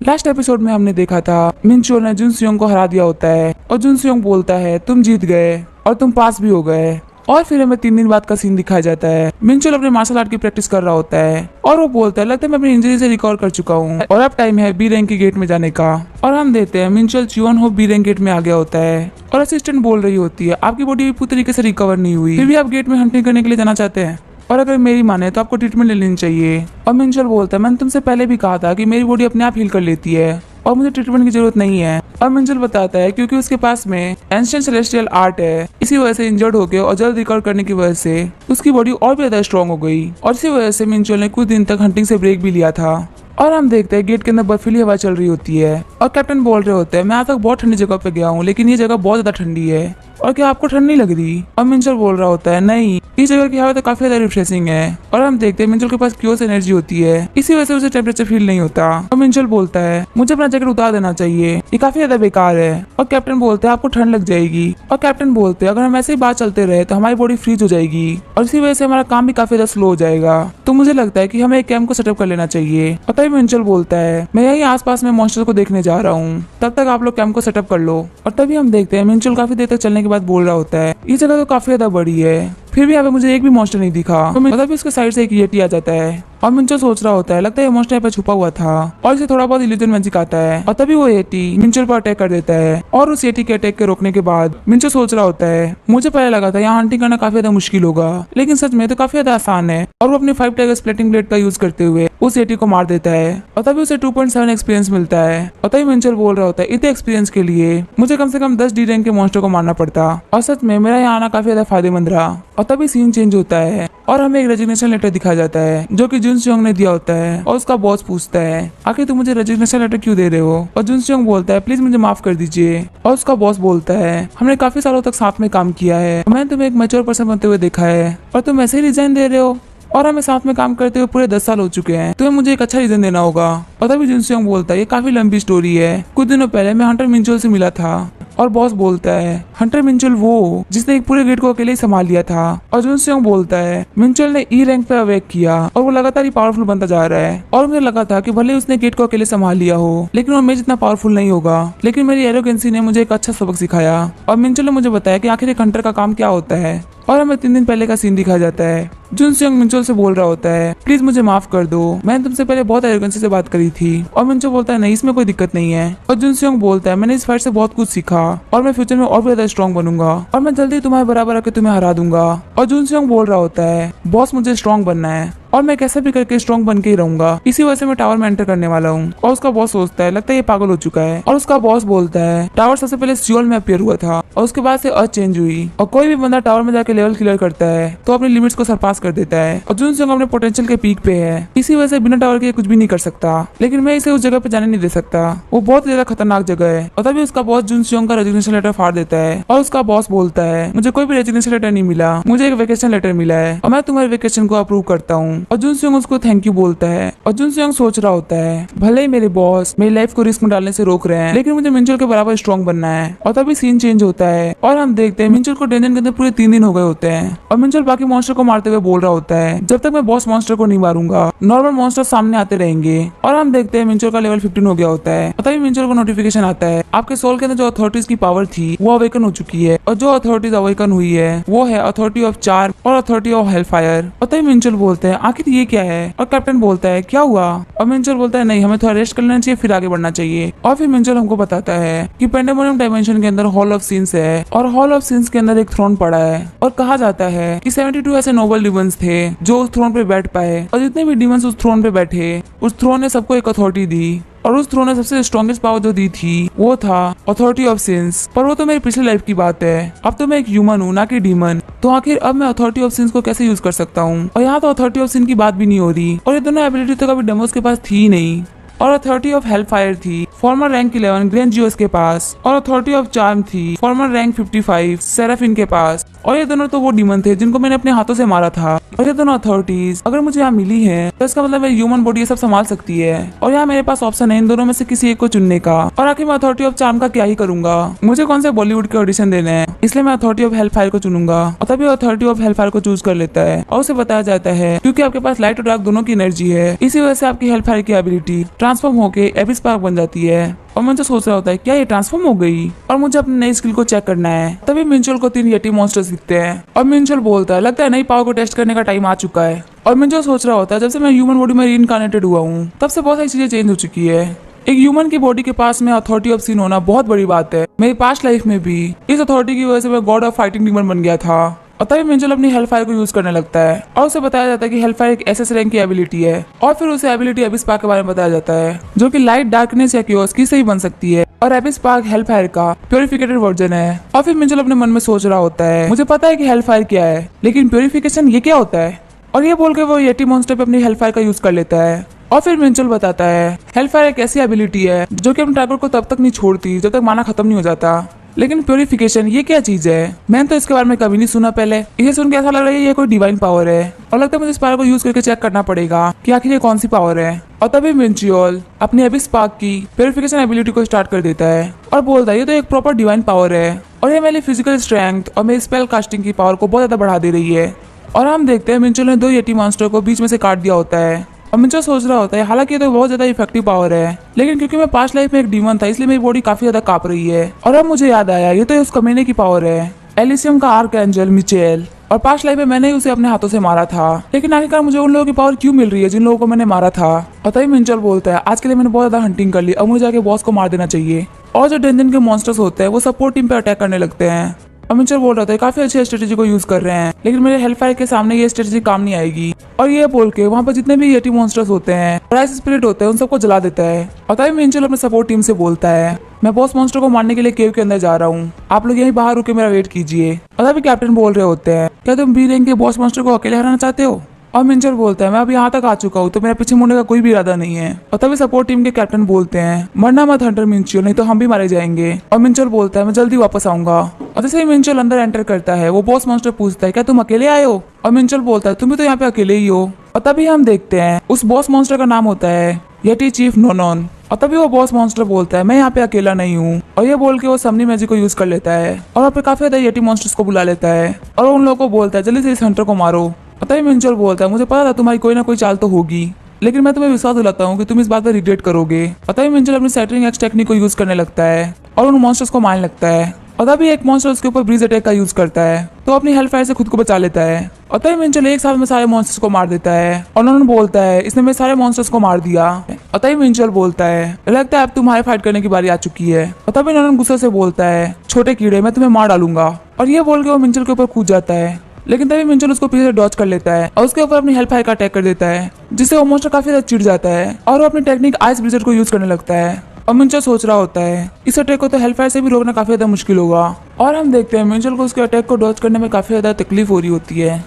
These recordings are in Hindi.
लास्ट एपिसोड में हमने देखा था मिनचो ने जुन सियोंग को हरा दिया होता है और जुन सियोंग बोलता है तुम जीत गए और तुम पास भी हो गए। और फिर हमें 3 दिन बाद का सीन दिखाया जाता है। मिनचो अपने मार्शल आर्ट की प्रैक्टिस कर रहा होता है और वो बोलता है लगता है मैं अपनी इंजरी से रिकवर कर चुका हूँ और अब टाइम है बी रैंक की गेट में जाने का। और हम देखते हैं मिनचो चियोन हो बी रैंक गेट में आ गया होता है और असिस्टेंट बोल रही होती है आपकी बॉडी पूरी तरीके से रिकवर नहीं हुई, फिर भी आप गेट में हंटिंग करने के लिए जाना चाहते हैं और अगर मेरी माने तो आपको ट्रीटमेंट ले लेनी चाहिए। और मिनचो बोलता है मैंने तुमसे पहले भी कहा था कि मेरी बॉडी अपने आप हील कर लेती है और मुझे ट्रीटमेंट की जरूरत नहीं है। और मिनचो बताता है क्योंकि उसके पास में एंशिएंट सेलेस्टियल आर्ट है, इसी वजह से इंजर्ड होकर और जल्द रिकवर करने की वजह से उसकी बॉडी और भी ज्यादा स्ट्रॉन्ग हो गई और इसी वजह से मिनचो ने कुछ दिन तक हंटिंग से ब्रेक भी लिया था। और हम देखते हैं गेट के अंदर बर्फीली हवा चल रही होती है और कैप्टन बोल रहे होते हैं मैं आज तक बहुत ठंडी जगह पे गया हूँ लेकिन ये जगह बहुत ज्यादा ठंडी है और क्या आपको ठंड नहीं लग रही। और मिनचो बोल रहा होता है नहीं, इस जगह की हवा तो काफी ज्यादा रिफ्रेशिंग है। और हम देखते हैं मिनचो के पास क्योस एनर्जी होती है, इसी वजह से उसे टेम्परेचर फील नहीं होता। और मिनचो बोलता है मुझे अपना जैकेट उतार देना चाहिए, ये काफी ज्यादा बेकार है। और कैप्टन बोलते हैं आपको ठंड लग जाएगी। और कैप्टन बोलते हैं अगर हम ऐसे ही बात चलते रहे तो हमारी बॉडी फ्रीज हो जाएगी और इसी वजह से हमारा काम भी काफी ज्यादा स्लो हो जाएगा, तो मुझे लगता है कि हमें एक कैंप को सेटअप कर लेना चाहिए। और तभी मिनचो बोलता है मैं यही आसपास में मॉन्स्टर को देखने जा रहा हूँ, तब तक आप लोग कैंप को सेटअप कर लो। और तभी हम देखते हैं मिनचो काफी देर तक चलने के बाद बोल रहा होता है ये जगह तो काफी ज्यादा बड़ी है, फिर भी यहाँ पे मुझे एक भी मॉन्स्टर नहीं दिखा। तो मतलब उसके साइड से एक येटी आ जाता है और मिनचो सोच रहा होता है लगता है ये मॉन्स्टर यहाँ पे छुपा हुआ था और इसे थोड़ा बहुत इल्यूजन मैजिक आता है। और तभी वो येटी मिनचो पर अटैक कर देता है और उस येटी के अटैक के रोकने के बाद मिनचो सोच रहा होता है मुझे पहले लगा था यहाँ हंटिंग करना काफी ज्यादा मुश्किल होगा लेकिन सच में तो काफी ज्यादा आसान है। और वो अपने 5 टाइगर स्प्लिटिंग ब्लेड का यूज करते हुए उस येटी को मार देता है और तभी उसे 2.7 एक्सपीरियंस मिलता है। और तभी मिनचो बोल रहा होता है इतने एक्सपीरियंस के लिए मुझे कम से कम 10 डी रैंक के मॉन्स्टर को मारना पड़ता और सच में मेरा यहाँ आना काफी ज्यादा फायदेमंद रहा। और तभी सीन चेंज होता है और हमें एक रेजिग्नेशन लेटर दिखाया जाता है जो कि जुन सियोंग ने दिया होता है और उसका बॉस पूछता है आखिर तुम मुझे रेजिग्नेशन लेटर क्यों दे रहे हो। और जुन सियोंग बोलता है प्लीज मुझे माफ कर दीजिए। और उसका बॉस बोलता है हमने काफी सालों तक साथ में काम किया है, मैंने तुम्हें एक मैच्योर पर्सन बनते हुए देखा है और तुम ऐसे ही रिजाइन दे रहे हो और हमें साथ में काम करते हुए पूरे 10 साल हो चुके हैं, तुम्हें मुझे एक अच्छा रीजन देना होगा। और तभी जुन सियोंग बोलता है ये काफी लंबी स्टोरी है, कुछ दिनों पहले मैं हंटर मिनचो से मिला था। और बॉस बोलता है हंटर मिनचो वो जिसने एक पूरे गेट को अकेले ही संभाल लिया था। और जुन सियोंग बोलता है मिनचो ने ई रैंक पे अवेक किया और वो लगातार ही पावरफुल बनता जा रहा है और मुझे लगा था कि भले उसने गेट को अकेले संभाल लिया हो लेकिन वो मैं जितना पावरफुल नहीं होगा, लेकिन मेरी एरोगेंसी ने मुझे एक अच्छा सबक सिखाया। और मिनचो ने मुझे बताया कि आखिर एक हंटर का काम क्या होता है। और हमें 3 दिन पहले का सीन दिखाया जाता है। जुन सियोंग मिनचो से बोल रहा होता है प्लीज मुझे माफ कर दो, मैंने तुमसे पहले बहुत एरोगेंसी से बात करी थी। और मिनचो बोलता है नहीं इसमें कोई दिक्कत नहीं है। और जुन सियोंग बोलता है मैंने इस फाइट से बहुत कुछ सीखा और मैं फ्यूचर में और भी ज्यादा स्ट्रॉन्ग बनूंगा और मैं जल्दी तुम्हारे बराबर आके तुम्हें हरा दूंगा। और जुन सियोंग बोल रहा होता है बॉस मुझे स्ट्रॉन्ग बनना है और मैं कैसे भी करके स्ट्रॉन्ग बन के ही रहूंगा, इसी वजह से मैं टावर में एंटर करने वाला हूँ। और उसका बॉस सोचता है लगता है ये पागल हो चुका है। और उसका बॉस बोलता है टावर सबसे पहले सियोल में अपीयर हुआ था और उसके बाद से अर्थ चेंज हुई और कोई भी बंदा टावर में जाके लेवल क्लियर करता है तो अपनी लिमिट्स को सरपास कर देता है। और जुन सियोंग अपने पोटेंशियल के पीक पे है, इसी वजह से बिना टावर के कुछ भी नहीं कर सकता, लेकिन मैं इसे उस जगह पे जाने नहीं दे सकता, वो बहुत ज्यादा खतरनाक जगह है। और तभी उसका बॉस जुन सियोंग का रेजिग्नेशन लेटर फाड़ देता है और उसका बॉस बोलता है मुझे कोई भी रेजिग्नेशन लेटर नहीं मिला, मुझे एक वेकेशन लेटर मिला है और मैं तुम्हारे वेकेशन को अप्रूव करता हूँ। और जुन सियोंग उसको थैंक यू बोलता है। और जुन सियोंग सोच रहा होता है भले ही मेरे बॉस मेरी लाइफ को रिस्क में डालने से रोक रहे हैं लेकिन मुझे मिनचो के बराबर स्ट्रॉन्ग बनना है। और तभी सीन चेंज होता है और हम देखते हैं मिनचो को डेंजन के अंदर पूरे 3 दिन हो गए होते हैं और मिनचो बाकी मॉन्स्टर को मारते हुए बोल रहा होता है जब तक मैं बॉस मॉन्स्टर को नहीं मारूंगा नॉर्मल मॉन्स्टर सामने आते रहेंगे। और हम देखते हैं मिनचो का लेवल 15 हो गया होता है और तभी मिनचो को नोटिफिकेशन आता है आपके सोल के अंदर जो अथॉरिटीज की पावर थी वो अवेकन हो चुकी है और जो अथॉरिटीज अवेकन हुई है वो है अथॉरिटी ऑफ चार्म और अथॉरिटी ऑफ हेलफायर। और तभी मिनचो बोलते हैं आखिर ये क्या है। और कैप्टन बोलता है क्या हुआ। और मिनचो बोलता है नहीं हमें थोड़ा रेस्ट कर लेना चाहिए फिर आगे बढ़ना चाहिए। और फिर मिनचो हमको बताता है कि पेंडेमोनियम डायमेंशन के अंदर हॉल ऑफ सीन्स है और हॉल ऑफ सीन्स के अंदर एक थ्रोन पड़ा है और कहा जाता है कि 72 ऐसे नोबल डिमंस थे जो उस थ्रोन पे बैठ पाए और जितने भी डिमंस उस थ्रोन पे बैठे उस थ्रोन ने सबको एक अथॉरिटी दी और उस थ्रोन ने सबसे स्ट्रॉन्गेस्ट पावर जो दी थी वो था अथॉरिटी ऑफ सिंस। पर वो तो मेरी पिछली लाइफ की बात है, अब तो मैं एक ह्यूमन हूँ ना कि डीमन, तो आखिर अब मैं अथॉरिटी ऑफ सिंस को कैसे यूज कर सकता हूँ। और यहाँ तो अथॉरिटी ऑफ सिन की बात भी नहीं हो रही और ये दोनों एबिलिटी तो कभी डेमोस के पास थी ही नहीं। और अथॉरिटी ऑफ हेलफायर थी फॉर्मर रैंक 11 ग्रेन जियोस के पास और अथॉरिटी ऑफ चार्म थी फॉर्मर रैंक 55 सेराफिन के पास। और ये दोनों तो वो डीमन थे जिनको मैंने अपने हाथों से मारा था। और ये दोनों अथॉरिटीज अगर मुझे यहाँ मिली है तो इसका मतलब मेरी ह्यूमन बॉडी ये सब संभाल सकती है और यहाँ मेरे पास ऑप्शन है इन दोनों में से किसी एक को चुनने का। और आखिर मैं अथॉरिटी ऑफ चार्म का क्या ही करूंगा, मुझे कौन से बॉलीवुड के ऑडिशन देने हैं, इसलिए मैं अथॉरिटी ऑफ हेलफायर को चुनूंगा। और तभी अथॉरिटी ऑफ हेलफायर को चूज कर लेता है और उसे बताया जाता है क्योंकि आपके पास लाइट और डार्क दोनों की एनर्जी है, इसी वजह से आपकी हेलफायर की एबिलिटी ट्रांसफॉर्म होके एबी स्पार्क बन जाती है। और मिंचो सोच रहा होता है क्या ये ट्रांसफॉर्म हो गई, और मुझे अपनी नई स्किल को चेक करना है। तभी मिंचोल को 3 येटी मॉन्स्टर्स दिखते हैं और मिंचोल बोलता है लगता है नई पावर को टेस्ट करने का टाइम आ चुका है। और मिंचो सोच रहा होता है जब से मैं ह्यूमन बॉडी में रीइंकार्नेटेड हुआ हूँ तब से बहुत सारी चीजें चेंज हो चुकी है। एक ह्यूमन की बॉडी के पास में अथॉरिटी ऑफ सीन होना बहुत बड़ी बात है। मेरी पास्ट लाइफ में भी इस अथॉरिटी की वजह से मैं गॉड ऑफ फाइटिंग डीमन बन गया था। और तभी मिंचोल अपनी हेलफायर को यूज करने लगता है और उसे बताया जाता है कि हेलफायर एक एसएस रैंक की एबिलिटी है। और फिर उसे एबिलिटी एबी स्पार्क के बारे में बताया जाता है जो कि लाइट, डार्कनेस या क्योस की सही बन सकती है। और एबी स्पार्क हेलफायर का प्योरिफिकेटेड वर्जन है। और फिर मिंचोल अपने मन में सोच रहा होता है मुझे पता है कि हेलफायर क्या है, लेकिन प्योरिफिकेशन ये क्या होता है। और ये बोल के वो येटी मॉन्स्टर पे अपनी हेलफायर का यूज कर लेता है। और फिर मिंचोल बताता है हेलफायर एक ऐसी एबिलिटी है जो कि अपने टारगेट को तब तक नहीं छोड़ती जब तक माना खत्म नहीं हो जाता। लेकिन प्योरिफिकेशन ये क्या चीज है, मैंने तो इसके बारे में कभी नहीं सुना पहले। ये सुन के ऐसा लग रहा है ये कोई डिवाइन पावर है और लगता है मुझे इस पावर को यूज करके चेक करना पड़ेगा कि आखिर ये कौन सी पावर है। और तभी मिंचोल अपनी एबी स्पार्क की प्योरिफिकेशन एबिलिटी को स्टार्ट कर देता है और बोलता है ये तो एक प्रॉपर डिवाइन पावर है और ये मेरी फिजिकल स्ट्रेंथ और मेरी स्पेल कास्टिंग की पावर को बहुत ज्यादा बढ़ा दे रही है। और हम देखते हैं मिंचोल ने 2 येटी मॉन्स्टर को बीच में से काट दिया होता है। और मिंचोल सोच रहा होता है हालांकि ये तो बहुत ज्यादा इफेक्टिव पावर है, लेकिन क्योंकि मैं पास्ट लाइफ में एक डीमन था इसलिए मेरी बॉडी काफी ज्यादा कांप रही है। और अब मुझे याद आया ये तो उस कमीने की पावर है, एलिसियम का आर्कएंजल मिचेल। और पास्ट लाइफ में मैंने ही उसे अपने हाथों से मारा था, लेकिन आखिरकार मुझे उन लोगों की पावर क्यों मिल रही है जिन लोगों को मैंने मारा था। और तभी मिंचोल बोलता है आज के लिए मैंने बहुत ज्यादा हंटिंग कर ली, अब मुझे जाके बॉस को मार देना चाहिए। और जो डंजन के मॉन्स्टर्स होते हैं वो सपोर्ट टीम पे अटैक करने लगते हैं। और मिंचोल बोल रहा था काफी अच्छी स्ट्रेटेजी को यूज कर रहे हैं, लेकिन मेरे हेलफायर के सामने ये स्ट्रेटेजी काम नहीं आएगी। और ये बोल के वहाँ पर जितने भी येटी मॉन्स्टर्स होते हैं और आइस स्पिरिट होते हैं उन सबको जला देता है। और तभी मिंचोल अपने सपोर्ट टीम से बोलता है मैं बॉस मॉन्स्टर को मारने के लिए केव के अंदर जा रहा हूँ, आप लोग यहीं बाहर रुके मेरा वेट कीजिए। और तभी कैप्टन बोल रहे होते हैं क्या तुम बी रैंक के बॉस मॉन्स्टर को अकेले हराना चाहते हो। और मिंचोल बोलता है मैं अब यहाँ तक आ चुका हूँ तो मेरा पीछे मुड़ने का कोई भी इरादा नहीं है। और तभी सपोर्ट टीम के कैप्टन बोलते हैं मरना मत हंटर मिंचोल, नहीं तो हम भी मारे जाएंगे। और मिंचोल बोलता है मैं जल्दी वापस आऊंगा। और जैसे ही मिंचोल अंदर एंटर करता है वो बॉस मॉन्स्टर पूछता है क्या तुम अकेले आए हो। और मिंचोल बोलता है तुम भी तो यहाँ पे अकेले ही हो। और तभी हम देखते हैं उस बॉस मॉन्स्टर का नाम होता है येटी चीफ नोनोन। और तभी वो बॉस मॉन्स्टर बोलता है मैं यहाँ पे अकेला नहीं हूँ। और ये बोल के वो समनी मैजिक को यूज कर लेता है और वहाँ पे काफी ज्यादा येटी मॉन्स्टर्स को बुला लेता है और उन लोगों को बोलता है जल्दी से इस हंटर को मारो। और तभी मिंचोल बोलता है मुझे पता था तुम्हारी कोई ना कोई चाल तो होगी, लेकिन मैं तुम्हें विश्वास दिलाता हूँ कि तुम इस बात पर रिग्रेट करोगे। और तभी मिंचोल अपनी सैटरिंग एक्स टेक्निक को यूज करने लगता है और उन मॉन्स्टर्स को मारने लगता है। और तभी एक मॉन्स्टर उसके ऊपर ब्रीज अटैक का यूज करता है तो अपनी हेलफायर से खुद को बचा लेता है। और तभी मिंचोल एक साथ में सारे मॉन्स्टर्स को मार देता है और उन्होंने बोलता है इसने मेरे सारे मॉन्स्टर्स को मार दिया। और तभी मिंचोल बोलता है लगता है अब तुम्हारे फाइट करने की बारी आ चुकी है। और तभी उन्होंने गुस्से से बोलता है छोटे कीड़े मैं तुम्हें मार डालूंगा। और ये बोल के वो मिंचोल के ऊपर कूद जाता है, लेकिन तभी मिंचोल उसको पीछे से डॉज कर लेता है और उसके ऊपर अपनी हेलफायर का अटैक कर देता है, जिससे वो मॉन्स्टर काफी ज्यादा चिढ़ जाता है और वो अपनी टेक्निक आइस ब्रिजेट को यूज करने लगता है। और मिंचोल सोच रहा होता है इस अटैक को तो हेलफायर से भी रोकना काफी ज्यादा मुश्किल होगा। और हम देखते हैं मिंचोल को उसके अटैक को डॉज करने में काफी ज्यादा तकलीफ हो रही होती है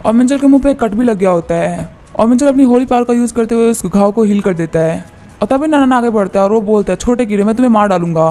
और मिंचोल के मुंह पे एक कट भी लग गया होता है। और मिंचोल अपनी होली पावर का यूज करते हुए उस घाव को हील कर देता है। और तभी ननन आगे बढ़ता है और वो बोलता है छोटे कीड़े मैं तुम्हें मार डालूंगा।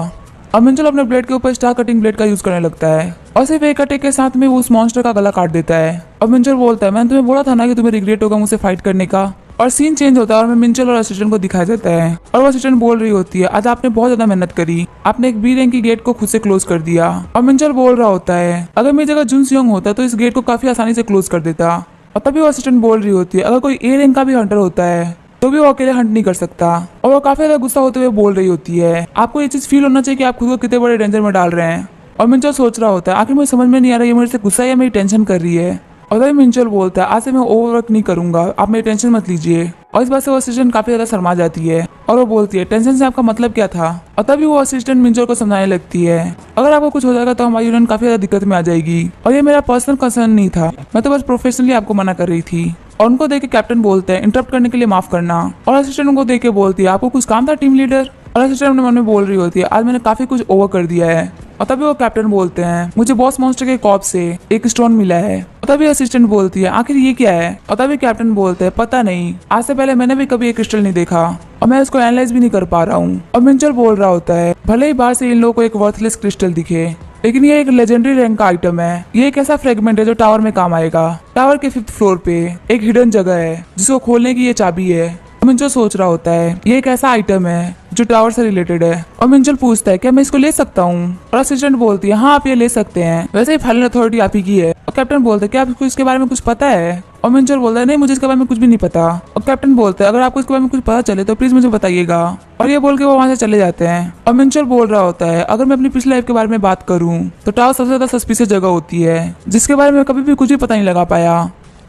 और मिंचोल अपने ब्लेड के ऊपर स्टार कटिंग ब्लेड का यूज करने लगता है और सिर्फ एक अटैक के साथ में वो उस मॉन्स्टर का गला काट देता है। और मिंचोल बोलता है मैंने तुम्हें बोला था ना कि तुम्हें रिग्रेट होगा मुझसे फाइट करने का। और सीन चेंज होता है और मिंचोल और असिस्टेंट को दिखाया जाता है और वो असिस्टेंट बोल रही होती है आज आपने बहुत ज्यादा मेहनत करी, आपने एक बी रैंक की गेट को खुद से क्लोज कर दिया। और मिंचोल बोल रहा होता है अगर मेरी जगह जुन सियोंग होता तो इस गेट को काफी आसानी से क्लोज कर देता। और तभी वो असिस्टेंट बोल रही होती है अगर कोई ए रैंक का भी हंटर होता है तो भी वो अकेले हंट नहीं कर सकता। और वो काफी ज्यादा गुस्सा होते हुए बोल रही होती है आपको ये चीज फील होना चाहिए कि आप खुद को कितने बड़े डेंजर में डाल रहे हैं। और मिंचोल सोच रहा होता है आखिर मुझे समझ में नहीं आ रहा ये मेरे से गुस्सा या मेरी टेंशन कर रही है। और तभी मिंचोल बोलता है आज से मैं ओवरवर्क नहीं करूंगा, आप मेरी टेंशन मत लीजिए। और इस बात से वो असिस्टेंट काफी ज्यादा शर्मा जाती है और वो बोलती है टेंशन से आपका मतलब क्या था। और तभी वो असिस्टेंट मिंचोल को समझाने लगती है अगर आपको कुछ हो जाएगा तो हमारी यूनियन काफी ज्यादा दिक्कत में आ जाएगी और ये मेरा पर्सनल कंसर्न नहीं था, मैं तो बस प्रोफेशनली आपको मना कर रही थी। और उनको देख के कैप्टन बोलते हैं इंटरप्ट करने के लिए माफ करना। और असिस्टेंट उनको देख के बोलती है आपको कुछ काम था टीम लीडर। और असिस्टेंट अपने मन में बोल रही होती है आज मैंने काफी कुछ ओवर कर दिया है। और तभी वो कैप्टन बोलते हैं मुझे बॉस मॉन्स्टर के कॉप से एक स्टोन मिला है। और तभी असिस्टेंट बोलती है आखिर ये क्या है। और तभी कैप्टन बोलते हैं पता नहीं, आज से पहले मैंने भी कभी एक क्रिस्टल नहीं देखा और मैं इसको एनालाइज भी नहीं कर पा रहा हूँ। और मिंचोल बोल रहा होता है भले ही बाहर से इन लोगों को एक वर्थलेस क्रिस्टल दिखे, लेकिन ये एक लेजेंडरी रैंक का आइटम है। ये एक ऐसा फ्रेगमेंट है जो टावर में काम आएगा। टावर के 5th फ्लोर पे एक हिडन जगह है जिसको खोलने की ये चाबी है। मिंचोल सोच रहा होता है ये एक ऐसा आइटम है जो टावर से रिलेटेड है। और मिंचोल पूछता है क्या मैं इसको ले सकता हूँ। और असिस्टेंट बोलती है हाँ आप ये ले सकते हैं, वैसे ही फाइनल अथॉरिटी आप ही की है। कैप्टन बोलते क्या आपको इसके बारे में कुछ पता है? और मिंचोल बोलता है नहीं, मुझे इसके बारे में कुछ भी नहीं पता। और कैप्टन बोलते हैं अगर आपको इसके बारे में कुछ पता चले तो प्लीज मुझे बताइएगा। और ये बोल के वो वहां से चले जाते हैं। और मिंचोल बोल रहा होता है अगर मैं अपनी पिछली लाइफ के बारे में बात करूं तो टावर सबसे ज्यादा सस्पिशियस जगह होती है जिसके बारे में कभी भी कुछ भी पता नहीं लगा पाया।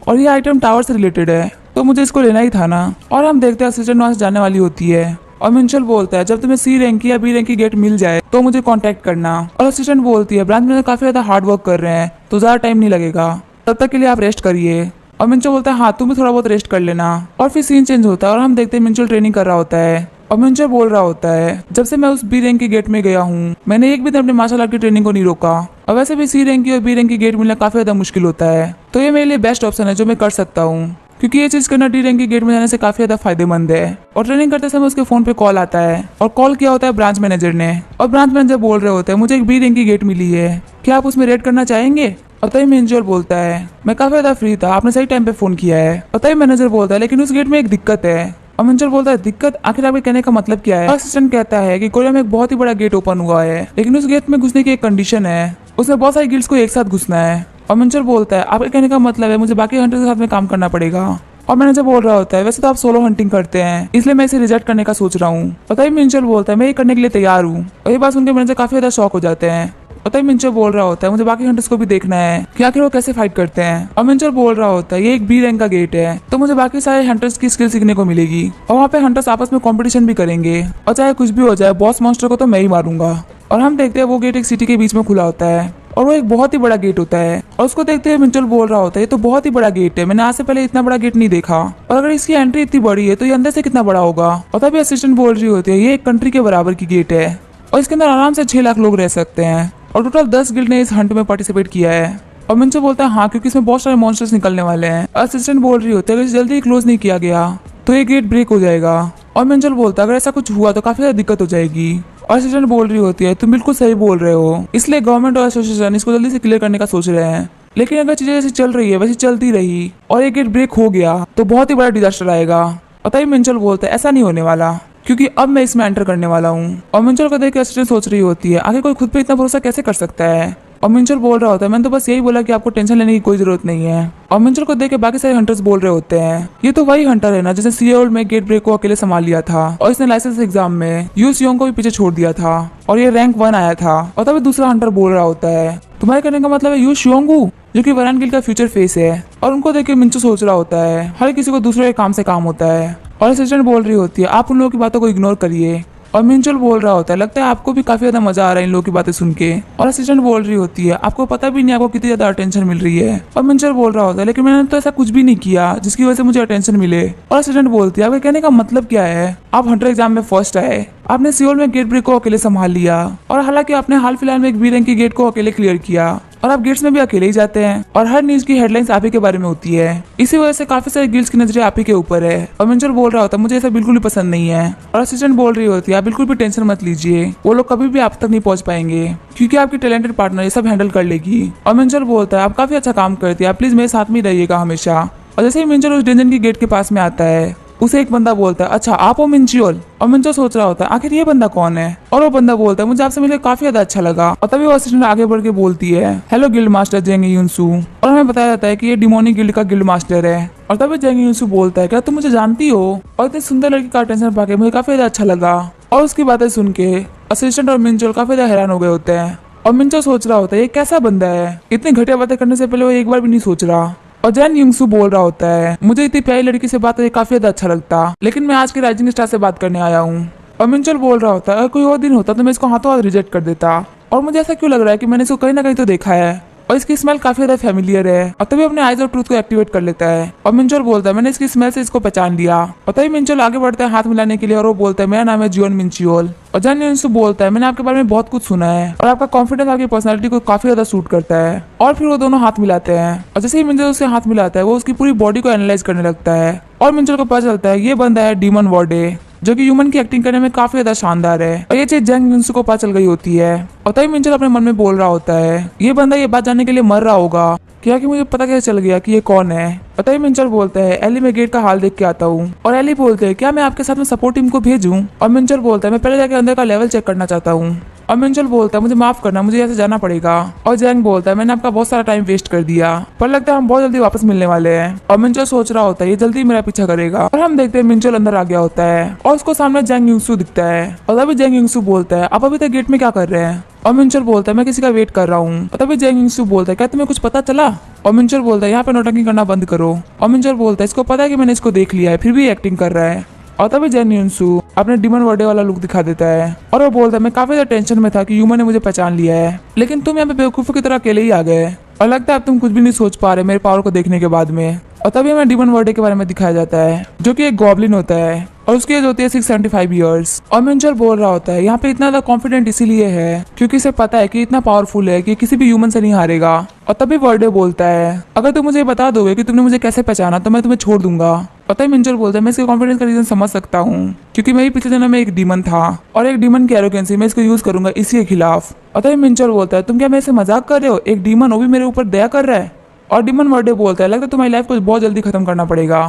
और ये आइटम टावर से रिलेटेड है तो मुझे इसको लेना ही था ना। और हम देखते हैं असिस्टेंट वहां से जाने वाली होती है। और मिंचोल बोलता है जब तुम्हें सी रैंक की या बी रैंक की गेट मिल जाए तो मुझे कांटेक्ट करना। और असिस्टेंट बोलती है ब्रांच में काफी ज्यादा हार्ड वर्क कर रहे हैं तो ज्यादा टाइम नहीं लगेगा, तब तक के लिए आप रेस्ट करिए। और मिंचोल बोलता है हाँ तुम भी थोड़ा बहुत रेस्ट कर लेना। और फिर सीन चेंज होता है और हम देखते हैं मिंचोल ट्रेनिंग कर रहा होता है। और मिंचोल बोल रहा होता है जब से मैं उस बी रैंक की गेट में गया हूँ मैंने एक भी दिन अपने मार्शल आर्ट की ट्रेनिंग को नहीं रोका। और वैसे भी सी रैंक की और बी रैंक की गेट मिलना काफी ज्यादा मुश्किल होता है तो ये मेरे लिए बेस्ट ऑप्शन है जो मैं कर सकता हूँ, क्योंकि ये चीज करना डी रैंक की गेट में जाने से काफी ज्यादा फायदेमंद है। और ट्रेनिंग करते समय उसके फोन पे कॉल आता है और कॉल किया होता है ब्रांच मैनेजर ने। और ब्रांच मैनेजर बोल रहे होते हैं मुझे एक बी रैंक की गेट मिली है, क्या आप उसमें रेड करना चाहेंगे? और तभी मिंचोल बोलता है मैं काफी ज्यादा फ्री था, आपने सही टाइम पे फोन किया है। और तभी मैनेजर बोलता है लेकिन उस गेट में एक दिक्कत है। और मिंचोल बोलता है दिक्कत, आखिर आपके कहने का मतलब क्या है? असिस्टेंट कहता है कि कोरिया में एक बहुत ही बड़ा गेट ओपन हुआ है लेकिन उस गेट में घुसने की एक कंडीशन है, उसमें बहुत सारी गिल्ड्स को एक साथ घुसना है। और मिंचोल बोलता है आपके कहने का मतलब है मुझे बाकी हंटर के साथ में काम करना पड़ेगा। और मैनेजर बोल रहा होता है वैसे तो आप सोलो हंटिंग करते हैं इसलिए मैं इसे रिजेक्ट करने का सोच रहा हूँ। और तभी मिंचोल बोलता है मैं ये करने के लिए तैयार हूँ। और ये बात सुनकर मैनेजर काफी ज्यादा शॉक हो जाते हैं। और तभी मिंचोल बोल रहा होता है मुझे बाकी हंटर्स को भी देखना है कि आखिर वो कैसे फाइट करते हैं। और मिंचोल बोल रहा होता है ये एक बी रैंक का गेट है तो मुझे बाकी सारे हंटर्स की स्किल सीखने को मिलेगी और वहाँ पे हंटर्स आपस में कॉम्पिटिशन भी करेंगे और चाहे कुछ भी हो जाए बॉस मॉन्स्टर को तो मैं ही मारूंगा। और हम देखते हैं वो गेट एक सिटी के बीच में खुला होता है और वो एक बहुत ही बड़ा गेट होता है। और उसको देखते हुए मिंचोल बोल रहा होता है ये तो बहुत ही बड़ा गेट है, मैंने आज से पहले इतना बड़ा गेट नहीं देखा। और अगर इसकी एंट्री इतनी बड़ी है तो ये अंदर से कितना बड़ा होगा। और तभी असिस्टेंट बोल रही होती है ये एक कंट्री के बराबर की गेट है और इसके अंदर आराम से 6 लाख लोग रह सकते हैं। और टोटल 10 गिल्ड ने इस हंट में पार्टिसिपेट किया है। और मिंचोल बोलता है हाँ क्योंकि इसमें बहुत सारे मॉन्स्टर्स निकलने वाले हैं। असिस्टेंट बोल रही होती है अगर जल्दी क्लोज नहीं किया गया तो ये गेट ब्रेक हो जाएगा। और मिंचोल बोलता है अगर ऐसा कुछ हुआ तो काफी ज्यादा दिक्कत हो जाएगी। और असिस्टेंट बोल रही होती है तुम बिल्कुल सही बोल रहे हो, इसलिए गवर्नमेंट और एसोसिएशन इसको जल्दी से क्लियर करने का सोच रहे हैं। लेकिन अगर चीजें जैसे चल रही है वैसे चलती रही और ये गेट ब्रेक हो गया तो बहुत ही बड़ा डिजास्टर आएगा। और तभी मिंचोल बोलता है ऐसा नहीं होने वाला क्योंकि अब मैं इसमें एंटर करने वाला हूँ। और मिंचोल को देख के असिस्टेंट सोच रही होती है आखिर कोई खुद पे इतना भरोसा कैसे कर सकता है। और मिंचोल बोल रहा होता है मैंने तो बस यही बोला कि आपको टेंशन लेने की कोई जरूरत नहीं है। और मिंचोल को देख के बाकी सारे हंटर्स बोल रहे होते हैं ये तो वही हंटर है ना जिसने सियोल में गेट ब्रेक को अकेले संभाल लिया था और इसने लाइसेंस एग्जाम में यू सियोंग को भी पीछे छोड़ दिया था और ये रैंक 1 आया था। और तभी दूसरा हंटर बोल रहा होता है तुम्हारे कहने का मतलब है यू शियोंगू जो कि वरान गिल्ड का फ्यूचर फेस है। और उनको देख के मिंचो सोच रहा होता है हर किसी को दूसरे के काम से काम होता है। और असिस्टेंट बोल रही होती है आप उन लोगों की बातों को इग्नोर करिए। और मिंचोल बोल रहा होता है लगता है आपको भी काफी ज्यादा मजा आ रहा है इन लोगों की बातें सुन के। और असिस्टेंट बोल रही होती है आपको पता भी नहीं आपको कितनी ज्यादा अटेंशन मिल रही है। और मिंचोल बोल रहा होता है लेकिन मैंने तो ऐसा कुछ भी नहीं किया जिसकी वजह से मुझे अटेंशन मिले। और असिस्टेंट बोलती है आपके कहने का मतलब क्या है, आप हंटर एग्जाम में फर्स्ट आए, आपने सियोल में गेट ब्रेक को अकेले संभाल लिया और हालांकि आपने हाल फिलहाल में एक बी रैंक की गेट को अकेले क्लियर किया और आप गेट्स में भी अकेले ही जाते हैं और हर न्यूज की हेडलाइंस आप ही के बारे में होती है, इसी वजह से काफी सारे गिल्ड्स की नजरें आप ही के ऊपर है। और मिंचोल बोल रहा होता है मुझे ऐसा बिल्कुल भी पसंद नहीं है। और असिस्टेंट बोल रही होती है आप बिल्कुल भी टेंशन मत लीजिए, वो लोग कभी भी आप तक नहीं पहुंच पाएंगे क्योंकि आपकी टैलेंटेड पार्टनर ये सब हैंडल कर लेगी। और मिंचोल बोलता है आप काफी अच्छा काम करती है, आप प्लीज मेरे साथ में रहिएगा हमेशा। और जैसे ही मिंचोल उस डेंजन की गेट के पास में आता है उसे एक बंदा बोलता है अच्छा आप हो मिंचोल। और मिंचोल सोच रहा होता है आखिर ये बंदा कौन है। और वो बंदा बोलता है मुझे आपसे मिलकर काफी ज्यादा अच्छा लगा। और तभी वो असिस्टेंट आगे बढ़ के बोलती है हेलो गिल्ड मास्टर जेंग युनसू। और हमें बताया जाता है कि ये डिमोनी गिल्ड का गिल्ड मास्टर है। और तभी जेंग युनसू बोलता है क्या तुम मुझे जानती हो। और इतनी सुंदर लड़की का अटेंशन पाके मुझे काफी ज्यादा अच्छा लगा। और उसकी बातें सुन के असिस्टेंट और मिंचोल काफी ज्यादा हैरान हो गए होते हैं। और मिंचोल सोच रहा होता है ये कैसा बंदा है, इतनी घटिया बातें करने से पहले वो एक बार भी नहीं सोच रहा। और जैन युंगसू बोल रहा होता है मुझे इतनी प्यारी लड़की से बात करके काफी ज्यादा अच्छा लगता, लेकिन मैं आज के राइजिंग स्टार से बात करने आया हूँ। और मिंचोल बोल रहा होता है अगर कोई और दिन होता तो मैं इसको हाथों हाथ रिजेक्ट कर देता। और मुझे ऐसा क्यों लग रहा है कि मैंने इसको कहीं ना कहीं तो देखा है और इसकी स्मेल काफी ज्यादा फैमिलियर है। और तभी अपने आइज ऑफ ट्रूथ को एक्टिवेट कर लेता है। और मिंचोल बोलता है मैंने इसकी स्मेल से इसको पहचान लिया। और तभी मिंचोल आगे बढ़ता है हाथ मिलाने के लिए और वो बोलता है मेरा नाम है जियोन मिंचियोल। और जैन युंगसू बोलता है मैंने आपके बारे में बहुत कुछ सुना है और आपका कॉन्फिडेंस आपकी पर्सनालिटी को काफी ज्यादा सूट करता है। और फिर वो दोनों हाथ मिलाते हैं और जैसे ही मिंचोल उससे हाथ मिलाता है वो उसकी पूरी बॉडी को एनालाइज करने लगता है। और मिंचोल को पता चलता है ये बंदा है डीमन वॉर्डे जो कि ह्यूमन की एक्टिंग करने में काफी ज्यादा शानदार है। और ये चीज जैंग युंगसू को पता चल गई होती है। और तभी मिंचोल अपने मन में बोल रहा होता है ये बंदा ये बात जानने के लिए मर रहा होगा क्या कि मुझे पता कैसे चल गया कि ये कौन है। और तभी मिंचोल बोलता है एली मैं गेट का हाल देख के आता हूँ। और एली बोलते हैं क्या मैं आपके साथ में सपोर्ट टीम को भेजूं। और मिंचोल बोलता है मैं पहले जाके अंदर का लेवल चेक करना चाहता हूँ। और मिंचुअल बोलता है मुझे माफ करना, मुझे यहाँ से जाना पड़ेगा। और जैंग बोलता है मैंने आपका बहुत सारा टाइम वेस्ट कर दिया, पर लगता है हम बहुत जल्दी वापस मिलने वाले हैं। और मिंचुअल सोच रहा होता है ये जल्दी मेरा पीछा करेगा। और हम देखते हैं मिंचुअल अंदर आ गया होता है और उसको सामने जैंग युंगसू दिखता है। और तभी जैंग युंगसू बोलता है आप अभी तक गेट में क्या कर रहे हैं? और मिंचुअल बोलता है मैं किसी का वेट कर रहा हूँ। और तभी जैंग युंगसू बोलता है क्या तुम्हें कुछ पता चला? और मिंचुअल बोलता है यहाँ पे नौटंकी करना बंद करो। और मिंचुअल बोलता है इसको पता है कि मैंने इसको देख लिया है, फिर भी एक्टिंग कर रहा है। और तभी जैंग युंगसू अपने डीमन वर्डे वाला लुक दिखा देता है और वो बोलता है मैं काफी ज्यादा टेंशन में था कि ह्यूमन ने मुझे पहचान लिया है, लेकिन तुम यहाँ पे बेवकूफों की तरह अकेले ही आ गए और लगता है अब तुम कुछ भी नहीं सोच पा रहे मेरे पावर को देखने के बाद में। और तभी हमें डीमन वर्डे के बारे में दिखाया जाता है जो कि एक गॉब्लिन होता है और उसकी एज होती है 675 ईयर्स। और मिंचुअल बोल रहा होता है यहाँ पे इतना ज्यादा कॉन्फिडेंट इसीलिए है क्योंकि इसे पता है कि इतना पावरफुल है कि किसी भी ह्यूमन से नहीं हारेगा। और तभी वर्डे बोलता है अगर तुम मुझे बता दोगे कि तुमने मुझे कैसे पहचाना तो मैं तुम्हें छोड़ दूंगा। और तभी मिंचुअल बोलता है मैं इसके कॉन्फिडेंस का रीजन समझ सकता हूँ क्योंकि मैं ही पिछले जन्म में एक डीमन था और एक डीमन की एरोगेंसी मैं इसको यूज करूंगा इसी के खिलाफ। और तभी मिंचुअल बोलता है तुम क्या मेरे से मजाक कर रहे हो? एक डीमन वो भी मेरे ऊपर दया कर रहा है। और डीमन वर्डे बोलता है लगता है तुम्हारी लाइफ को बहुत जल्दी खत्म करना पड़ेगा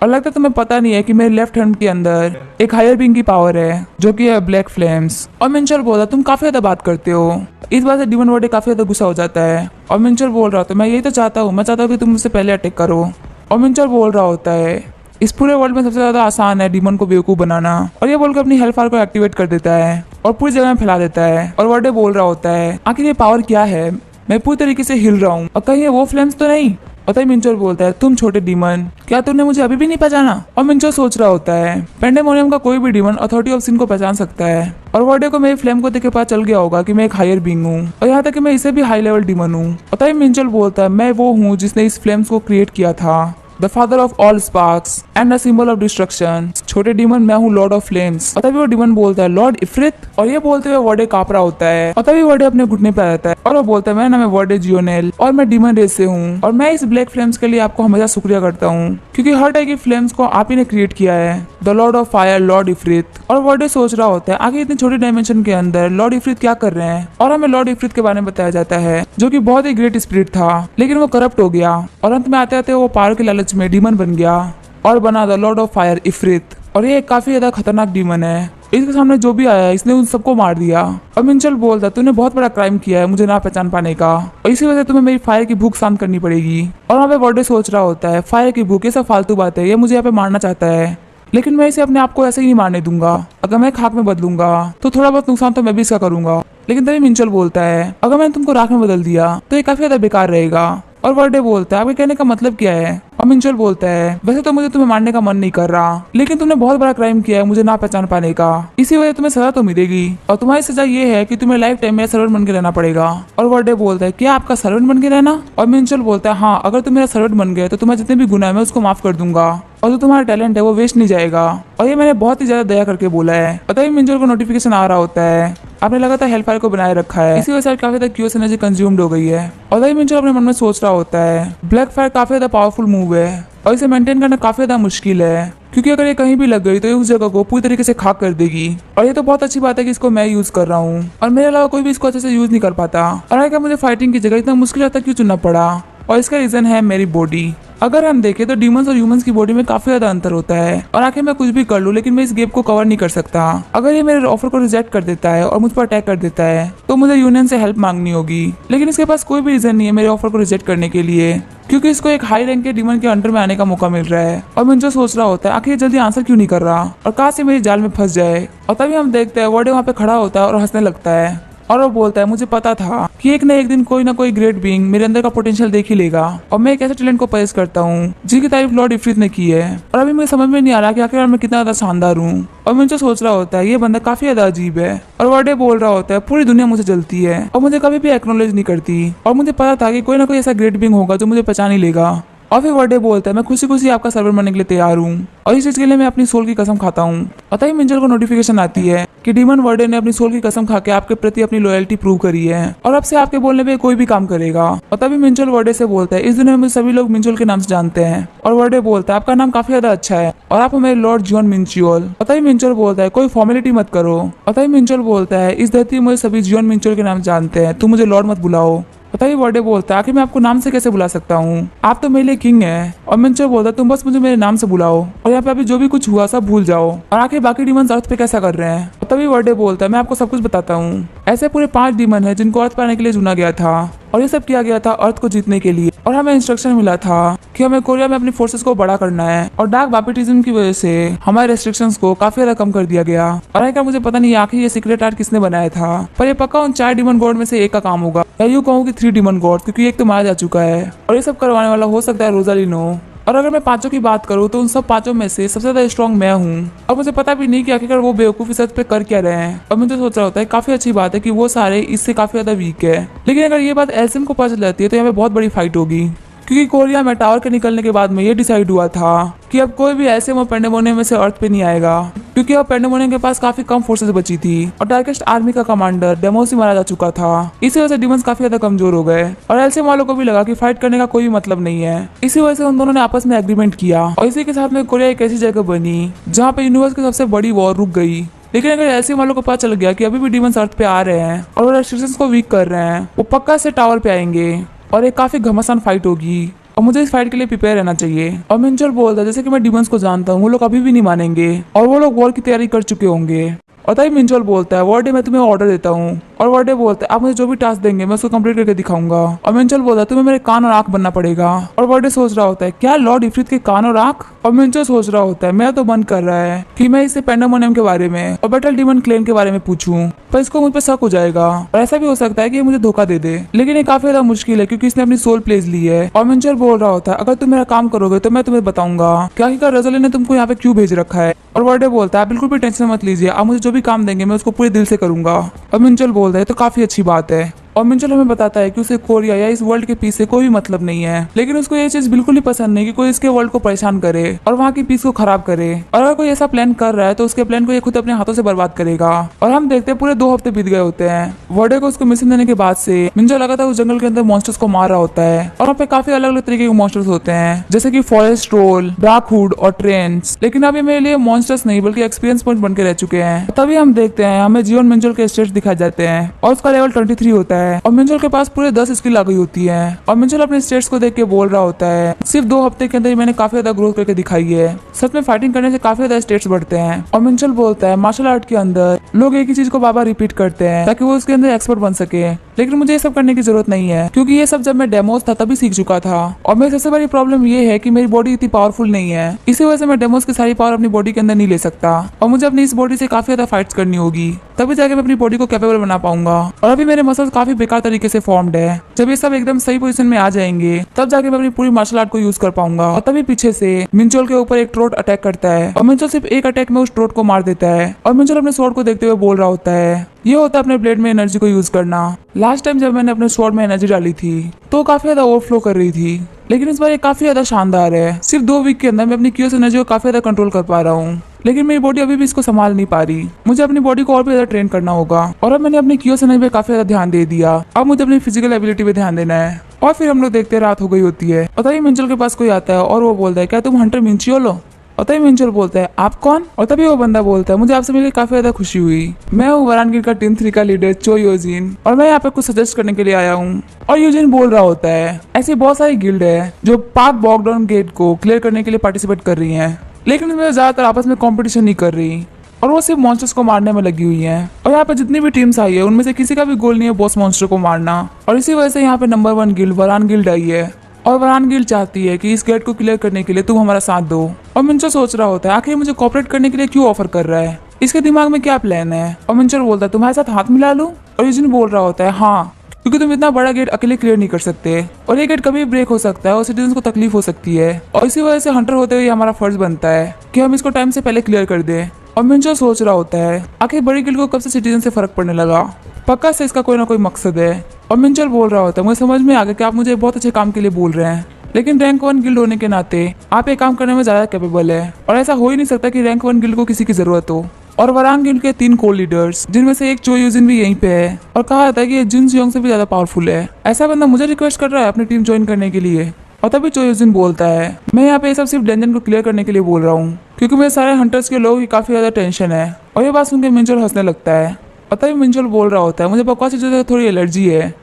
और लगता है तुम्हें पता नहीं है कि मेरे लेफ्ट हैंड के अंदर एक हायर बीइंग की पावर है जो कि है ब्लैक फ्लेम्स। और मिंचुअल बोलता है तुम काफी ज्यादा बात करते हो। इस बात से डीमन वर्डे काफी ज्यादा गुस्सा हो जाता है और मिंचुअल बोल रहा होता है मैं यही तो चाहता हूँ, मैं चाहता हूँ कि तुम मुझसे पहले अटैक करो। और मिंचुअल बोल रहा होता है इस पूरे वर्ल्ड में सबसे ज्यादा आसान है डीमन को बेवकूफ बनाना। और ये बोलकर अपनी हेल्थ फायर को एक्टिवेट कर देता है और पूरी जगह में फैला देता है। और वर्डे बोल रहा होता है आखिर ये पावर क्या है? मैं पूरी तरीके से हिल रहा हूँ और कहीं ये वो फ्लेम्स तो नहीं? और तभी मिंचुअल बोलता है तुम छोटे डीमन क्या तुमने मुझे अभी भी नहीं पहचाना? और मिंचुअल सोच रहा होता है पेंडेमोनियम का कोई भी डीमन अथॉरिटी ऑफ सिन को पहचान सकता है और वर्डे को मेरी फ्लेम को देख के पता चल गया होगा कि मैं एक हायर बीइंग हूँ और यहाँ तक कि मैं इसे भी हाई लेवल डीमन हूँ। और तभी मिंचुअल बोलता है मैं वो हूँ जिसने इस फ्लेम्स को क्रिएट किया था, the father of all sparks and the symbol of destruction. छोटे डीमन मैं हूँ लॉर्ड ऑफ फ्लेम्स। और तभी वो डीमन बोलता है लॉर्ड इफ्रित। और ये बोलते हुए वर्डे कांप रहा होता है और तभी वर्डे अपने घुटने पे आ जाता है और वो बोलता है मेरा नाम है वर्डे जियोनेल और मैं डीमन रेस से हूँ और मैं इस ब्लैक फ्लेम्स के लिए आपको हमेशा शुक्रिया करता हूँ क्योंकि हर टाइप की फ्लेम्स को आप ही ने क्रिएट किया है, the lord of fire lord Ifrit. और वर्डे सोच रहा होता है आगे इतनी छोटी डायमेंशन के अंदर लॉर्ड इफ्रित क्या कर रहे हैं। और हमें लॉर्ड इफ्रित के बारे में बताया जाता है जो कि बहुत ही ग्रेट स्पिरिट था लेकिन वो करप्ट हो गया और अंत में आते आते वो पावर के लालच में डीमन बन गया और बना द लॉर्ड ऑफ फायर इफ्रित। और ये काफी ज्यादा खतरनाक डीमन है, इसके सामने जो भी आया इसने उन सबको मार दिया। और मिंचुअल बोलता तूने बहुत बड़ा क्राइम किया है मुझे ना पहचान पाने का और इसी वजह से तुम्हें मेरी फायर की भूख शांत करनी पड़ेगी। और वहाँ पे वर्डे सोच रहा होता है फायर की भूख ये सब फालतू बात है, ये मुझे यहाँ पे मारना चाहता है लेकिन मैं इसे अपने आप को ऐसे ही नहीं मारने दूंगा। अगर मैं खाक में बदलूंगा तो थोड़ा बहुत नुकसान तो मैं भी इसका करूंगा। लेकिन तभी मिंचुअल बोलता है अगर मैंने तुमको राख में बदल दिया तो ये काफी ज्यादा बेकार रहेगा। और वर्डे बोलता है आपके कहने का मतलब क्या है? और मिंचुअल बोलता है वैसे तो मुझे तुम्हें मारने का मन नहीं कर रहा लेकिन तुमने बहुत बड़ा क्राइम किया है मुझे ना पहचान पाने का, इसी वजह तुम्हें सजा तो मिलेगी और तुम्हारी सजा ये है कि तुम्हें लाइफ टाइम मेरा सर्वेंट बन के रहना पड़ेगा। और वर्डे बोलता है क्या आपका सर्वेंट बन के रहना? और मिंचुअल बोलता है हाँ अगर तुम मेरा सर्वेंट बन गए तो तुम्हारे जितने भी गुनाह है मैं उसको माफ कर दूंगा और जो तुम्हारा टैलेंट है वो वेस्ट नहीं जाएगा। और ये मैंने बहुत ही ज्यादा दया करके बोला है। और तभी मिंचुअल को नोटिफिकेशन आ रहा होता है आपने लगातार हेल्पफायर को बनाए रखा है, इसी वजह से काफी ज्यादा क्यूस एनर्जी कंज्यूम्ड हो गई है। और तभी मिंचुअल अपने मन में सोच रहा होता है ब्लैक फायर काफी ज्यादा पावरफुल मूव है और इसे मेंटेन करना काफी ज्यादा मुश्किल है क्योंकि अगर ये कहीं भी लग गई तो ये उस जगह को पूरी तरीके से खाक कर देगी। और ये तो बहुत अच्छी बात है कि इसको मैं यूज कर रहा हूँ और मेरे अलावा कोई भी इसको अच्छे से यूज नहीं कर पाता। और अगर मुझे फाइटिंग की जगह इतना मुश्किल रहता क्यों चुनना पड़ा? और इसका रीजन है मेरी बॉडी। अगर हम देखें तो डीमंस और ह्यूमंस की बॉडी में काफी ज्यादा अंतर होता है और आखिर मैं कुछ भी कर लूं लेकिन मैं इस गैप को कवर नहीं कर सकता। अगर ये मेरे ऑफर को रिजेक्ट कर देता है और मुझ पर अटैक कर देता है तो मुझे यूनियन से हेल्प मांगनी होगी, लेकिन इसके पास कोई भी रीजन नहीं है मेरे ऑफर को रिजेक्ट करने के लिए क्योंकि इसको एक हाई रैंक के डीमन के अंडर में आने का मौका मिल रहा है। और मिंचुअल सोच रहा होता है आखिर जल्दी आंसर क्यों नहीं कर रहा और कहाँ से मेरी जाल में फंस जाए। और तभी हम देखते हैं वर्डे वहाँ पे खड़ा होता है और हंसने लगता है और वो बोलता है मुझे पता था कि एक न एक दिन कोई ना कोई ग्रेट बीइंग मेरे अंदर का पोटेंशियल देख ही लेगा और मैं एक ऐसे टैलेंट को पजेस करता हूँ जिसकी तारीफ लॉर्ड इफ्रित ने की है और अभी मुझे समझ में नहीं आ रहा कि आखिर मैं कितना ज्यादा शानदार हूँ। और मिंचुअल सोच रहा होता है ये बंदा काफी ज्यादा अजीब है। और वर्डे बोल रहा होता है पूरी दुनिया मुझे जलती है और मुझे कभी भी एक्नॉलेज नहीं करती और मुझे पता था कि कोई ना कोई ऐसा ग्रेट बीइंग होगा जो मुझे पहचान ही लेगा। और फिर वर्डे बोलता है मैं खुशी खुशी आपका सर्वर बनने के लिए तैयार हूँ और इस चीज के लिए मैं अपनी सोल की कसम खाता हूँ। और तभी मिंचुअल को नोटिफिकेशन आती है कि डीमन वर्डे ने अपनी सोल की कसम खा के आपके प्रति अपनी लॉयल्टी प्रूव करी है और अब से आपके बोलने पे कोई भी काम करेगा। और तभी मिंचुअल वर्डे से बोलता है इस दुनिया में सभी लोग मिंचुअल के नाम से जानते हैं। और वर्डे बोलता है आपका नाम काफी ज्यादा अच्छा है और आप मेरे लॉर्ड जॉन मिंचुअल। और तभी मिंचुअल बोलता है कोई फॉर्मेलिटी मत करो। और तभी मिंचुअल बोलता है इस धरती में मुझे सभी जॉन मिंचुअल के नाम जानते हैं, तुम मुझे लॉर्ड मत बुलाओ। तभी वर्डे बोलता है आखिर मैं आपको नाम से कैसे बुला सकता हूँ, आप तो मेरे लिए किंग है। और मिंचुअल बोलता है तुम बस मुझे मेरे नाम से बुलाओ और यहाँ पे अभी जो भी कुछ हुआ सब भूल जाओ और आखिर बाकी डीमंस अर्थ पे कैसा कर रहे हैं। तभी वर्डे बोलता है मैं आपको सब कुछ बताता हूँ। ऐसे पूरे 5 डीमन है जिनको अर्थ पाने के लिए चुना गया था और ये सब किया गया था अर्थ को जीतने के लिए। और हमें इंस्ट्रक्शन मिला था कि हमें कोरिया में अपनी फोर्सेस को बड़ा करना है और डार्क बापिटिज्म की वजह से हमारे रेस्ट्रिक्शंस को काफी ज्यादा कम कर दिया गया। और आखिर मुझे पता नहीं आखिर ये सीक्रेट आर्ट किसने बनाया था, पर ये पक्का उन 4 डीमन गॉड में से एक का काम होगा, या यूँ कहूँ कि 3 डीमन गॉड, क्योंकि एक तो मारा जा चुका है और ये सब करवाने वाला हो सकता है रोजालिनो। और अगर मैं 5 की बात करूँ तो उन सब 5 में से सबसे ज्यादा स्ट्रॉन्ग मैं हूँ और मुझे पता भी नहीं कि आखिरकार वो बेवकूफी सच पे कर क्या रहे हैं। और मुझे सोच रहा होता है काफी अच्छी बात है कि वो सारे इससे काफी ज्यादा वीक है, लेकिन अगर ये बात एल्सिम को पता चल जाती है तो यहाँ पे बहुत बड़ी फाइट होगी, क्योंकि कोरिया में टावर के निकलने के बाद में ये डिसाइड हुआ था कि अब कोई भी ऐसे वो पेंडेमोनियम में से अर्थ पे नहीं आएगा, क्योंकि अब पेंडेमोनियम के पास काफी कम फोर्सेस बची थी और डार्केस्ट आर्मी का कमांडर डेमोस ही मारा जा चुका था। इसी वजह से डिमंस काफी ज्यादा कमजोर हो गए और एल्सियम वालों को भी लगा कि फाइट करने का कोई मतलब नहीं है। इसी वजह से उन दोनों ने आपस में एग्रीमेंट किया और इसी के साथ में कोरिया एक ऐसी जगह बनी जहाँ पे यूनिवर्स की सबसे बड़ी वॉर रुक गई। लेकिन अगर एल्सियम वालों को पता चल गया कि अभी भी डिमंस अर्थ पे आ रहे हैं और वो रेस्ट्रिक्शंस को वीक कर रहे हैं, वो पक्का से टावर पे आएंगे और एक काफी घमासान फाइट होगी और मुझे इस फाइट के लिए प्रिपेयर रहना चाहिए। और मिंचल बोलता है जैसे कि मैं डिमंस को जानता हूँ वो लोग अभी भी नहीं मानेंगे और वो लोग वॉर की तैयारी कर चुके होंगे। और तभी मिंचल बोलता है वर्डे मैं तुम्हें ऑर्डर देता हूँ। और वर्डे बोलता है आप मुझे जो भी टास्क देंगे मैं उसको कंप्लीट करके दिखाऊंगा। और मिंचल बोलता है तुम्हें मेरे कान और आंख बनना पड़ेगा। और वर्डे सोच रहा होता है क्या लॉर्ड इफ्रित के कान और आंख। और मिंचल सोच रहा होता है मैं तो मन कर रहा है कि मैं इससे पेंडेमोनियम के बारे में और बैटल डीमन क्लेन के बारे में पूछूं, पर इसको मुझ पर शक हो जाएगा और ऐसा भी हो सकता है कि ये मुझे धोखा दे दे। लेकिन ये काफी ज्यादा मुश्किल है क्योंकि इसने अपनी सोल प्लेस ली है। और मिंचल बोल रहा होता है अगर तुम मेरा काम करोगे तो मैं तुम्हें बताऊंगा कि आखिरकार रोज़ालिन ने तुमको यहाँ पे क्यों भेज रखा है। और वर्डे बोलता है आप बिल्कुल भी टेंशन मत लीजिए, आप मुझे जो भी काम देंगे मैं उसको पूरे दिल से करूंगा। और मिंचल बोलता है तो काफी अच्छी बात है। और मिंचल हमें बताता है कि उसे कोरिया या इस वर्ल्ड के पीस से कोई मतलब नहीं है, लेकिन उसको ये चीज बिल्कुल ही पसंद नहीं कि कोई इसके वर्ल्ड को परेशान करे और वहाँ की पीस को खराब करे। और अगर कोई ऐसा प्लान कर रहा है तो उसके प्लान को ये खुद अपने हाथों से बर्बाद करेगा। और हम देखते हैं पूरे 2 हफ्ते बीत गए होते हैं वर्डे को उसको मिशन देने के बाद से। मिंचल लगातार उस जंगल के अंदर मॉन्स्टर्स को मार रहा होता है और वहाँ पे काफी अलग अलग तरीके के मॉन्स्टर्स होते हैं जैसे कि फॉरेस्ट ट्रोल, डार्क हुड और ट्रेंस। लेकिन अभी मेरे लिए मॉन्स्टर्स नहीं बल्कि एक्सपीरियंस पॉइंट बन के रह चुके हैं। तभी हम देखते हैं हमें जियोन मिंचल के स्टेट्स दिखाए जाते हैं और उसका लेवल 23 होता है और मिंचल के पास पूरे 10 स्किल आ गई होती है। और मिंचल अपने स्टेट्स को देख के बोल रहा होता है सिर्फ 2 हफ्ते के अंदर ही मैंने काफी ज्यादा ग्रोथ करके दिखाई है। सच में फाइटिंग करने से काफी ज्यादा स्टेट्स बढ़ते हैं। और मिंचल बोलता है मार्शल आर्ट के अंदर लोग एक ही चीज को बार बार रिपीट करते हैं ताकि वो उसके अंदर एक्सपर्ट बन सके, लेकिन मुझे ये सब करने की जरूरत नहीं है क्योंकि ये सब जब मैं डेमोस था तभी सीख चुका था। और मेरी सबसे बड़ी प्रॉब्लम ये है कि मेरी बॉडी इतनी पावरफुल नहीं है, इसी वजह से मैं डेमोस की सारी पावर अपनी बॉडी के अंदर नहीं ले सकता और मुझे अपनी इस बॉडी से काफी ज्यादा फाइट्स करनी होगी, तभी जाके मैं अपनी बॉडी को कैपेबल बना पाऊंगा। और अभी मेरे मसल्स काफी बेकार तरीके से फॉर्म्ड है, जब ये सब एकदम सही पोजीशन में आ जाएंगे तब जाके मैं अपनी पूरी मार्शल आर्ट को यूज कर पाऊंगा। और तभी पीछे से मिंचोल के ऊपर एक ट्रोट अटैक करता है और मिंचोल सिर्फ एक अटैक में उस ट्रोट को मार देता है। और मिंचोल अपने स्वॉर्ड को देखते हुए बोल रहा होता है ये होता है अपने ब्लेड में एनर्जी को यूज करना। लास्ट टाइम जब मैंने अपने स्वॉर्ड में एनर्जी डाली थी तो काफी ज्यादा ओवरफ्लो कर रही थी, लेकिन इस बार ये काफी ज्यादा शानदार है। सिर्फ 2 वीक के अंदर मैं अपनी क्यूस एनर्जी को काफी ज्यादा कंट्रोल कर पा रहा हूँ, लेकिन मेरी बॉडी अभी भी इसको संभाल नहीं पा रही। मुझे अपनी बॉडी को और भी ज्यादा ट्रेन करना होगा। और अब मैंने अपनी क्यूस एनर्जी पे काफी ज्यादा ध्यान दे दिया, अब मुझे अपनी फिजिकल एबिलिटी पे ध्यान देना है। और फिर हम लोग देखते हैं रात हो गई होती है और तभी मिंचल के पास कोई आता है और वो बोलता है क्या तुम हंटर मिंचियोल हो। और तभी मिंचल बोलता है आप कौन। और तभी वो बंदा बोलता है मुझे आपसे मिलकर काफी ज्यादा खुशी हुई, मैं हूँ वरानगिर का टीम 3 का लीडर चो योजिन और मैं यहाँ पे कुछ सजेस्ट करने के लिए आया हूँ। और योजिन बोल रहा होता है ऐसी बहुत सारी गिल्ड है जो पाक बॉकडाउन गेट को क्लियर करने के लिए पार्टिसिपेट कर रही है, लेकिन इसमें ज्यादातर आपस में कॉम्पिटिशन नहीं कर रही और वो सिर्फ मॉन्स्टर्स को मारने में लगी हुई है। और यहाँ पे जितनी भी टीम्स आई है उनमें से किसी का भी गोल नहीं है बॉस मॉन्स्टर को मारना। और इसी वजह से यहाँ पे नंबर 1 गिल्ड वरान गिल्ड आई है और वरान गिल्ड चाहती है कि इस गेट को क्लियर करने के लिए तुम हमारा साथ दो। और मिंचल सोच रहा होता है आखिर मुझे कोऑपरेट करने के लिए क्यों ऑफर कर रहा है, इसके दिमाग में क्या प्लान है। और मिंचल बोलता है तुम्हारे साथ हाथ मिला लूं। और यूजिन बोल रहा होता है हाँ, क्योंकि तुम इतना बड़ा गेट अकेले क्लियर नहीं कर सकते और ये गेट कभी ब्रेक हो सकता है और सिटीजन को तकलीफ हो सकती है। और इसी वजह से हंटर होते हुए हमारा फर्ज बनता है कि हम इसको टाइम से पहले क्लियर कर दें। और मिंचल सोच रहा होता है आखिर बड़ी गिल्ड को कब से सिटीजन से फर्क पड़ने लगा, पक्का से इसका कोई ना कोई मकसद है। और मिंचल बोल रहा होता है मुझे समझ में आ गया कि आप मुझे बहुत अच्छे काम के लिए बोल रहे हैं, लेकिन रैंक 1 गिल्ड होने के नाते आप एक काम करने में ज्यादा कैपेबल है और ऐसा हो ही नहीं सकता कि रैंक 1 गिल्ड को किसी की जरूरत हो। और वरान गिल्ड के 3 को लीडर्स जिनमें से एक चो यूजिन भी यहीं पे है और कहा जाता है कि ये जिन जियोंग से भी ज्यादा पावरफुल है। ऐसा बंदा मुझे रिक्वेस्ट कर रहा है अपनी टीम ज्वाइन करने के लिए। और तभी चो यूजिन बोलता है मैं यहाँ पे ये सब सिर्फ डेंजन को क्लियर करने के लिए बोल रहा हूँ क्योंकि मेरे सारे हंटर्स के लोगों की काफी ज्यादा टेंशन है। और ये बात सुनकर मिंचल हंसने लगता है और तभी मिंचल बोल रहा होता है मुझे बकवास चीजों से थोड़ी एलर्जी है।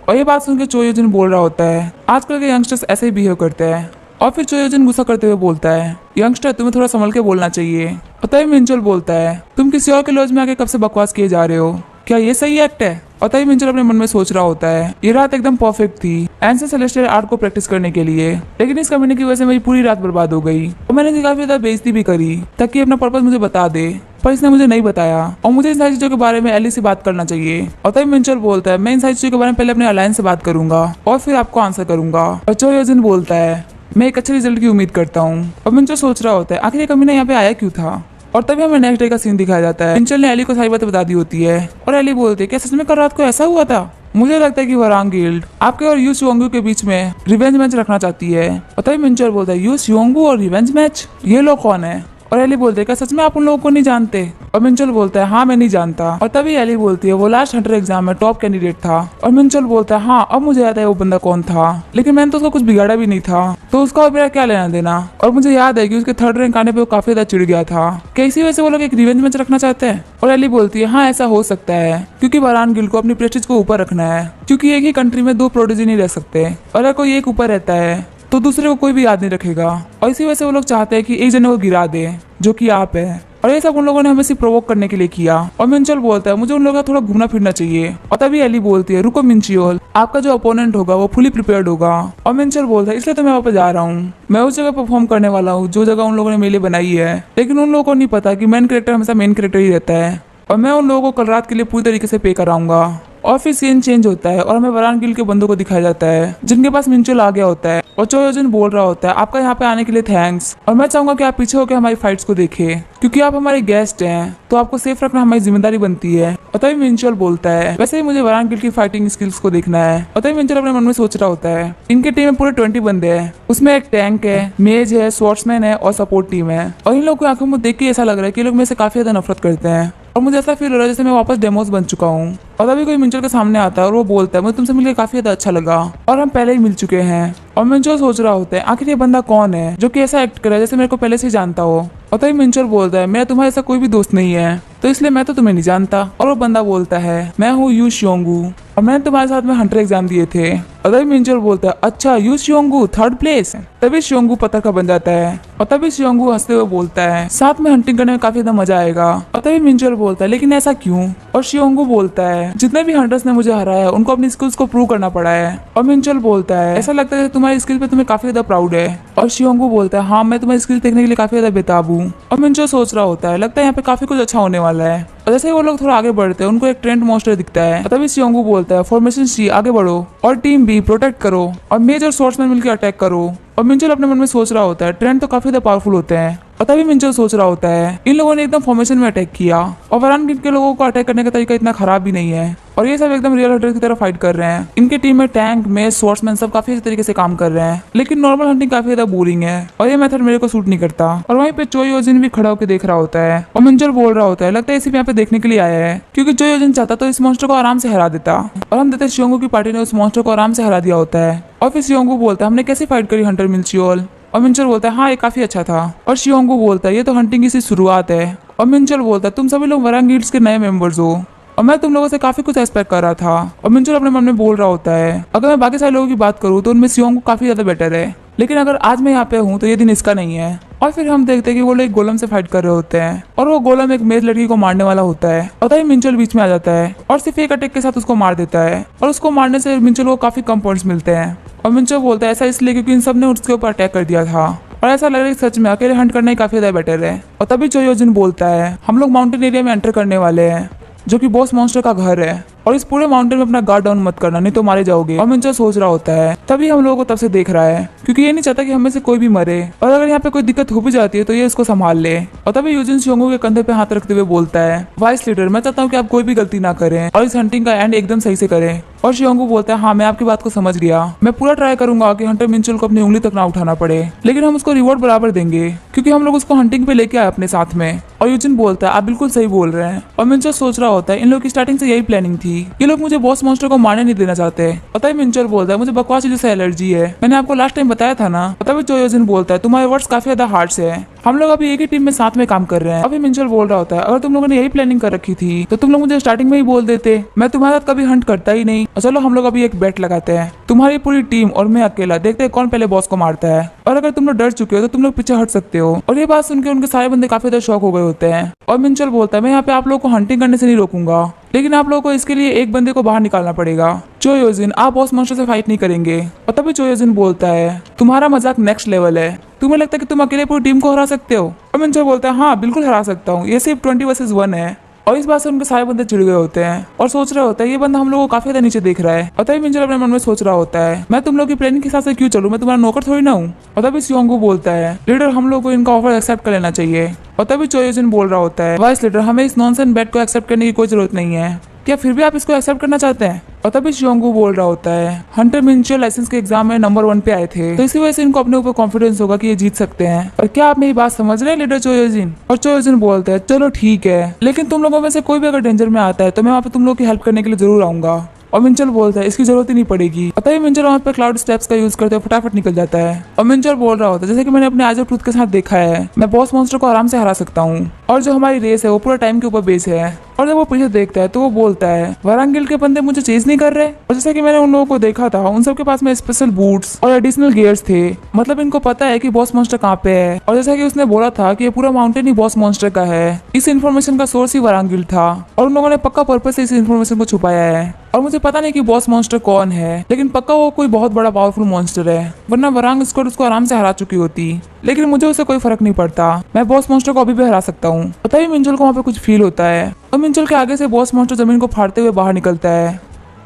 और ये बात सुनकर चो यूजिन बोल रहा होता है आजकल के यंगस्टर्स ऐसे ही बिहेव करते हैं और फिर चोयोजन गुस्सा करते हुए बोलता है, यंगस्टर तुम्हें थोड़ा संभल के बोलना चाहिए। और तभी मिंचोल बोलता है, तुम किसी और के लॉज में आके कब से बकवास किए जा रहे हो, क्या ये सही एक्ट है? और तभी मिंचोल अपने मन में सोच रहा होता है, ये रात एकदम परफेक्ट थी एंड से सेलेस्टियल आर्ट को प्रैक्टिस करने के लिए, लेकिन इस कमीने की वजह से मेरी पूरी रात बर्बाद हो गई और मैंने काफी ज्यादा बेइज्जती भी करी ताकि अपना पर्पस मुझे बता दे, पर इसने मुझे नहीं बताया और मुझे इन सारी चीजों के बारे में एली से बात करना चाहिए। और तभी मिंचोल बोलता है, मैं इन सारी चीजों के बारे में पहले अपने अलायंस से बात करूंगा और फिर आपको आंसर करूंगा। और चोयोजन बोलता है, मैं एक अच्छे रिजल्ट की उम्मीद करता हूँ। और मिंचोल सोच रहा होता है, आखिर ये कमीना यहाँ पे आया क्यों था? और तभी हमें नेक्स्ट डे का सीन दिखाया जाता है। मिंचोल ने एली को सारी बातें बता दी होती है और एली बोलती है, क्या सच में कल रात को ऐसा हुआ था? मुझे लगता है कि वरांग गिल्ड आपके और यू शियोंगू के बीच में रिवेंज मैच रखना चाहती है। और तभी मिंचोल बोलता है, यू शियोंगू और रिवेंज मैच, ये लोग कौन है? और एली बोलते हैं, क्या सच में आप उन लोगों को नहीं जानते? और मिंचोल बोलता है, हाँ मैं नहीं जानता। और तभी एली बोलती है, वो लास्ट हंटर एग्जाम में टॉप कैंडिडेट था। और मिंचोल बोलता है, हाँ अब मुझे याद है वो बंदा कौन था, लेकिन मैंने तो उसको कुछ बिगाड़ा भी नहीं था, तो उसका और मेरा क्या लेना देना। और मुझे याद है कि उसके थर्ड रैंक आने पे वो काफी ज्यादा चिढ़ गया था, क्या इसी वजह से वो लोग एक रिवेंज मैच रखना चाहते हैं? और एली बोलती है, हाँ ऐसा हो सकता है, क्योंकि वरान गिल्ड को अपनी प्रेस्टीज को ऊपर रखना है, क्योंकि एक ही कंट्री में दो प्रोडिजी नहीं रह सकते, और अगर कोई एक ऊपर रहता है तो दूसरे को कोई भी याद नहीं रखेगा। और इसी वजह से वो लोग चाहते हैं कि एक जने को गिरा दे, जो कि आप है। और ये सब उन लोगों ने हमें सिर्फ प्रोवोक करने के लिए किया। और मिंचोल बोलता है, मुझे उन लोगों का थोड़ा घूमना फिरना चाहिए। और तभी एली बोलती है, रुको मिंचियोल, आपका जो अपोनेंट होगा वो फुली प्रिपेयर्ड होगा। और मिंचोल बोलता है, इसलिए तो मैं वहाँ पे जा रहा हूँ, मैं उस जगह परफॉर्म करने वाला हूँ जो जगह उन लोगों ने मेरे लिए बनाई है। लेकिन उन लोगों को नहीं पता कि मेन कैरेक्टर हमेशा मेन कैरेक्टर ही रहता है, और मैं उन लोगों को कल रात के लिए पूरी तरीके से पे कराऊंगा। और फिर सीन चेंज होता है और हमें वरान गिल्ड के बंदों को दिखाया जाता है जिनके पास मिंचोल आ गया होता है। और चोयोजन बोल रहा होता है, आपका यहाँ पे आने के लिए थैंक्स, और मैं चाहूंगा कि आप पीछे होकर हमारी फाइट्स को देखें, क्योंकि आप हमारे गेस्ट हैं, तो आपको सेफ रखना हमारी जिम्मेदारी बनती है। और तभी मिंचोल बोलता है, वैसे ही मुझे वरान गिल्ड की फाइटिंग स्किल्स को देखना है। और तभी मिंचोल अपने मन में सोच रहा होता है, इनके टीम में पूरे 20 बंदे हैं, उसमें एक टैंक है, मेज है, स्वॉर्ड्समैन है और सपोर्ट टीम है। और इन लोगों की आंखों में देख के ऐसा लग रहा है कि ये लोग मेरे से काफी ज्यादा नफरत करते हैं, और मुझे ऐसा फील हो रहा है जैसे मैं वापस डेमोस बन चुका हूँ। और तभी कोई मिंचोल के सामने आता है और वो बोलता है, मुझे तुमसे मिलकर काफी ज्यादा अच्छा लगा और हम पहले ही मिल चुके हैं। और मिंचोल सोच रहा होता है, आखिर ये बंदा कौन है जो कि ऐसा एक्ट करे जैसे मेरे को पहले से ही जानता हो। और तभी मिंचोल बोलता है, मेरा तुम्हारे ऐसा कोई भी दोस्त नहीं है, तो इसलिए मैं तो तुम्हें नहीं जानता। और वो बंदा बोलता है, मैं हूँ यू शियोंगू और मैंने तुम्हारे साथ में हंटर एग्जाम दिए थे। और तभी मिंचोल बोलता है, अच्छा यू शियोंगू थर्ड प्लेस। तभी शियोंगू पत्थर का बन जाता है। और तभी शियोंगू हंसते हुए बोलता है, साथ में हंटिंग करने में काफी ज्यादा मजा आएगा। और तभी मिंचोल बोलता है, लेकिन ऐसा क्यों? और शियोंगू बोलता है, जितने भी हंटर्स ने मुझे हराया उनको अपनी स्किल्स को प्रूव करना पड़ा है। और मिंचोल बोलता है, ऐसा लगता है तुम्हारी स्किल पे तुम्हें काफी ज्यादा प्राउड है। और शियोंगू बोलता है, हाँ मैं तुम्हारी स्किल देखने के लिए काफी ज्यादा बेताब हूँ। और मिंचोल सोच रहा होता है, लगता है यहाँ पे काफी कुछ अच्छा होने वाला है। और जैसे ही वो लोग थोड़ा आगे बढ़ते हैं उनको एक ट्रेंड मॉन्स्टर दिखता है। और तभी शियोंगू बोलता है, फॉर्मेशन सी आगे बढ़ो और टीम बी प्रोटेक्ट करो और मेज और स्वॉर्ड्समैन मिलकर अटैक करो। और मिंचोल अपने मन में सोच रहा होता है, ट्रेंड तो काफी ज्यादा पावरफुल होते हैं। और तभी मिंचोल सोच रहा होता है, इन लोगों ने एकदम फॉर्मेशन में अटैक किया और वरान गिल्ड के लोगों को अटैक करने का तरीका इतना खराब भी नहीं है, और ये सब एकदम रियल हंटर की तरह फाइट कर रहे हैं। इनकी टीम में टैंक में स्वॉर्ड्समैन सब काफी अच्छे तरीके से काम कर रहे हैं, लेकिन नॉर्मल हंटिंग काफी ज्यादा बोरिंग है और ये मेथड मेरे को सूट नहीं करता। और वहीं पे चोयोजन भी खड़ा होकर देख रहा होता है और मिंचोल बोल रहा होता है, लगता है इसी पे यहाँ पे देखने के लिए आया है, क्योंकि चोयोजन चाहता तो इस मॉन्स्टर को आराम से हरा देता, और हम देते शियोंगू की पार्टी ने उस मॉन्स्टर को आराम से हरा दिया होता है। और फिर शियोंगू बोलता है, हमने कैसे फाइट करी हंटर मिंचियोल? और मिंचोल बोलता है, हाँ ये काफी अच्छा था। और शियोंगू बोलता है, ये तो हंटिंग की सिर्फ शुरुआत है। और मिंचोल बोलता है, तुम सभी लोग वरान गिल्ड्स के नए मेंबर्स हो और मैं तुम लोगों से काफी कुछ एक्सपेक्ट कर रहा था। और मिंचोल अपने मन में बोल रहा होता है, अगर मैं बाकी सारे लोगों की बात करूँ तो उनमें शियोंगू काफी ज्यादा बेटर है, लेकिन अगर आज मैं यहाँ पे हूँ तो ये दिन इसका नहीं है। और फिर हम देखते हैं कि वो लोग एक गोलम से फाइट कर रहे होते हैं और वो गोलम एक मेज लड़की को मारने वाला होता है। और तभी मिंचोल बीच में आ जाता है और सिर्फ एक अटैक के साथ उसको मार देता है, और उसको मारने से मिंचोल को काफी कम पॉइंट्स मिलते हैं। और मिंचोल बोलता है, ऐसा इसलिए क्योंकि इन सब ने उसके ऊपर अटैक कर दिया था और ऐसा लग रहा है कि सच में अकेले हंट करना ही काफी ज्यादा बेटर है। और तभी चोयोजन बोलता है, हम लोग माउंटेन एरिया में एंटर करने वाले हैं जो कि बॉस मॉन्स्टर का घर है, और इस पूरे माउंटेन में अपना गार्ड डाउन मत करना, नहीं तो मारे जाओगे। और मिंचोल सोच रहा होता है, तभी हम लोगों को तब से देख रहा है, क्योंकि ये नहीं चाहता कि हमें से कोई भी मरे, और अगर यहाँ पे कोई दिक्कत हो भी जाती है तो ये इसको संभाल ले। और तभी यूजिन शियोंगू के कंधे पे हाथ रखते हुए बोलता है, वाइस लीडर मैं चाहता हूँ कि आप कोई भी गलती ना करें और इस हंटिंग का एंड एकदम सही से करें। और शियोंगू बोलता है, हाँ मैं आपकी बात को समझ गया, मैं पूरा ट्राई करूंगा कि हंटर मिंचोल को अपनी उंगली तक ना उठाना पड़े, लेकिन हम उसको रिवॉर्ड बराबर देंगे क्योंकि हम लोग उसको हंटिंग पे लेके आए अपने साथ में। और यूजिन बोलता है आप बिल्कुल सही बोल रहे हैं। और मिंचल सोच रहा होता है इन लोगों की स्टार्टिंग से यही प्लानिंग थी, ये लोग मुझे बॉस मॉन्स्टर को मारने नहीं देना चाहते। पता है मिंचल बोलता है मुझे बकवास चीजों से एलर्जी है, मैंने आपको लास्ट टाइम बताया था ना। पता है जो यूजिन बोलता है तुम्हारे वर्ड्स काफी ज्यादा हार्श है, हम लोग अभी एक ही टीम में साथ में काम कर रहे हैं। अभी मिंचल बोल रहा होता है अगर तुम लोगों ने यही प्लानिंग कर रखी थी तो तुम लोग मुझे स्टार्टिंग में ही बोल देते, मैं तुम्हारे साथ कभी हंट करता ही नहीं। चलो हम लोग अभी एक बेट लगाते हैं, तुम्हारी पूरी टीम और मैं अकेला, देखते हैं कौन पहले बॉस को मारता है। और अगर तुम लोग डर चुके हो तो तुम लोग पीछे हट सकते हो। और ये बात सुनकर उनके सारे बंदे काफी ज्यादा शॉक हो गए होते हैं। और मिंचल बोलता है मैं यहाँ पे आप लोगों को हंटिंग करने से नहीं रोकूंगा, लेकिन आप लोगों को इसके लिए एक बंदे को बाहर निकालना पड़ेगा। चोयोजिन आप बॉस मॉन्स्टर से फाइट नहीं करेंगे। और तभी चोयोजिन बोलता है तुम्हारा मजाक नेक्स्ट लेवल है, तुम्हें लगता है कि तुम अकेले पूरी टीम को हरा सकते हो। और मिंचल बोलता है हाँ बिल्कुल हरा सकता हूँ, ये सिर्फ 20 वर्सेस 1 है। और इस बात से उनके सारे बंदे चिढ़ गए होते हैं और सोच रहे होते हैं ये बंदा हम लोगों को काफी ज्यादा नीचे देख रहा है। और तभी मिंचल अपने मन में सोच रहा होता है मैं तुम लोग की प्लानिंग के हिसाब से क्यों चलूं, मैं तुम्हारा नौकर थोड़ी ना हूँ। और तभी सियोंगू बोलता है लीडर हम लोग को इनका ऑफर एक्सेप्ट कर लेना चाहिए। और तभी चोयोजिन बोल रहा होता है वाइस लीडर हमें इस नॉनसेंस बेट को एक्सेप्ट करने की कोई जरूरत नहीं है, क्या फिर भी आप इसको एक्सेप्ट करना चाहते हैं। और तभी शियोंगू बोल रहा होता है हंटर मिंचल लाइसेंस के एग्जाम में नंबर 1 पे आए थे, तो इसी वजह से इनको अपने ऊपर कॉन्फिडेंस होगा कि ये जीत सकते हैं। और क्या आप मेरी बात समझ रहे हैं लीडर चोयोजिन। और चोयोजिन बोलते हैं चलो ठीक है, लेकिन तुम लोगों में से कोई भी अगर डेंजर में आता है तो मैं वहाँ पे तुम लोग की हेल्प करने के लिए जरूर आऊंगा। और मिंचल बोलता है इसकी जरूरत ही नहीं पड़ेगी। पता है मिंचल वहाँ पे क्लाउड स्टेप्स का यूज करते हुए फटाफट निकल जाता है। और मिंचल बोल रहा होता है जैसे कि मैंने अपने आइजर ट्रूथ के साथ देखा है, मैं बॉस मॉन्स्टर को आराम से हरा सकता हूँ। और जो हमारी रेस है वो पूरा टाइम के ऊपर बेस है। और जब वो पीछे देखता है तो वो बोलता है वारंगिल के बंदे मुझे चेज नहीं कर रहे। और जैसे कि मैंने उन लोगों को देखा था उन सबके पास में स्पेशल बूट्स और एडिशनल गियर्स थे, मतलब इनको पता है कि बॉस मॉन्स्टर कहाँ पे है। और जैसा कि उसने बोला था कि ये पूरा माउंटेन ही बॉस मॉन्स्टर का है, इस इन्फॉर्मेशन का सोर्स ही वारंगिल था। और उन लोगों ने पक्का पर्पस से इस इन्फॉर्मेशन को छुपाया है। और मुझे पता नहीं कि बॉस मॉन्स्टर कौन है, लेकिन पक्का वो कोई बहुत बड़ा पावरफुल मॉन्स्टर है, वरना वरांग स्क्वाड उसको आराम से हरा चुकी होती। लेकिन मुझे उससे कोई फर्क नहीं पड़ता, मैं बॉस मॉन्स्टर को अभी भी हरा सकता हूँ। पता ही मिंचल को वहाँ पे कुछ फील होता है और मिंचल के आगे से बॉस मॉन्स्टर जमीन को फाड़ते हुए बाहर निकलता है।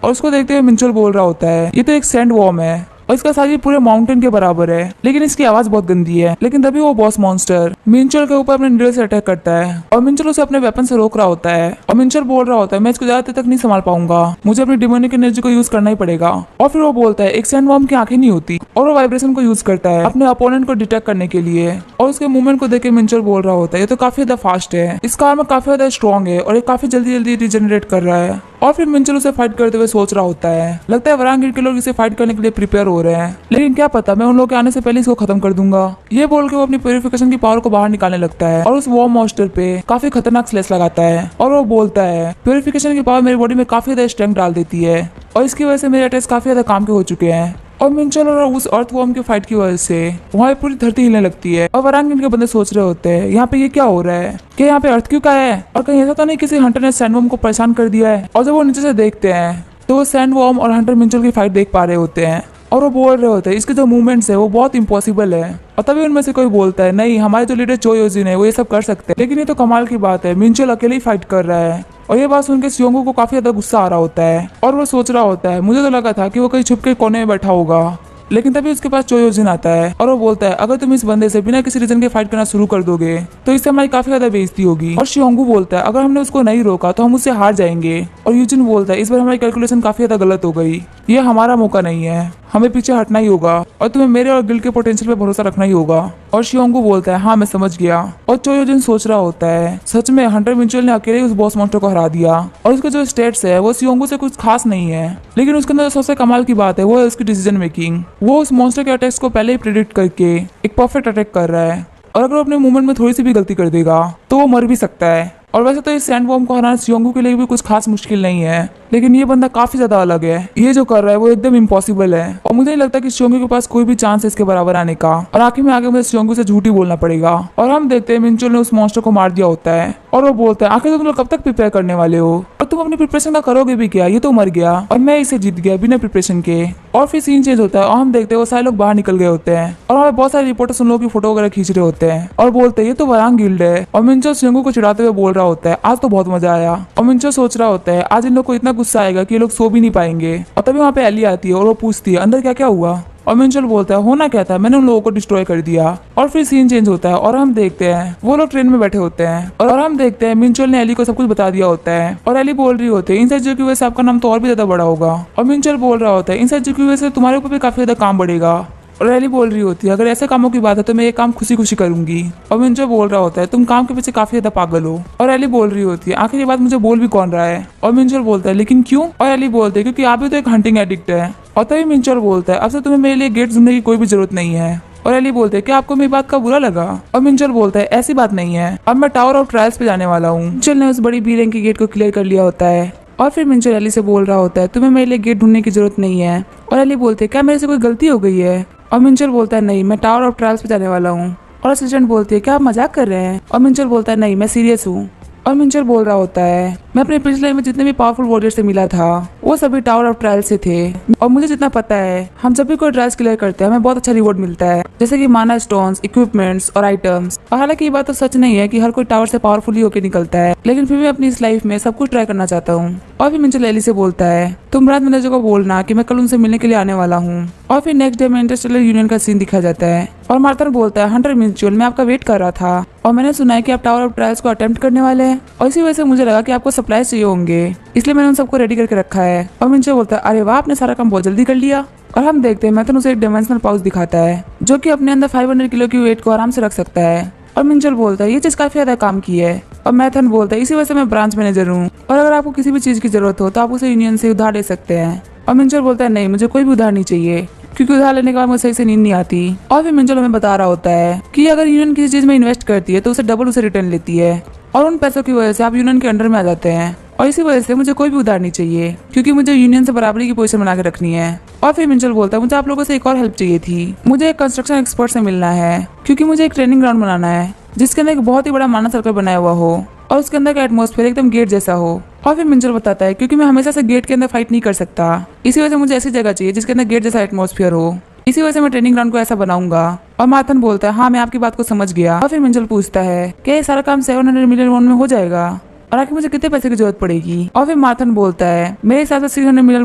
और उसको देखते हुए मिंचल बोल रहा होता है ये तो एक सैंड वॉर्म है और इसका साइज पूरे माउंटेन के बराबर है, लेकिन इसकी आवाज बहुत गंदी है। लेकिन तभी वो बॉस मॉन्स्टर मिंचल के ऊपर अपने नीडल से अटैक करता है और मिंचल उसे अपने वेपन से रोक रहा होता है। और मिंचल बोल रहा होता है मैं इसको ज्यादा देर तक नहीं संभाल पाऊंगा, मुझे अपनी डिमोनिक एनर्जी को यूज करना ही पड़ेगा। और फिर वो बोलता है एक सैंड वॉर्म की आंखें नहीं होती, और वो वाइब्रेशन को यूज करता है अपने अपोनेंट को डिटेक्ट करने के लिए। और उसके मूवमेंट को देख के मिंचल बोल रहा होता है ये तो काफी ज्यादा फास्ट है, इसका आर्मर काफी ज्यादा स्ट्रॉन्ग है और ये काफी जल्दी जल्दी रिजेनरेट कर रहा है। और फिर मिंचल उसे फाइट करते हुए सोच रहा होता है लगता है वरांगिल के लोग इसे फाइट करने के लिए प्रिपेयर हो रहे हैं, लेकिन क्या पता मैं उन लोगों के आने से पहले इसको खत्म कर दूंगा। ये बोल के वो अपनी प्यूरिफिकेशन की पावर को बाहर निकालने लगता है और उस वॉर्म मॉन्स्टर पे काफी खतरनाक स्लेस लगाता है। और वो बोलता है प्यूरिफिकेशन की पावर मेरी बॉडी में काफी ज्यादा स्ट्रेंथ डाल देती है और इसकी वजह से मेरे अटैक्स काफी ज्यादा काम के हो चुके हैं। और मिंचल और उस अर्थ वॉर्म की फाइट की वजह से वहाँ पूरी धरती हिलने लगती है। और वरांगिल के बंदे सोच रहे होते हैं यहाँ पे ये क्या हो रहा है, कि यहाँ पे अर्थ क्यों का है, और कहीं ऐसा तो नहीं किसी हंटर ने सैंडवॉर्म को परेशान कर दिया है। और जब वो नीचे से देखते हैं तो वो सैंडवॉर्म और हंटर मिंचल की फाइट देख पा रहे होते हैं और वो बोल रहे होते हैं इसके जो मूवमेंट्स है वो बहुत इम्पॉसिबल है। और तभी उनमें से कोई बोलता है नहीं हमारे जो लीडर चोयोजिन है वो ये सब कर सकते हैं, लेकिन ये तो कमाल की बात है मिंचल अकेले ही फाइट कर रहा है। और ये बात सुनकर सियोंगू को काफी ज्यादा गुस्सा आ रहा होता है और वो सोच रहा होता है मुझे तो लगा था कि वो कहीं छुप के कोने में बैठा होगा, लेकिन तभी उसके पास चोयोजिन आता है और वो बोलता है अगर तुम इस बंदे से बिना किसी रीजन के फाइट करना शुरू कर दोगे तो इससे हमारी काफी ज्यादा बेइज्जती होगी। और शियोंगू बोलता है अगर हमने उसको नहीं रोका तो हम उससे हार जाएंगे। और यूजिन बोलता है इस बार हमारी कैलकुलेशन काफी ज्यादा गलत हो गई, ये हमारा मौका नहीं है, हमें पीछे हटना ही होगा और तुम्हें मेरे और गिल्ड के पोटेंशियल पे भरोसा रखना ही होगा। और शियोंगू बोलता है हाँ मैं समझ गया। और चोयोजिन सोच रहा होता है सच में हंटर मिंचल ने अकेले उस बॉस मॉन्स्टर को हरा दिया और उसके जो स्टेट्स है वो शियोंगू से कुछ खास नहीं है, लेकिन उसके अंदर सबसे कमाल की बात है वो है उसकी डिसीजन मेकिंग। वो उस मॉन्स्टर के अटैक्स को पहले ही प्रेडिक्ट करके एक परफेक्ट अटैक कर रहा है और अगर वो अपने मूवमेंट में थोड़ी सी भी गलती कर देगा तो वो मर भी सकता है। और वैसे तो इस सैंडवॉर्म को हराना शियोंगू के लिए भी कुछ खास मुश्किल नहीं है, लेकिन ये बंदा काफी ज्यादा अलग है, ये जो कर रहा है वो एकदम इम्पॉसिबल है और मुझे नहीं लगता कि शियोंगू के पास कोई भी चांस है इसके बराबर आने का। और आखिर में आगे मुझे शियोंगू से झूठी बोलना पड़ेगा। और हम देखते हैं मिंचल ने उस मॉन्स्टर को मार दिया होता है और वो बोलता है आखिर तुम लोग कब तक प्रिपेयर करने वाले हो और तुम अपनी प्रिपरेशन का करोगे भी क्या, ये तो मर गया और मैं इसे जीत गया बिना प्रिपरेशन के। और फिर सीन चेंज होता है और हम देखते हैं वो सारे लोग बाहर निकल गए होते हैं और हमें बहुत सारे रिपोर्टर्स उन लोगों की फोटो वगैरह खींच रहे होते हैं और बोलते हैं ये तो वरांग गिल्ड है। और मिंचल शियोंगू को चिढ़ाते हुए बोल रहा होता है आज तो बहुत मजा आया। और मिंचल सोच रहा होता है आज इन लोग को इतना गुस्सा आएगा कि ये लोग सो भी नहीं पाएंगे। और तभी वहाँ पे एली आती है और वो पूछती है अंदर क्या क्या हुआ। और मिंचल बोलता है होना क्या था, मैंने उन लोगों को डिस्ट्रॉय कर दिया। और फिर सीन चेंज होता है और हम देखते हैं वो लोग ट्रेन में बैठे होते हैं और हम देखते हैं मिंचल ने एली को सब कुछ बता दिया होता है और एली बोल रही होती है इनसाइड जो की वजह से आपका नाम तो और भी ज्यादा बड़ा होगा। और मिंचल बोल रहा होता है इनसाइड जो की वजह से तुम्हारे ऊपर भी काफी ज्यादा काम बढ़ेगा और रैली बोल रही होती है अगर ऐसे कामों की बात है तो मैं ये काम खुशी खुशी करूंगी। और मिंचो बोल रहा होता है तुम काम के पीछे काफी ज्यादा पागल हो। और रैली बोल रही होती है आखिर ये बात मुझे बोल भी कौन रहा है। और मिंचो बोलता है लेकिन क्यों। और रैली बोलते है क्योंकि आप भी तो एक हंटिंग एडिक्ट है। और तभी मिंचो बोलता है अब से तुम्हें मेरे लिए गेट ढूंढने की कोई भी जरूरत नहीं है। और एली बोलते हैं क्या आपको मेरी बात का बुरा लगा। और मिंचल बोलता है ऐसी बात नहीं है, अब मैं टावर ऑफ ट्रायल्स पे जाने वाला हूँ। मिंचल ने उस बड़ी बी रैंक के गेट को क्लियर कर लिया होता है। और फिर मिंचल एली से बोल रहा होता है तुम्हें मेरे लिए गेट ढूंढने की जरूरत नहीं है। और एली बोलते हैं क्या मेरे से कोई गलती हो गई है। और मिंचल बोलता है नहीं मैं टावर ऑफ ट्रायल्स पे जाने वाला हूँ। और असिस्टेंट बोलती है क्या आप मजाक कर रहे हैं। और मिंचल बोलता है नहीं मैं सीरियस हूँ। और मिंचल बोल रहा होता है मैं अपने पिछले लाइफ में जितने भी पावरफुल वॉरियर से मिला था वो सभी टावर ऑफ ट्रायल से थे। और मुझे जितना पता है हम जब भी कोई ट्रायल्स क्लियर करते हैं हमें बहुत अच्छा रिवॉर्ड मिलता है जैसे कि माना स्टोन्स, इक्विपमेंट्स और आइटम्स। और हालांकि ये बात तो सच नहीं है कि हर कोई टावर से पावरफुल ही होकर निकलता है, लेकिन फिर भी अपनी इस लाइफ में सब कुछ ट्राई करना चाहता हूँ। और फिर मिंचल एली से बोलता है तुम रात मैनेजर को बोलना कि मैं कल उनसे मिलने के लिए आने वाला हूँ। और फिर नेक्स्ट डे में इंटरस्टेलर यूनियन का सीन दिखाया जाता है। और मार्थन बोलता है हंटर मिंचुअल मैं आपका वेट कर रहा था और मैंने सुना है कि आप टावर ऑफ ट्रायल्स को अटेम्प्ट करने वाले हैं और इसी वजह से मुझे लगा कि आपको सप्लाईज चाहिए होंगे, इसलिए मैंने उन सबको रेडी करके रखा है। और मिंचुअल बोलता है अरे वाह आपने सारा काम बहुत जल्दी कर लिया। और हम देखते हैं मैथन उसे एक डायमेंशनल पाउच दिखाता है जो कि अपने अंदर 500 किलो की वेट को आराम से रख सकता है। और मिंचल बोलता है ये चीज काफी ज्यादा काम की है। और मैथन बोलता है इसी वजह से मैं ब्रांच मैनेजर हूँ और अगर आपको किसी भी चीज की जरूरत हो तो आप उसे यूनियन से उधार ले सकते हैं। और मिंचल बोलता है नहीं मुझे कोई भी उधार नहीं चाहिए क्योंकि उधार लेने के बाद मुझे सही से नींद नहीं आती। और फिर मिंचल हमें बता रहा होता है कि अगर यूनियन किसी चीज में इन्वेस्ट करती है तो उसे डबल उसे रिटर्न लेती है और उन पैसों की वजह से आप यूनियन के अंडर में आ जाते हैं। और इसी वजह से मुझे कोई भी उधार नहीं चाहिए क्योंकि मुझे यूनियन से बराबरी की पोजीशन बना के रखनी है। और फिर मिंचल बोलता है मुझे आप लोगों से एक और हेल्प चाहिए थी, मुझे एक कंस्ट्रक्शन एक्सपर्ट से मिलना है क्योंकि मुझे एक ट्रेनिंग ग्राउंड बनाना है जिसके अंदर एक बहुत ही बड़ा मानव सर्कल बनाया हुआ हो और उसके अंदर का एटमॉस्फेयर एकदम गेट जैसा हो। और फिर मिंचल बताता है क्योंकि मैं हमेशा से गेट के अंदर फाइट नहीं कर सकता, इसी वजह से मुझे ऐसी जगह चाहिए जिसके अंदर गेट जैसा एटमॉस्फेयर हो, इसी वजह से मैं ट्रेनिंग ग्राउंड को ऐसा बनाऊंगा। और मार्थन बोलता है हाँ मैं आपकी बात को समझ गया। और फिर मिंचल पूछता है कि ये सारा काम 700 मिलियन वॉन में हो जाएगा और आखिर मुझे कितने पैसे की जरूरत पड़ेगी। और फिर मार्थन बोलता है मेरे हिसाब से 600 मिलियन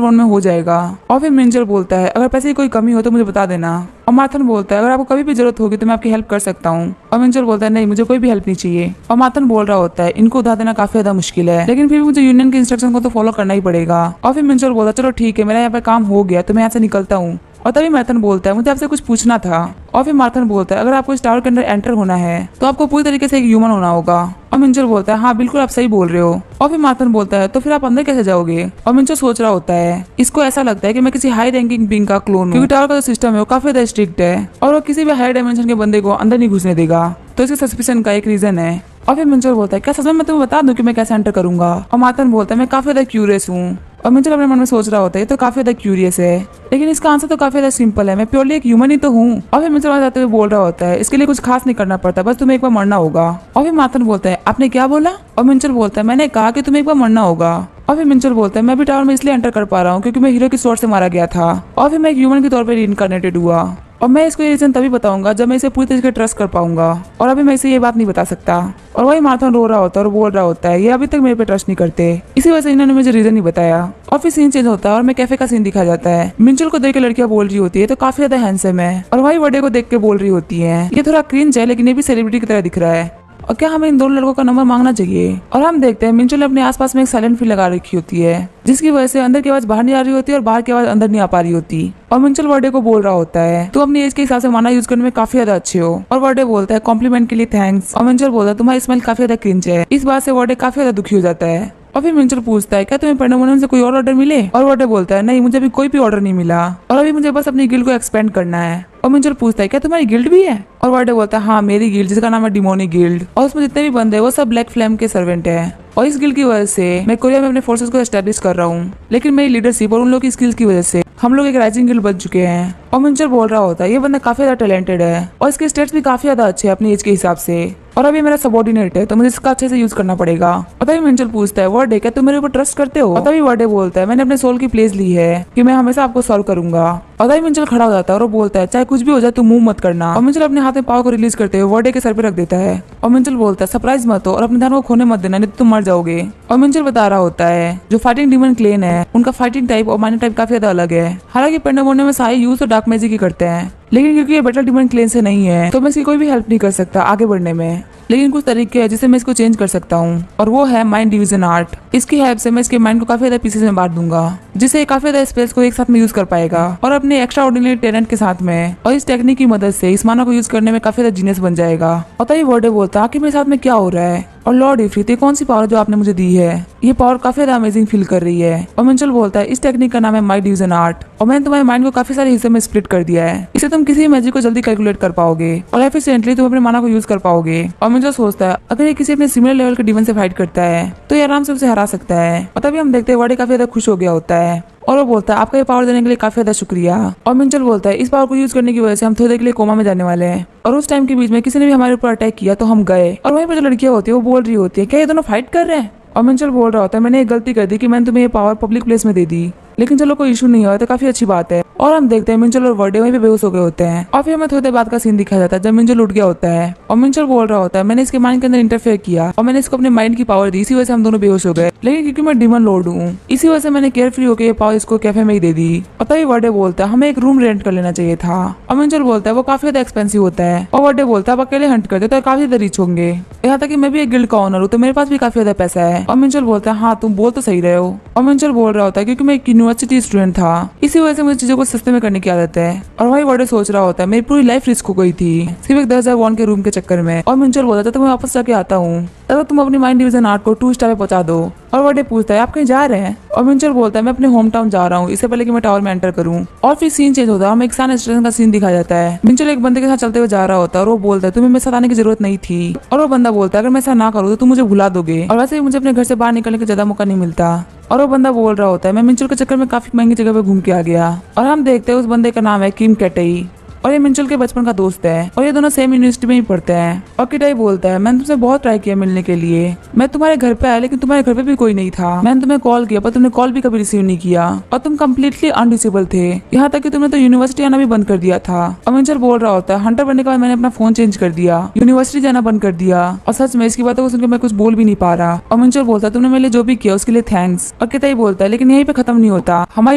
वॉन में हो जाएगा। और फिर मिंचल बोलता है अगर पैसे की कोई कमी हो तो मुझे बता देना। और मार्थन बोलता है अगर आपको कभी भी जरूरत होगी तो मैं आपकी हेल्प कर सकता हूँ। और मिंचल बोलता है नहीं मुझे कोई भी हेल्प नहीं चाहिए। और मार्थन बोल रहा होता है इनको उधार देना काफी ज्यादा मुश्किल है लेकिन फिर भी मुझे यूनियन के इंस्ट्रक्शन को तो फॉलो करना ही पड़ेगा। और फिर मिंचल बोलता है चलो ठीक है मेरा यहाँ पे काम हो गया तो मैं यहाँ से निकलता हूँ। और तभी मैथन बोलता है मुझे आपसे कुछ पूछना था। और फिर मार्थन बोलता है अगर आपको इस टावर के अंदर एंटर होना है तो आपको पूरी तरीके से एक ह्यूमन होना होगा। और मिंचल बोलता है हाँ बिल्कुल आप सही बोल रहे हो। और फिर मार्थन बोलता है तो फिर आप अंदर कैसे जाओगे। और मिंचल सोच रहा होता है इसको ऐसा लगता है कि मैं किसी हाई रैंकिंग बीइंग का क्लोन हूँ क्योंकि टावर का जो सिस्टम है वो काफी ज्यादा स्ट्रिक्ट है और वो किसी भी हाई डायमेंशन के बंदे को अंदर नहीं घुसने देगा, तो इसके सस्पिशन का एक रीजन है। और फिर मिंचल बोलता है क्या सच में मैं तुम्हें बता दूं कि मैं कैसे एंटर करूंगा। और मार्थन बोलता है मैं काफी ज्यादा क्यूरियस हूँ। और मिंचल अपने मन में सोच रहा होता है ये तो काफी ज्यादा क्यूरियस है लेकिन इसका आंसर तो काफी ज्यादा सिंपल है, मैं प्योरली एक ह्यूमन ही तो हूँ। और फिर मिंचल जाते हुए बोल रहा होता है इसके लिए कुछ खास नहीं करना पड़ता, बस तुम्हें एक बार मरना होगा। और फिर मार्थन बोलता है आपने क्या बोला। और मिंचल बोलता है मैंने कहा कि तुम्हें एक बार मरना होगा। और फिर मिंचल बोलता है मैं भी टावर में इसलिए एंटर कर पा रहा हूँ क्योंकि मैं हीरो की स्वॉर्ड से मारा गया था और फिर मैं एक ह्यूमन के तौर पर रीइंकार्नेटेड हुआ और मैं इसको ये रीजन तभी बताऊंगा जब मैं इसे पूरी तरीके से ट्रस्ट कर पाऊंगा और अभी मैं इसे ये बात नहीं बता सकता। और वही मार्थन रो रहा होता है और बोल रहा होता है ये अभी तक मेरे पे ट्रस्ट नहीं करते, इसी वजह से इन्होंने मुझे रीजन नहीं बताया। और फिर सीन चेंज होता है और मैं कैफे का सीन दिखाया जाता है। मिंचल को देख के लड़कियां बोल रही होती है तो काफी ज्यादा हैंडसम है और वही वर्डे को देख के बोल रही होती है ये थोड़ा क्रिंज है लेकिन ये भी सेलिब्रिटी की तरह दिख रहा है और क्या हमें इन दोनों लड़कों का नंबर मांगना चाहिए। और हम देखते हैं मिंचल ने अपने आसपास में एक साइलेंट फील्ड लगा रखी होती है जिसकी वजह से अंदर की आवाज बाहर नहीं आ रही होती और बाहर की आवाज अंदर नहीं आ पा रही होती। और मिंचल वर्डे को बोल रहा होता है तुम अपनी एज के हिसाब से माना यूज करने में काफी ज्यादा अच्छे हो। और वर्डे बोलता है कॉम्प्लीमेंट के लिए थैंक्स। और मिंचल बोलता है तुम्हारी स्मेल काफी ज्यादा क्रिंज है। इस बात से वर्डे काफी ज्यादा दुखी हो जाता है। और फिर मिंचल पूछता है क्या तुम्हें पेंडेमोनियम से कोई और ऑर्डर मिले। और वर्डे बोलता है नहीं मुझे अभी कोई भी ऑर्डर नहीं मिला और अभी मुझे बस अपनी गिल्ड को एक्सपेंड करना है। और मिंचल पूछता है क्या तुम्हारी गिल्ड भी है। और वर्डे बोलता है हाँ मेरी गिल्ड जिसका नाम है डिमोनी गिल्ड और उसमें जितने भी बंदे वो सब ब्लैक फ्लेम के सर्वेंट है और इस गिल्ड की वजह से मैं कोरिया में अपने फोर्सेस को एस्टेब्लिश कर रहा हूँ लेकिन मेरी लीडरशिप और उन लोगों की स्किल्स की वजह से हम लोग एक राइजिंग गिल्ड बन चुके हैं। और मिंचल बोल रहा होता है ये बंदा काफी ज्यादा टैलेंटेड है और इसके स्टेट्स भी काफी ज्यादा अच्छे हैं अपनी एज के हिसाब से और अभी मेरा सबऑर्डिनेट है तो मुझे इसका अच्छे से यूज करना पड़ेगा। और तभी मिंचल पूछता है वर्डे क्या तुम मेरे ऊपर ट्रस्ट करते हो। और तभी वर्डे बोलता है मैंने अपने सोल की प्लेस ली है कि मैं हमेशा आपको सॉल्व करूंगा। और तभी मिंचल खड़ा हो जाता है और वो बोलता है चाहे कुछ भी हो जाए तुम मुंह मत करना। और मिंचल अपने हाथ में पावर को रिलीज करते हुए वर्डे के सर पे रख देता है और मिंचल बोलता है सरप्राइज मत हो और अपने ध्यान को खोने मत देना नहीं तो तुम मर जाओगे। और मिंचल बता रहा होता है जो फाइटिंग डीमन क्लेन है उनका फाइटिंग टाइप और माइनर टाइप काफी ज्यादा अलग है। हालांकि पेंडेमोनियम में सारे यूज तो डार्क मैजिक ही करते हैं लेकिन क्योंकि ये बैटल डीमन क्लेन से नहीं है तो मैं इसकी कोई भी हेल्प नहीं कर सकता आगे बढ़ने में। लेकिन कुछ तरीके हैं जिससे मैं इसको चेंज कर सकता हूँ, और वो है माइंड डिवीजन आर्ट। इसकी हेल्प से मैं इसके माइंड को काफी ज्यादा पीसेस में बांट दूंगा, जिससे ये काफी ज्यादा स्पेस को एक साथ में यूज कर पाएगा और अपने एक्स्ट्रा ऑर्डिनरी टैलेंट के साथ में। और इस टेक्निक की मदद से इस माना को यूज करने में काफी ज्यादा जीनियस बन जाएगा। और तभी वर्डे बोलता है कि मेरे साथ में क्या हो रहा है, और लॉर्ड इफ्रीत ये कौन सी पावर जो आपने मुझे दी है, ये पावर काफी ज्यादा अमेजिंग फील कर रही है। और मिंचल बोलता है इस टेक्निक का नाम है माइंड डिवीजन आर्ट, और मैंने तुम्हारे माइंड को काफी सारे हिस्से में स्प्लिट कर दिया है। इससे तुम किसी मैजिक को जल्दी कैलकुलेट कर पाओगे और एफिशिएंटली तुम अपने माना को यूज कर पाओगे। और मिंचल सोचता है अगर ये किसी अपने सिमिलर लेवल के डिमन से फाइट करता है तो ये आराम से उसे हरा सकता है। और तभी हम देखते हैं वर्डे काफी ज्यादा खुश हो गया होता है और वो बोलता है आपका ये पावर देने के लिए काफी ज्यादा शुक्रिया। और मिंचल बोलता है इस पावर को यूज करने की वजह से हम थोड़ी देर के लिए कोमा में जाने वाले हैं, और उस टाइम के बीच में किसी ने भी हमारे ऊपर अटैक किया तो हम गए। और वहीं पर जो लड़कियां होती है वो बोल रही होती है क्या ये दोनों फाइट कर रहे हैं। और मिंचल बोल रहा होता है मैंने एक गलती कर दी कि मैंने तुम्हें ये पावर पब्लिक प्लेस में दे दी, लेकिन चलो कोई इशू नहीं हुआ तो काफी अच्छी बात है। और हम देखते हैं मिंचल और वर्डे वहीं पे बेहोश हो गए होते हैं। और फिर हमें थोड़ी देर बाद का सीन दिखाया जाता है जब मिंचल उठ गया होता है और मिंचल बोल रहा होता है मैंने इसके माइंड के अंदर इंटरफेयर किया और मैंने इसको अपने माइंड की पावर दी, इसी वजह से हम दोनों बेहोश हो गए। लेकिन क्योंकि मैं डिमन लॉर्ड हूँ इसी वजह से मैंने केयर फ्री होकर ये पावर इसको कैफे में ही दे दी। और तभी वर्डे बोलता है हमें एक रूम रेंट कर लेना चाहिए था। और मिंचल बोलता है वो काफी ज्यादा एक्सपेंसिव होता है। और वर्डे बोलता है आप अकेले हंट करते तो काफी ज्यादा रिच होंगे, यहाँ तक कि मैं भी एक गिल्ड का ऑनर हूँ तो मेरे पास भी काफी ज्यादा पैसा है। और मिंचल बोलता है हाँ तुम बोल तो सही रहे हो। और मिंचल बोल रहा होता है क्योंकि मैं एक यूनिवर्सिटी स्टूडेंट था इसी वजह से मुझे चीजों को सस्ते में करने की आदत है। और वही वर्डे सोच रहा होता है मेरी पूरी लाइफ रिस्क हो गई थी सिर्फ एक 10,000 वॉन के रूम के चक्कर में। और मिंचल बोलता है तो मैं वापस जाके आता हूँ, तब तुम अपनी माइंड डिवीजन आर्ट को 2 स्टार पे पहुंचा दो। और वर्डे पूछता है आप कहीं जा रहे हैं। और मिंचल बोलता है मैं अपने होम टाउन जा रहा हूँ इससे पहले कि मैं टावर में एंटर करूँ। और फिर सीन चेंज होता है, हमें एक सान स्टेशन का सीन दिखाया जाता है। मिंचल एक बंदे के साथ चलते हुए जा रहा होता है और वो बोलता है तुम्हें मेरे साथ आने की जरूरत नहीं थी। और वो बंदा बोलता है अगर मैं ऐसा ना करूँ तो तुम मुझे भुला दोगे, और वैसे भी मुझे अपने घर से बाहर निकलने का ज्यादा मौका नहीं मिलता। और वो बंदा बोल रहा होता है मैं मिंचल के चक्कर में काफी महंगी जगह पे घूम के आ गया। और हम देखते हैं उस बंदे का नाम है किम कैटई और ये मिंचल के बचपन का दोस्त है और ये दोनों सेम यूनिवर्सिटी में ही पढ़ते हैं। और किटाई बोलता है मैंने तुमसे बहुत ट्राई किया मिलने के लिए, मैं तुम्हारे घर पे आया लेकिन तुम्हारे घर पे भी कोई नहीं था। मैंने तुम्हें कॉल किया पर तुमने कॉल भी कभी रिसीव नहीं किया और तुम कम्प्लीटली अनरीचेबल थे, यहाँ तक कि तुमने तो यूनिवर्सिटी आना भी बंद कर दिया था। और मिंचल बोल रहा होता है हंटर बनने के बाद मैंने अपना फोन चेंज कर दिया, यूनिवर्सिटी जाना बंद कर दिया। और सच में इसकी बातों को सुनकर मैं कुछ बोल भी नहीं पा रहा। और मिंचल बोलता है तुमने मेरे लिए जो भी किया उसके लिए थैंक्स। और किटाई बोलता है लेकिन यहीं पे खत्म नहीं होता, हमारी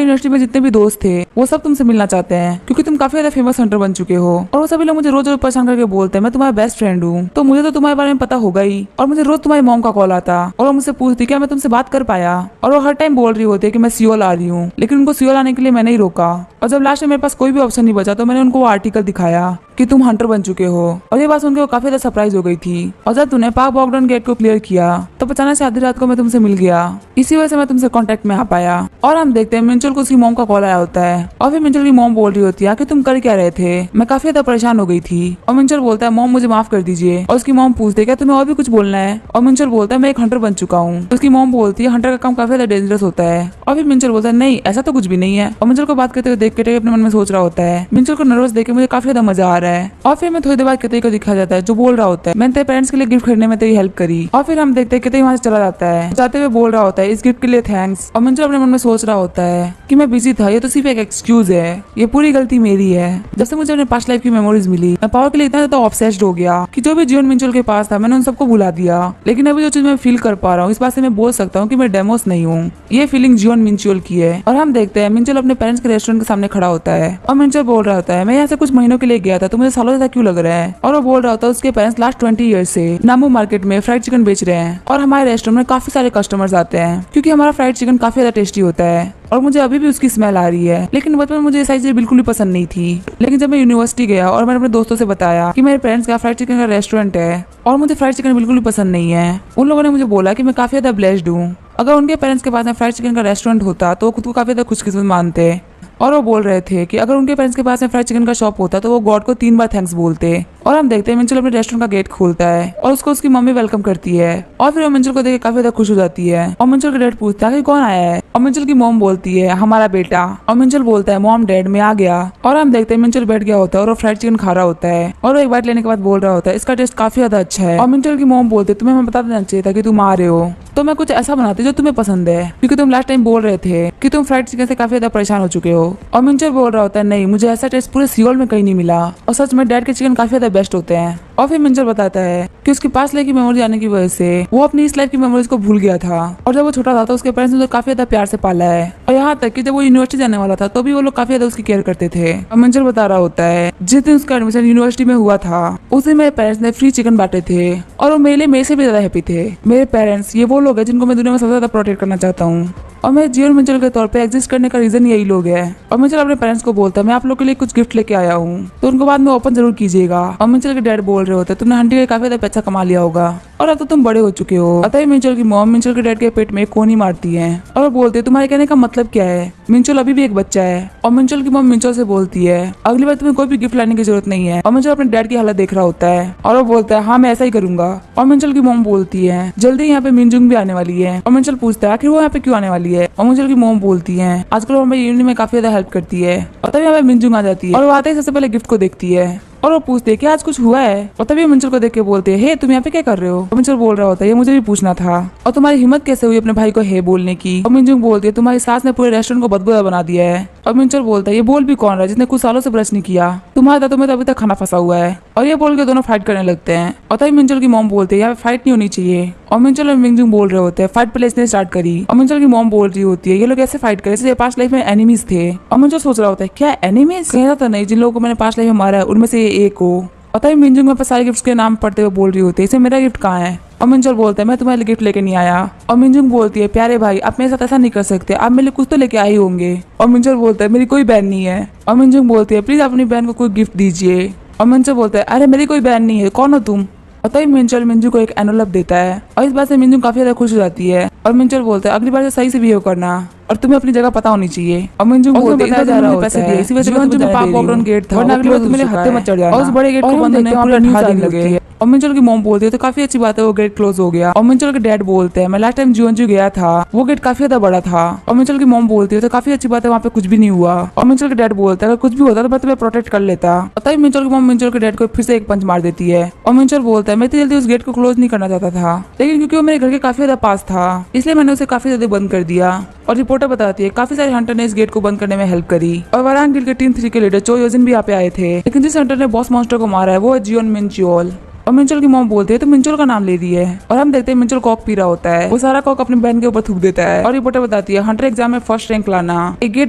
यूनिवर्सिटी में जितने भी दोस्त थे वो सब तुमसे मिलना चाहते हैं क्योंकि तुम काफी ज्यादा फेमस हंटर बन चुके हो। और वो सभी लोग मुझे रोज रोज परेशान करके बोलते हैं मैं तुम्हारा बेस्ट फ्रेंड हूँ तो मुझे तो तुम्हारे बारे में पता होगा ही। और मुझे रोज तुम्हारी मॉम का कॉल आता और वो मुझसे पूछती क्या मैं तुमसे बात कर पाया। और वो हर टाइम बोल रही होती है कि मैं सियोल आ रही हूँ, लेकिन उनको सियोल आने के लिए मैंने ही रोका। और जब लास्ट में मेरे पास कोई भी ऑप्शन नहीं बचा तो मैंने उनको वो आर्टिकल दिखाया कि तुम हंटर बन चुके हो। और ये बात सुनकर वो काफी ज्यादा सरप्राइज हो गई थी। और जब तूने पाक बॉकडाउन गेट को क्लियर किया तो अचानक से आधी रात को मैं तुमसे मिल गया, इसी वजह से मैं तुमसे कांटेक्ट में आ पाया। और हम देखते हैं मिंचल को उसकी मॉम का कॉल आया होता है और फिर मिंचल की मॉम बोल रही होती है कि तुम कर क्या रहे थे, मैं काफी ज्यादा परेशान हो गई थी। और मिंचल बोलता है मॉम मुझे माफ कर दीजिए। और उसकी मॉम पूछती है क्या तुम्हें और भी कुछ बोलना है। और मिंचल बोलता है मैं एक हंटर बन चुका हूँ। उसकी मॉम बोलती है हंटर का काम काफी ज्यादा डेंजरस होता है। और फिर मिंचल बोलता है नहीं ऐसा तो कुछ भी नहीं है। और मिंचल को बात करते हुए देख के अपने मन में सोच रहा होता है मिंचल को नर्वस देख के मुझे काफी ज्यादा मजा आ रहा है। और फिर मैं थोड़ी देर बाद कितई को दिखा जाता है जो बोल रहा होता है मैंने तेरे पेरेंट्स के लिए गिफ्ट खरीदने में तेरी हेल्प करी। और फिर हम देखते हैं कितई वहां से चला जाता है, जाते हुए बोल रहा होता है इस गिफ्ट के लिए थैंक्स। और मिंचल अपने मन में सोच रहा होता है कि मैं बिजी था, ये तो सिर्फ एक एक्सक्यूज है, ये पूरी गलती मेरी है। जब से मुझे अपने पास्ट लाइफ की मेमोरीज मिली मैं पावर के लिए इतना ज्यादा ऑब्सेस्ड हो गया कि जो भी जीवन मिंचल के पास था मैंने उन सबको भुला दिया। लेकिन अभी जो चीज मैं फील कर पा रहा हूँ इस बात से मैं बोल सकता हूँ कि मैं डेमोस नहीं हूँ, ये फीलिंग जीवन मिंचल की है। और हम देखते हैं मिंचल अपने पेरेंट्स के रेस्टोरेंट के सामने खड़ा होता है और मिंचल बोल रहा होता है मैं यहाँ से कुछ महीनों के लिए गया था तो मुझे सालों से क्यों लग रहा है। और वो बोल रहा होता है उसके पेरेंट्स लास्ट 20 ईयर्स से नामू मार्केट में फ्राइड चिकन बेच रहे हैं और हमारे रेस्टोरेंट में काफी सारे कस्टमर्स आते हैं क्योंकि हमारा फ्राइड चिकन काफी ज्यादा टेस्टी होता है और मुझे अभी भी उसकी स्मेल आ रही है। लेकिन बचपन में मुझे ये सारी चीजें बिल्कुल भी पसंद नहीं थी। लेकिन जब मैं यूनिवर्सिटी गया और मैंने अपने दोस्तों से बताया कि मेरे पेरेंट्स का फ्राइड चिकन का रेस्टोरेंट है और मुझे फ्राइड चिकन बिल्कुल भी पसंद नहीं है, उन लोगों ने मुझे बोला कि मैं काफी ज्यादा ब्लेस्ड हूँ। अगर उनके पेरेंट्स के पास में फ्राइड चिकन का रेस्टोरेंट होता तो वो खुद को काफी ज्यादा खुशकिस्मत मानते। और वो बोल रहे थे कि अगर उनके पेरेंट्स के पास में फ्राइड चिकन का शॉप होता तो वो गॉड को 3 बार थैंक्स बोलते। और हम देखते हैं मिंचल अपने रेस्टोरेंट का गेट खोलता है और उसको उसकी मम्मी वेलकम करती है और फिर वो मिंचल को देख के काफी ज्यादा खुश हो जाती है। और मिंचल का डैड पूछता है कि कौन आया है और मिंचल की मॉम बोलती है हमारा बेटा। और मिंचल बोलता है मॉम डैड मैं आ गया। और हम देखते हैं मिंचल बैठ गया होता है और वो फ्राइड चिकन खा रहा होता है और वो एक बाइट लेने के बाद बोल रहा होता है इसका टेस्ट काफी ज्यादा अच्छा है। और मिंचल की मॉम बोलते तुम्हें मैं बता देना चाहिए था कि तुम आ रहे हो तो मैं कुछ ऐसा बनाती जो तुम्हें पसंद है क्योंकि तुम लास्ट टाइम बोल रहे थे कि तुम फ्राइड चिकन से काफी ज्यादा परेशान हो चुके हो। और मिंचल बोल रहा होता है नहीं मुझे ऐसा टेस्ट पूरे सियोल में कहीं नहीं मिला और सच में डैड के चिकन काफी ज्यादा बेस्ट होते हैं। और फिर मिंचल बताता है कि उसकी पास्ट लाइफ की मेमोरी आने की वजह से वो अपनी इस लाइफ की मेमोरीज को भूल गया था, और जब वो छोटा था तो उसके पेरेंट्स ने उसे काफी ज्यादा प्यार से पाला है, और यहाँ तक कि जब वो यूनिवर्सिटी जाने वाला था तो भी वो लोग काफी ज्यादा उसकी केयर करते थे। और मिंचल बता रहा होता है जिस दिन उसका एडमिशन यूनिवर्सिटी में हुआ था उस दिन मेरे पेरेंट्स ने फ्री चिकन बांटे थे, और वो मेरे लिए मेरे से भी ज्यादा हैप्पी थे। मेरे पेरेंट्स ये वो लोग हैं जिनको मैं दुनिया में सबसे ज्यादा प्रोटेक्ट करना चाहता हूँ, और मैं जीवन मिंचल के तौर पे एग्जिस्ट करने का रीजन यही लोग हैं। और मिंचल अपने पेरेंट्स को बोलता है मैं आप लोग के लिए कुछ गिफ्ट लेके आया हूँ, तो उनको बाद में ओपन जरूर कीजिएगा। और मिंचल के डैड बोल रहे होते तुमने हंटी का काफी ज्यादा पैसा कमा लिया होगा और अब तो तुम बड़े हो चुके हो। अतः मिंचल की मॉम मिंचल के डैड के पेट में कोनी मारती है और वो बोलते तुम्हारे कहने का मतलब क्या है, मिंचल अभी भी एक बच्चा है। और मिंचल की मॉम मिंचल से बोलती है अगली बार तुम्हें कोई भी गिफ्ट लाने की जरूरत नहीं है। और मिंचल अपने डैड की हालत देख रहा होता है और वो बोलता है हाँ मैं ऐसा ही करूंगा। और मिंचल की मॉम बोलती है जल्दी यहाँ पे मिंजुंग भी आने वाली है। और मिंचल पूछता है आखिर वो यहाँ पे क्यों आने वाली है। और मिंचल की मॉम बोलती है आजकल वो हमें यूनिवर्सिटी में काफी ज्यादा हेल्प करती है। और तभी यहाँ पे मिंजुंग आ जाती है और वो आते ही सबसे पहले गिफ्ट को देखती है और वो पूछते हैं कि आज कुछ हुआ है। और तभी मिंचल को देख के बोलते हैं हे तुम यहाँ पे क्या कर रहे हो। और मिंचल बोल रहा होता है ये मुझे भी पूछना था और तुम्हारी हिम्मत कैसे हुई अपने भाई को हे बोलने की। और मिंजुंग बोलती है तुम्हारी सास ने पूरे रेस्टोरेंट को बदबूदार बना दिया है। और मिंचल बोलता है ये बोल भी कौन रहा है जिसने कुछ सालों से ब्रश नहीं किया, तुम्हारे दांतों में तो अभी तक खाना फंसा हुआ है। और ये बोल के दोनों फाइट करने लगते हैं। और तभी मिंचल की मॉम बोलते हैं यहाँ पे फाइट नहीं होनी चाहिए। और मिंचल और मिंजुंग बोल रहे होते हैं फाइट पहले इसने स्टार्ट करी। और मिंचल की मॉम बोल रही होती है ये लोग ऐसे फाइट करे जैसे पास्ट लाइफ में एनिमीज थे। और मिंचल सोच रहा होता है क्या एनिमीज, कहीं तो नहीं जिन लोगों को मैंने पास्ट लाइफ में मारा है उनमें से ये एक हो। पता है मिंजुंग में सारे गिफ्ट्स के नाम पढ़ते हुए बोल रही होती है इसे मेरा गिफ्ट कहाँ है। और मिंचल बोलता है मैं तुम्हारे लिए गिफ्ट लेके नहीं आया। और मिंजुंग बोलती है प्यारे भाई आप मेरे साथ ऐसा नहीं कर सकते, आप मेरे लिए कुछ तो लेके आए होंगे। और मिंचल बोलता है मेरी कोई बहन नहीं है। और मिंजुंग बोलती है प्लीज अपनी बहन को कोई गिफ्ट दीजिए। और मिंचल बोलता है अरे मेरी कोई बहन नहीं है, कौन हो तुम। और तभी मिंचल मिंजू को एक एनवलप देता है और इस बात से मिंजू काफी ज्यादा खुश हो जाती है। और मिंचल बोलता है अगली बार से सही से बिहेव करना और तुम्हें अपनी जगह पता होनी चाहिए। और मिंजू बोलते हैं जा रहा पैसे दिए इसी वजह से पाप वॉकरन गेट था वरना अगली बार तुम्हें हत्ते मत चढ़ जाना। और उस बड़े गेट को बंद होने में पूरा 8 दिन लगे। और मिंचल की मॉम बोलती है तो काफी अच्छी बात है वो गेट क्लोज हो गया। और मिंचल के डैड बोलते हैं मैं लास्ट टाइम जीवन गया था वो गेट काफी ज्यादा बड़ा था। और मिंचल की मॉम बोलती है तो काफी अच्छी बात है वहाँ पे कुछ भी नहीं हुआ। और मिंचल के डैड बोलता है अगर कुछ भी होता तो मैं तुम्हें प्रोटेक्ट कर लेता। तभी मिंचल की मॉम मिंचल के डैड को फिर से एक पंच मार देती है। और मिंचल बोलता है मैं इतनी जल्दी उस गेट को क्लोज नहीं करना चाहता था लेकिन क्योंकि वो मेरे घर के काफी ज्यादा पास था इसलिए मैंने उसे काफी ज्यादा बंद कर दिया। और रिपोर्टर बताती है काफी सारे हंटर ने इस गेट को बंद करने में हेल्प करी। और वरांग गिल्ड के टीम 3 के लीडर चो योजिन भी यहाँ पे आए थे, लेकिन जिस हंटर ने बॉस मॉन्स्टर को मारा है वो है जियोन मिनचियोल। और मिंचल की मॉम बोलती है तो मिंचल का नाम ले रही है। और हम देखते हैं मिंचल कॉक पी रहा होता है, वो सारा कॉक अपनी बहन के ऊपर थूक देता है। और रिपोर्टर बताती है हंटर एग्जाम में फर्स्ट रैंक लाना, एक गेट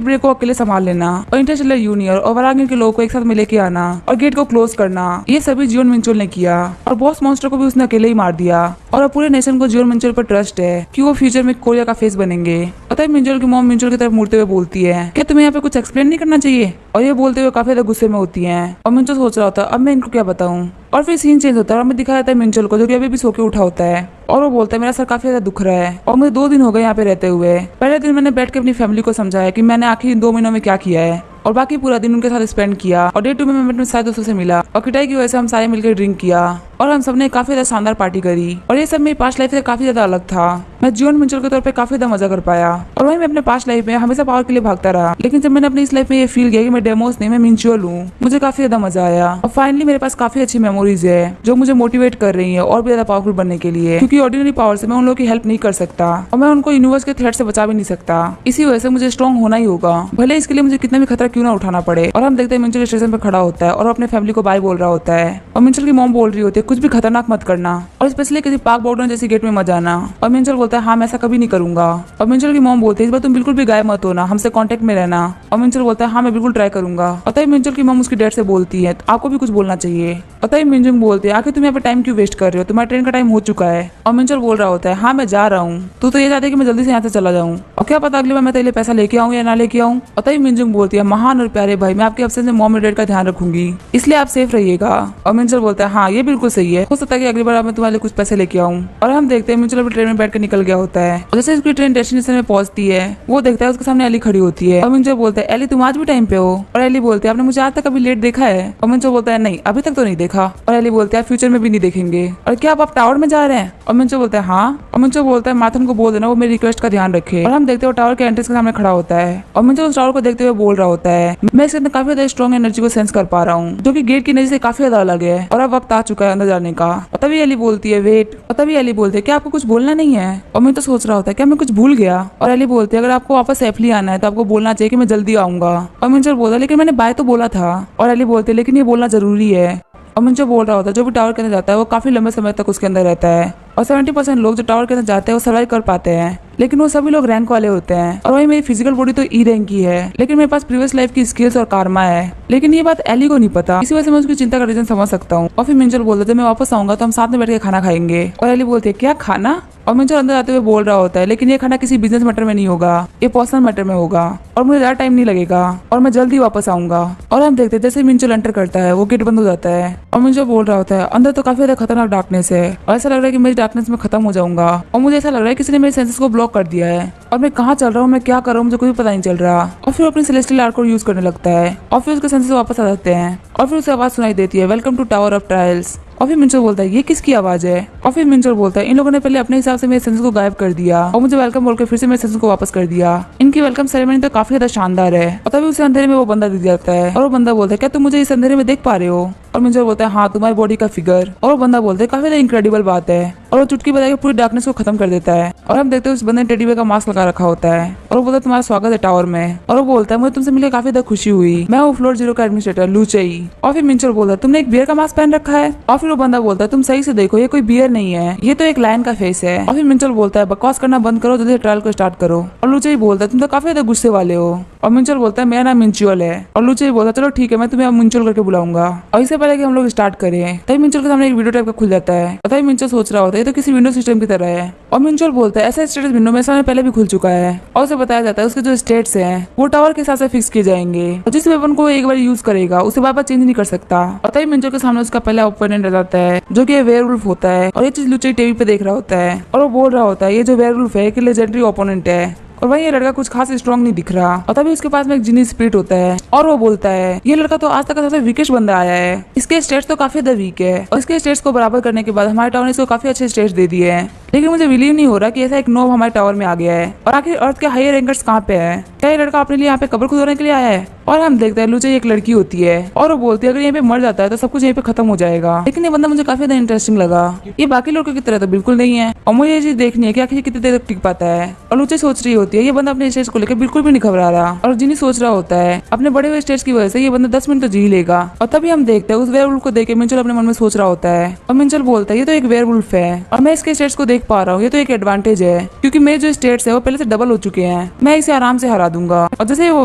ब्रेक को अकेले संभाल लेना और इंटरस्टेलर यूनियन और वरांग के लोगों को एक साथ में लेके आना और गेट को क्लोज करना, ये सभी जियोन मिंचल ने किया। और बॉस मॉन्स्टर को भी उसने अकेले ही मार दिया। और पूरे नेशन को जियोन मिंचल पर ट्रस्ट है कि वो फ्यूचर में कोरिया का फेस बनेंगे। पता है मिंचल की मॉम मिंचल की तरफ मुड़ते हुए बोलती है क्या तुम्हें यहाँ पे कुछ एक्सप्लेन नहीं करना चाहिए। और ये बोलते हुए काफी ज्यादा गुस्से में होती है। और मिंचल सोच रहा होता है अब मैं इनको क्या बताऊं। और फिर सीन चेंज होता है और हमें दिखाया जाता है मिंचल को जो कि अभी भी सो के उठा होता है। और वो बोलता है मेरा सर काफी ज्यादा दुख रहा है और मुझे 2 दिन हो गए यहाँ पे रहते हुए। पहले दिन मैंने बैठ के अपनी फैमिली को समझाया कि मैंने आखिर 2 महीनों में क्या किया है और बाकी पूरा दिन उनके साथ स्पेंड किया। और डे 2 में मैं अपने सारे दोस्तों से मिला और किटाई की वजह से हम सारे मिलकर ड्रिंक किया और हम सबने काफी ज्यादा शानदार पार्टी करी। और ये सब मेरी पास्ट लाइफ से काफी ज्यादा अलग था। मैं जियोन मिंचल के तौर पे काफी ज्यादा मजा कर पाया। और वही मैं अपने पास्ट लाइफ में हमेशा पावर के लिए भागता रहा, लेकिन जब मैंने अपनी इस लाइफ में ये फील किया कि मैं डेमोस नहीं मैं मिंचुअल हूँ, मुझे काफी ज्यादा मजा आया। और फाइनली मेरे पास काफी अच्छी मेमोरीज है जो मुझे मोटिवेट कर रही है और भी ज्यादा पावरफुल बनने के लिए, क्योंकि ऑर्डिनरी पावर से मैं उन लोगों की हेल्प नहीं कर सकता और मैं उनको यूनिवर्स के थ्रेट से बचा भी नहीं सकता। इसी वजह से मुझे स्ट्रॉन्ग होना ही होगा, भले इसके लिए मुझे कितना भी खतरा क्यों ना उठाना पड़े। और हम देखते हैं मिंचल स्टेशन पर खड़ा होता है और अपने फैमिली को बाय बोल रहा होता है। और मिंचल की मॉम बोल रही होती है कुछ भी खतरनाक मत करना और स्पेशली किसी पार्क बॉर्डर जैसी गेट में मत जाना। और मिंचल बोलता है हाँ मैं ऐसा कभी नहीं करूंगा। और मिंचल की मॉम बोलती है इस बार तुम बिल्कुल भी गायब मत होना, हमसे कांटेक्ट में रहना। और मिंचल बोलता है हाँ मैं बिल्कुल ट्राई करूंगा। और तभी मिंचल की मॉम उसकी डैड से बोलती है आपको भी कुछ बोलना चाहिए। और तभी मिंचल बोलते हैं आखिर तुम यहाँ पे टाइम क्यों वेस्ट कर रहे हो, तुम्हारा ट्रेन का टाइम हो चुका है। और मिंचल बोल रहा होता है हाँ मैं जा रहा हूँ, तू तो ये चाहते कि मैं जल्दी से यहाँ से चला जाऊँ और क्या पता अगली बार मैं तेरे लिए पैसा लेके आऊँ या ना लेके आऊँ। और तभी मिंचल बोलती है महान और प्यारे भाई मैं आपके अफसर से मॉम और डैड का ध्यान रखूंगी, इसलिए आप सेफ रहिएगा। और मिंचल बोलता है हाँ ये बिल्कुल सही है, हो सकता है कि अगली बार मैं तुम्हारे लिए कुछ पैसे लेके आऊँ। और हम देखते हैं मिंचल अपनी ट्रेन में बैठ कर निकल गया होता है। और जैसे उसकी ट्रेन डेस्टिनेशन में पहुंचती है वो देखता है उसके सामने एली खड़ी होती है। और मिंचल बोलता है एली तुम आज भी टाइम पे हो। और एली बोलते हैं आपने मुझे आज तक कभी लेट देखा है। और मिंचल बोलता है नहीं अभी तक तो नहीं देखा। और एली बोलते हैं फ्यूचर में भी नहीं देखेंगे। और क्या आप टावर में जा रहे हैं। और मिंचल बोलता है हाँ। और मिंचल बोलता है माथन को बोल देना वो मेरी रिक्वेस्ट का ध्यान रखे। और हम देखते हैं टावर के एंट्रेंस के सामने खड़ा होता है और मिंचल उस टावर को देखते हुए बोल रहा होता है मैं इसके अंदर काफी ज्यादा स्ट्रॉन्ग एनर्जी को सेंस कर पा रहा हूँ जो कि गेट की एनर्जी से काफी ज्यादा अलग है और अब वक्त आ चुका है अंदर जाने का। और तभी एली बोलती है वेट। और तभी एली बोलती है क्या आपको कुछ बोलना नहीं है। और मैं तो सोच रहा होता है क्या मैं कुछ भूल गया। और एली बोलती है अगर आपको वापस सेफली आना है तो आपको बोलना चाहिए कि मैं जल्दी आऊंगा। और मिंचल बोलता है लेकिन मैंने बाय तो बोला था। और एली बोलती है लेकिन ये बोलना जरूरी है और मिंचो बोल रहा होता है जो भी टावर के अंदर जाता है वो काफी लंबे समय तक उसके अंदर रहता है और 70% लोग जो टावर के अंदर जाते हैं वो सर्वाइव कर पाते हैं, लेकिन वो सभी लोग रैंक वाले होते हैं। और वही मेरी फिजिकल बॉडी तो ई रैंक की है, लेकिन मेरे पास प्रीवियस लाइफ की स्किल्स और कारमा है, लेकिन ये बात एली को नहीं पता। इसी वजह से मैं उसकी चिंता का रीजन समझ सकता हूँ। और फिर मिंचल बोलता है जब मैं वापस आऊंगा तो हम साथ में बैठ के खाना खाएंगे। और एली बोलती है क्या खाना? और मिंचल अंदर आते हुए बोल रहा होता है लेकिन ये खाना किसी बिजनेस मैटर में नहीं होगा, ये पर्सनल मैटर में होगा और मुझे ज्यादा टाइम नहीं लगेगा और मैं जल्दी वापस आऊंगा। और हम देखते हैं जैसे मिंचल एंटर करता है वो गेट बंद हो जाता है और मिंचल बोल रहा होता है अंदर तो काफी ज्यादा खतरनाक डार्कनेस है और ऐसा लग रहा है कि मेरी डार्कनेस में खत्म हो जाऊंगा और मुझे ऐसा लग रहा है किसी ने मेरे सेंसेस को ब्लॉक कर दिया है और मैं कहाँ चल रहा हूँ, मैं क्या कर रहा हूँ, मुझे कोई पता नहीं चल रहा। और फिर अपनी सेलेस्टियल आर्ट को यूज करने लगता है और फिर उसके सेंसेस वापस आ जाते हैं और फिर उसे आवाज सुनाई देती है welcome to tower of trials. और फिर मिंचल बोलता है ये किसकी आवाज है? और फिर मिंचल बोलता है इन लोगों ने पहले अपने हिसाब से मेरे सेंसेस को गायब कर दिया और मुझे वेलकम बोलकर फिर से मेरे सेंसेस को वापस कर दिया। इनकी वेलकम सेरेमनी तो काफी ज्यादा शानदार है। और तभी उसे अंधेरे में वो बंदा दिख जाता है और वो बंदा बोलता है क्या तुम मुझे इस अंधेरे में देख पा रहे हो? और मिंचल बोलता है हाँ तुम्हारी बॉडी का फिगर। और वो बंदा बोलता है काफी ज्यादा इनक्रेडिबल बात है और वो चुटकी बजा के पूरी डार्कनेस को खत्म कर देता है। और हम देखते हैं उस बंदे ने टेडी बेयर का मास्क लगा रखा होता है और वो बोलता है तुम्हारा स्वागत है टावर में। और वो बोलता है मुझे तुमसे मिलकर काफी ज्यादा खुशी हुई, मैं हूँ फ्लोर 0 का एडमिनिस्ट्रेटर लूचेई। और फिर मिंचल बोलता है तुमने एक बियर का मास्क पहन रखा है? और फिर वो बंदा बोलता है तुम सही से देखो ये कोई बियर नहीं है, ये तो एक लायन का फेस है। और फिर मिंचल बोलता है बकवास करना बंद करो, जल्दी ट्रायल को स्टार्ट करो। और लूचेई बोलता है तुम तो काफी ज्यादा गुस्से वाले हो। और मिंचल बोलता है मेरा नाम मिंचुअल है। और लूचेई बोलता है चलो ठीक है मैं तुम्हें अब मिंचुअल करके बुलाऊंगा। और इससे पहले कि हम लोग स्टार्ट करें तभी मिंचल के सामने एक वीडियो टाइप का खुल जाता है और तभी मिंचल सोच रहा होता है ये तो किसी विंडो सिस्टम की तरह है। और मिंचल बोलता है ऐसा स्टेटस विंडो मेरे सामने पहले भी खुल चुका है और उसे बताया जाता है उसके जो स्टेट्स हैं वो टावर के हिसाब से फिक्स किए जाएंगे और जिस वेपन को एक बार यूज करेगा उसे बार बार चेंज नहीं कर सकता। और तभी मिंचल के सामने उसका पहला ओपोनेंट आ जाता है जो कि वेयरवुल्फ होता है और ये चीज लूचेई टीवी पे देख रहा होता है और वो बोल रहा होता है ये जो वेयरवुल्फ है कि लेजेंडरी ओपोनेंट है और वही ये लड़का कुछ खास स्ट्रॉन्ग नहीं दिख रहा। और तभी उसके पास में एक जिनी स्पिरिट होता है और वो बोलता है ये लड़का तो आज तक का सबसे वीकेस्ट बंदा आया है, इसके स्टेट्स तो काफी ज्यादा वीक है और इसके स्टेट्स को बराबर करने के बाद हमारे टावर ने इसको काफी अच्छे स्टेट्स दे दिए हैं, लेकिन मुझे बिलीव नहीं हो रहा कि ऐसा एक नोब हमारे टावर में आ गया है। और आखिर अर्थ के हायर रैंकर्स कहाँ पे है? क्या ये लड़का अपने लिए यहाँ पे कब्र खुदवाने के लिए आया है? और हम देखते हैं लूचेई एक लड़की होती है और वो बोलती है अगर यहाँ पे मर जाता है तो सब कुछ यहीं पे खत्म हो जाएगा। लेकिन ये बंदा मुझे काफी ज्यादा इंटरेस्टिंग लगा, ये बाकी लोगों की तरह तो बिल्कुल नहीं है और मुझे ये चीज देखनी है कि आखिर कितनी देर तक टिक पाता है। और लूचेई सोच रही होती है ये बंदा अपने स्टेज को लेकर बिल्कुल भी नहीं घबरा रहा और जिनी सोच रहा होता है अपने बड़े हुए स्टेज की वजह से ये बंदा 10 मिनट तो जी लेगा। और तभी हम देखते हैं उस वेयरवुल्फ को देख के मिंचल अपने मन में सोच रहा होता है और मिंचल बोलता है ये तो एक वेयरवुल्फ है और मैं इसके स्टेट्स को देख पा रहा हूँ, ये तो एक एडवांटेज है क्योंकि मेरे जो स्टेट्स है वो पहले से डबल हो चुके हैं, मैं इसे आराम से हरा दूंगा। और जैसे ही वो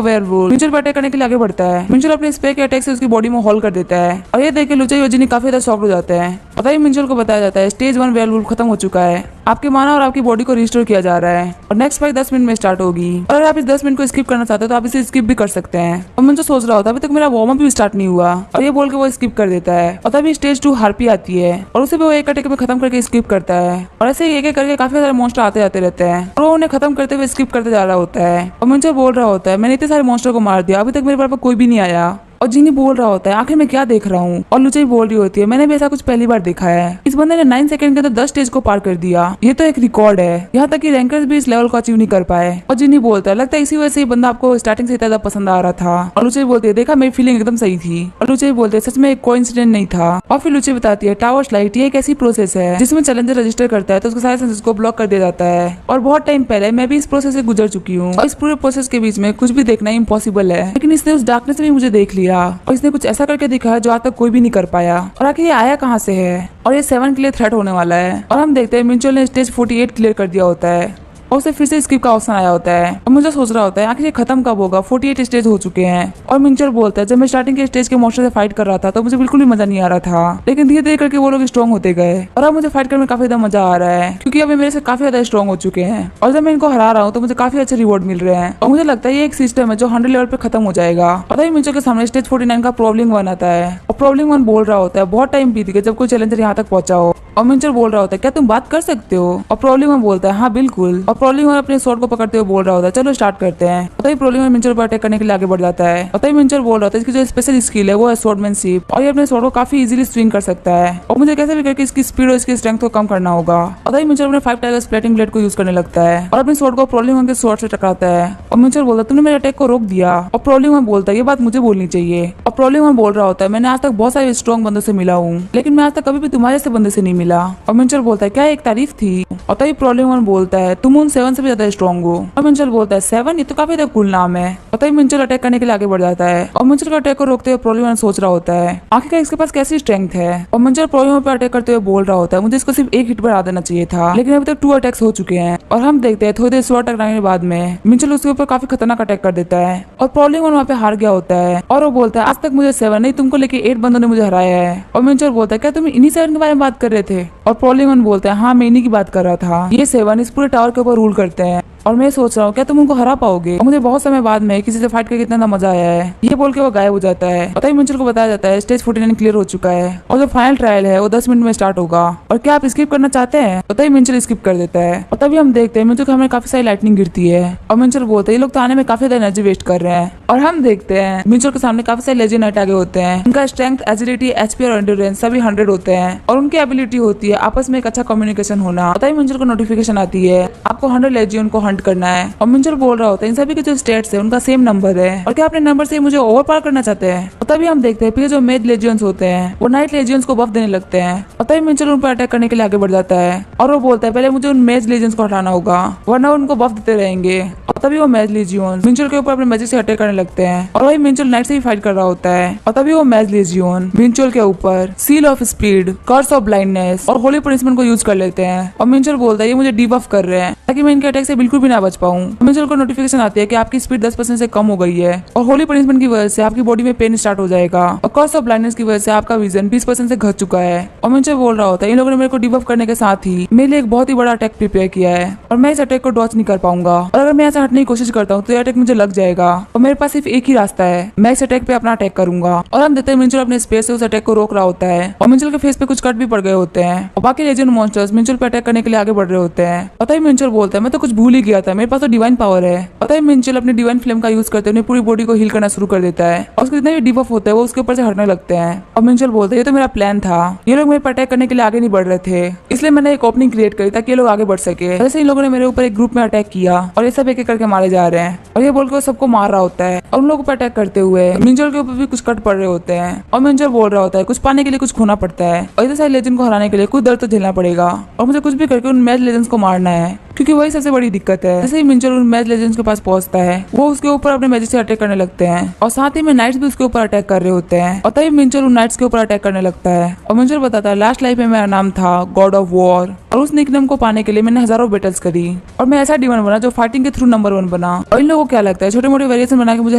वेयरवुल्फ मिंचल पर अटैक करने के लिए आगे बढ़ता है मिंचल अपने स्प्रे के अटैक से उसकी बॉडी में होल कर देता है और ये देख के लूचेई और जिनी काफी ज्यादा शॉक हो जाते हैं। और तभी मिंचल को बताया जाता है स्टेज 1 वेयरवुल्फ खत्म हो चुका है, आपके माना और आपकी बॉडी को रिस्टोर किया जा रहा है और नेक्स्ट फाइट 10 मिनट में स्टार्ट होगी। और अगर आप इस 10 मिनट को स्किप करना चाहते हो तो आप इसे स्किप भी कर सकते हैं। और मिंचल सोच रहा होता है अभी तक मेरा वार्म अप भी स्टार्ट नहीं हुआ और ये बोल के वो स्किप कर देता है। और तभी स्टेज 2 हार्पी आती है और उसे भी वो एक अटैक में खत्म करके स्किप करता है और ऐसे ही एक एक करके काफी सारे मॉन्स्टर आते जाते रहते हैं और वो उन्हें खत्म करते हुए स्किप करते जा रहा होता है। और मिंचल बोल रहा होता है मैंने इतने सारे मॉन्स्टर को मार दिया, अभी तक मेरे पास कोई भी नहीं आया। और जिनी बोल रहा होता है आखिर मैं क्या देख रहा हूँ? और लूचेई बोल रही होती है मैंने भी ऐसा कुछ पहली बार देखा है, इस बंदे ने 9 सेकंड के अंदर 10 स्टेज को पार कर दिया, ये तो एक रिकॉर्ड है, यहाँ तक कि रैंकर्स भी इस लेवल को अचीव नहीं कर पाए। और जिनी बोलता है लगता है इसी वजह से ये बंदा आपको स्टार्टिंग से इतना ज्यादा पसंद आ रहा था। और लूचेई बोलती है देखा मेरी फीलिंग एकदम सही थी। और लूचेई बोलते हैं सच में एक कोइंसिडेंट नहीं था। और फिर लूचेई बताती है टावर्स लाइट ये एक ऐसी प्रोसेस है जिसमें चैलेंजर रजिस्टर करता है तो उसके सारे सेंसेस को ब्लॉक कर दिया जाता है और बहुत टाइम पहले मैं भी इस प्रोसेस से गुजर चुकी हूँ और इस पूरे प्रोसेस के बीच में कुछ भी देखना इम्पॉसिबल है, लेकिन इसने उस डार्कनेस में मुझे देख लिया और इसने कुछ ऐसा करके दिखाया जो आज तक कोई भी नहीं कर पाया। और आखिर ये आया कहाँ से है और ये 7 के लिए थ्रेट होने वाला है। और हम देखते हैं मिंचल ने स्टेज 48 क्लियर कर दिया होता है और उसे फिर से स्किप का ऑप्शन आया होता है और मुझे सोच रहा होता है आखिर ये खत्म कब होगा, 48 स्टेज हो चुके हैं। और मिंचल बोलता है जब मैं स्टार्टिंग के स्टेज के मॉन्स्टर से फाइट कर रहा था तो मुझे बिल्कुल भी मजा नहीं आ रहा था, लेकिन धीरे धीरे करके वो लोग स्ट्रॉन्ग होते गए और अब मुझे फाइट करने में काफी ज्यादा मजा आ रहा है क्योंकि अभी मेरे से काफी ज्यादा स्ट्रॉन्ग हो चुके हैं और जब मैं इनको हरा रहा हूँ तो मुझे काफी अच्छे रिवॉर्ड मिल रहे हैं और मुझे लगता है ये एक सिस्टम है जो 100 लेवल पे खत्म हो जाएगा। और तभी मिंचल के सामने स्टेज 49 का प्रॉब्लम 1 आता है और प्रॉब्लम 1 बोल रहा होता है बहुत टाइम बीत गया जब कोई चैलेंजर यहाँ तक पहुंचा हो। और मिंचल बोल रहा होता है क्या तुम बात कर सकते हो? और प्रॉब्लम 1 बोलता है हाँ बिल्कुल। और प्रॉब्लम 1 अपने स्वॉर्ड को पकड़ते हुए बोल रहा होता है चलो स्टार्ट करते हैं। और तभी प्रॉब्लम 1 मिंचल पर अटैक करने के लिए आगे बढ़ जाता है और तभी मिंचल बोल रहा होता है इसकी जो स्पेशल स्किल है वो है स्वॉर्डमैनशिप और ये अपने स्वॉर्ड को काफी इजीली स्विंग कर सकता है और मुझे कैसे भी करके इसकी स्पीड और इसकी स्ट्रेंथ को कम करना होगा। और तभी मिंचल अपने 5 टाइगर स्प्लिटिंग ब्लेड को यूज करने लगता है और अपने स्वॉर्ड को प्रॉब्लम 1 के स्वॉर्ड से टकराता है और मिंचल बोलता है तुमने मेरे अटैक को रोक दिया। और प्रॉब्लम 1 बोलता है ये बात मुझे बोलनी चाहिए। और प्रॉब्लम 1 बोल रहा होता है मैंने आज तक बहुत सारे स्ट्रॉन्ग बंदों से मिला हूँ लेकिन मैं आज तक कभी भी तुम्हारे से बंदे से नहीं मिला। मिला। और मिंचल बोलता है क्या एक तारीफ थी। और तभी प्रॉब्लम वन बोलता है तुम उन 7 से भी ज्यादा स्ट्रॉन्ग हो। और मिंचल बोलता है 7, ये तो काफी ज्यादा कूल नाम है। और तभी मिंचल अटैक करने के लिए आगे बढ़ जाता है। और मिंचल का अटैक को रोकते हुए प्रॉब्लम वन सोच रहा होता है आखिरकार इसके पास कैसी स्ट्रेंथ है। और मिंचल प्रॉब्लम पर अटैक करते हुए बोल रहा होता है मुझे इसको सिर्फ एक हिट पर आ देना चाहिए था, लेकिन अभी तक 2 अटैक्स हो चुके हैं। और हम देखते हैं थोड़ी देर स्वॉर्ड टकराने के बाद में मिंचल उसके ऊपर काफी खतरनाक अटैक कर देता है। और प्रॉब्लम वन वहाँ पे हार गया होता है। और वो बोलता है आज तक मुझे 7 नहीं तुमको लेके 8 बंदों ने मुझे हराया है। और मिंचल बोलता है क्या तुम इन्हीं 7 के बारे में बात कर रहे थे। और प्रॉब्लम वन बोलता है हाँ मैं इन्हीं की बात कर रहा था, ये 7 इस पूरे टावर के ऊपर रूल करते हैं और मैं सोच रहा हूँ क्या तुम उनको हरा पाओगे। और मुझे बहुत समय बाद में किसी से फाइट करके इतना मजा आया है। ये बोल के वो गायब हो जाता है। और तभी मिंचल को बताया जाता है स्टेज 49 क्लियर हो चुका है और जो फाइनल ट्रायल है वो 10 मिनट में स्टार्ट होगा। और क्या आप स्किप करना चाहते हैं। तो तभी मिंचल स्किप कर देता है। और तभी हम देखते हैं मिंचल के हमें काफी सारी लाइटनिंग गिरती है। और मिंचल बोलते हैं ये लोग तो आने में काफी ज्यादा एनर्जी वेस्ट कर रहे हैं। और हम देखते हैं मिंचल के सामने काफी सारे लेजेंड नाइट आगे होते हैं। उनका स्ट्रेंथ, एजिलिटी, एचपी और एंड्योरेंस सभी 100 होते हैं। और उनकी एबिलिटी होती है आपस में एक अच्छा कम्युनिकेशन होना। तभी मिंचल को नोटिफिकेशन आती है आपको 100 लेजियन को हंट करना है। और मिंचल बोल रहा होता है इन सभी के जो स्टेट्स है उनका सेम नंबर है और क्या अपने नंबर से मुझे ओवर पार करना चाहते हैं। और तभी हम देखते हैं फिर जो मेज लेजियंस होते हैं वो नाइट लेजियंस को बफ देने लगते हैं। और तभी मिंचल उन पर अटैक करने के लिए आगे बढ़ जाता है। और वो बोलता है पहले मुझे उन मेज लेजियंस को हटाना होगा वरना उनको बफ देते रहेंगे। और तभी वो मैज लेजियन मिंचल के ऊपर अपने मैजिक से अटैक करने लगते हैं। और वही मिंचल नाइट से ही फाइट कर रहा होता है। और तभी वो मैज लेजियन मिंचल के ऊपर seal of speed, curse of blindness और होली पनिशमेंट को यूज कर लेते हैं। और मिंचल बोलता है ये मुझे डीबफ कर रहे हैं ताकि मैं इनके अटैक से बिल्कुल भी ना बच पाऊं। मिंचल को नोटिफिकेशन आती है कि आपकी स्पीड 10% से कम हो गई है और होली पनिशमेंट की वजह से आपकी बॉडी में पेन स्टार्ट हो जाएगा। और कर्स ऑफ ब्लाइंडनेस की वजह से आपका विजन 20% से घट चुका है। और मिंचल बोल रहा होता है इन लोगों ने मेरे को डीबफ करने के साथ ही मेरे लिए एक बहुत ही बड़ा अटैक प्रिपेयर किया है और मैं इस अटैक को डॉच नहीं कर पाऊंगा। और अगर मैं ऐसा हटने की कोशिश करता हूँ तो ये अटैक मुझे लग जाएगा और मेरे पास सिर्फ एक ही रास्ता है, मैं इस अटैक पे अपना अटैक करूंगा। और हम देखते हैं मिंचल अपने स्पेस से उस अटैक को रोक रहा होता है और मिंचल के फेस पे कुछ कट भी पड़ गए होते हैं। और बाकी लेजेंड मॉन्स्टर्स मिंचल पे अटैक करने के लिए आगे बढ़ रहे होते हैं। पता ही मिंचल बोलता है मैं तो कुछ भूल ही गया था, मेरे पास तो डिवाइन पावर है। पता ही मिंचल अपनी डिवाइन फ्लेम का यूज करते हुए पूरी बॉडी को हील करना शुरू कर देता है और उसके जितने भी डिबफ होते हैं वो उसके ऊपर से हटने लगते हैं। और मिंचल बोलते हैं ये तो मेरा प्लान था, ये लोग मेरे पर अटैक करने के लिए आगे नहीं बढ़ रहे थे इसलिए मैंने एक ओपनिंग क्रिएट करी ताकि ये लोग आगे बढ़ सके। जैसे इन लोगों ने मेरे ऊपर एक ग्रुप में अटैक किया और ये सब एक एक करके मारे जा रहे हैं। और ये बोल के सबको मार रहा होता है और उन लोगों पर अटैक करते हुए मिंचल के ऊपर भी कुछ कट पड़ रहे होते हैं। और मिंचल बोल रहा होता है कुछ पाने के लिए कुछ खोना पड़ता है और इतने सारे लेजेंड को हराने के लिए कुछ दर्द तो झेलना पड़ेगा और मुझे कुछ भी करके उन मैच लेजेंड्स को मारना है क्योंकि वही सबसे बड़ी दिक्कत है। जैसे ही मिंचल उन मैच लेजेंड्स के पास पहुंचता है वो उसके ऊपर अपने मैजिक से अटैक करने लगते हैं और साथ ही में नाइट्स भी उसके ऊपर अटैक कर रहे होते हैं। और तभी मिंचल उन नाइट्स के ऊपर अटैक करने लगता है और मिंचल बताता है लास्ट लाइफ में मेरा नाम था गॉड ऑफ वॉर और उस निकनेम को पाने के लिए मैंने हजारों बैटल्स करी और मैं ऐसा डिमन बना जो फाइटिंग के थ्रू नंबर 1 बना। और इन लोगों को क्या लगता है छोटे मोटे वेरिएशन बना के मुझे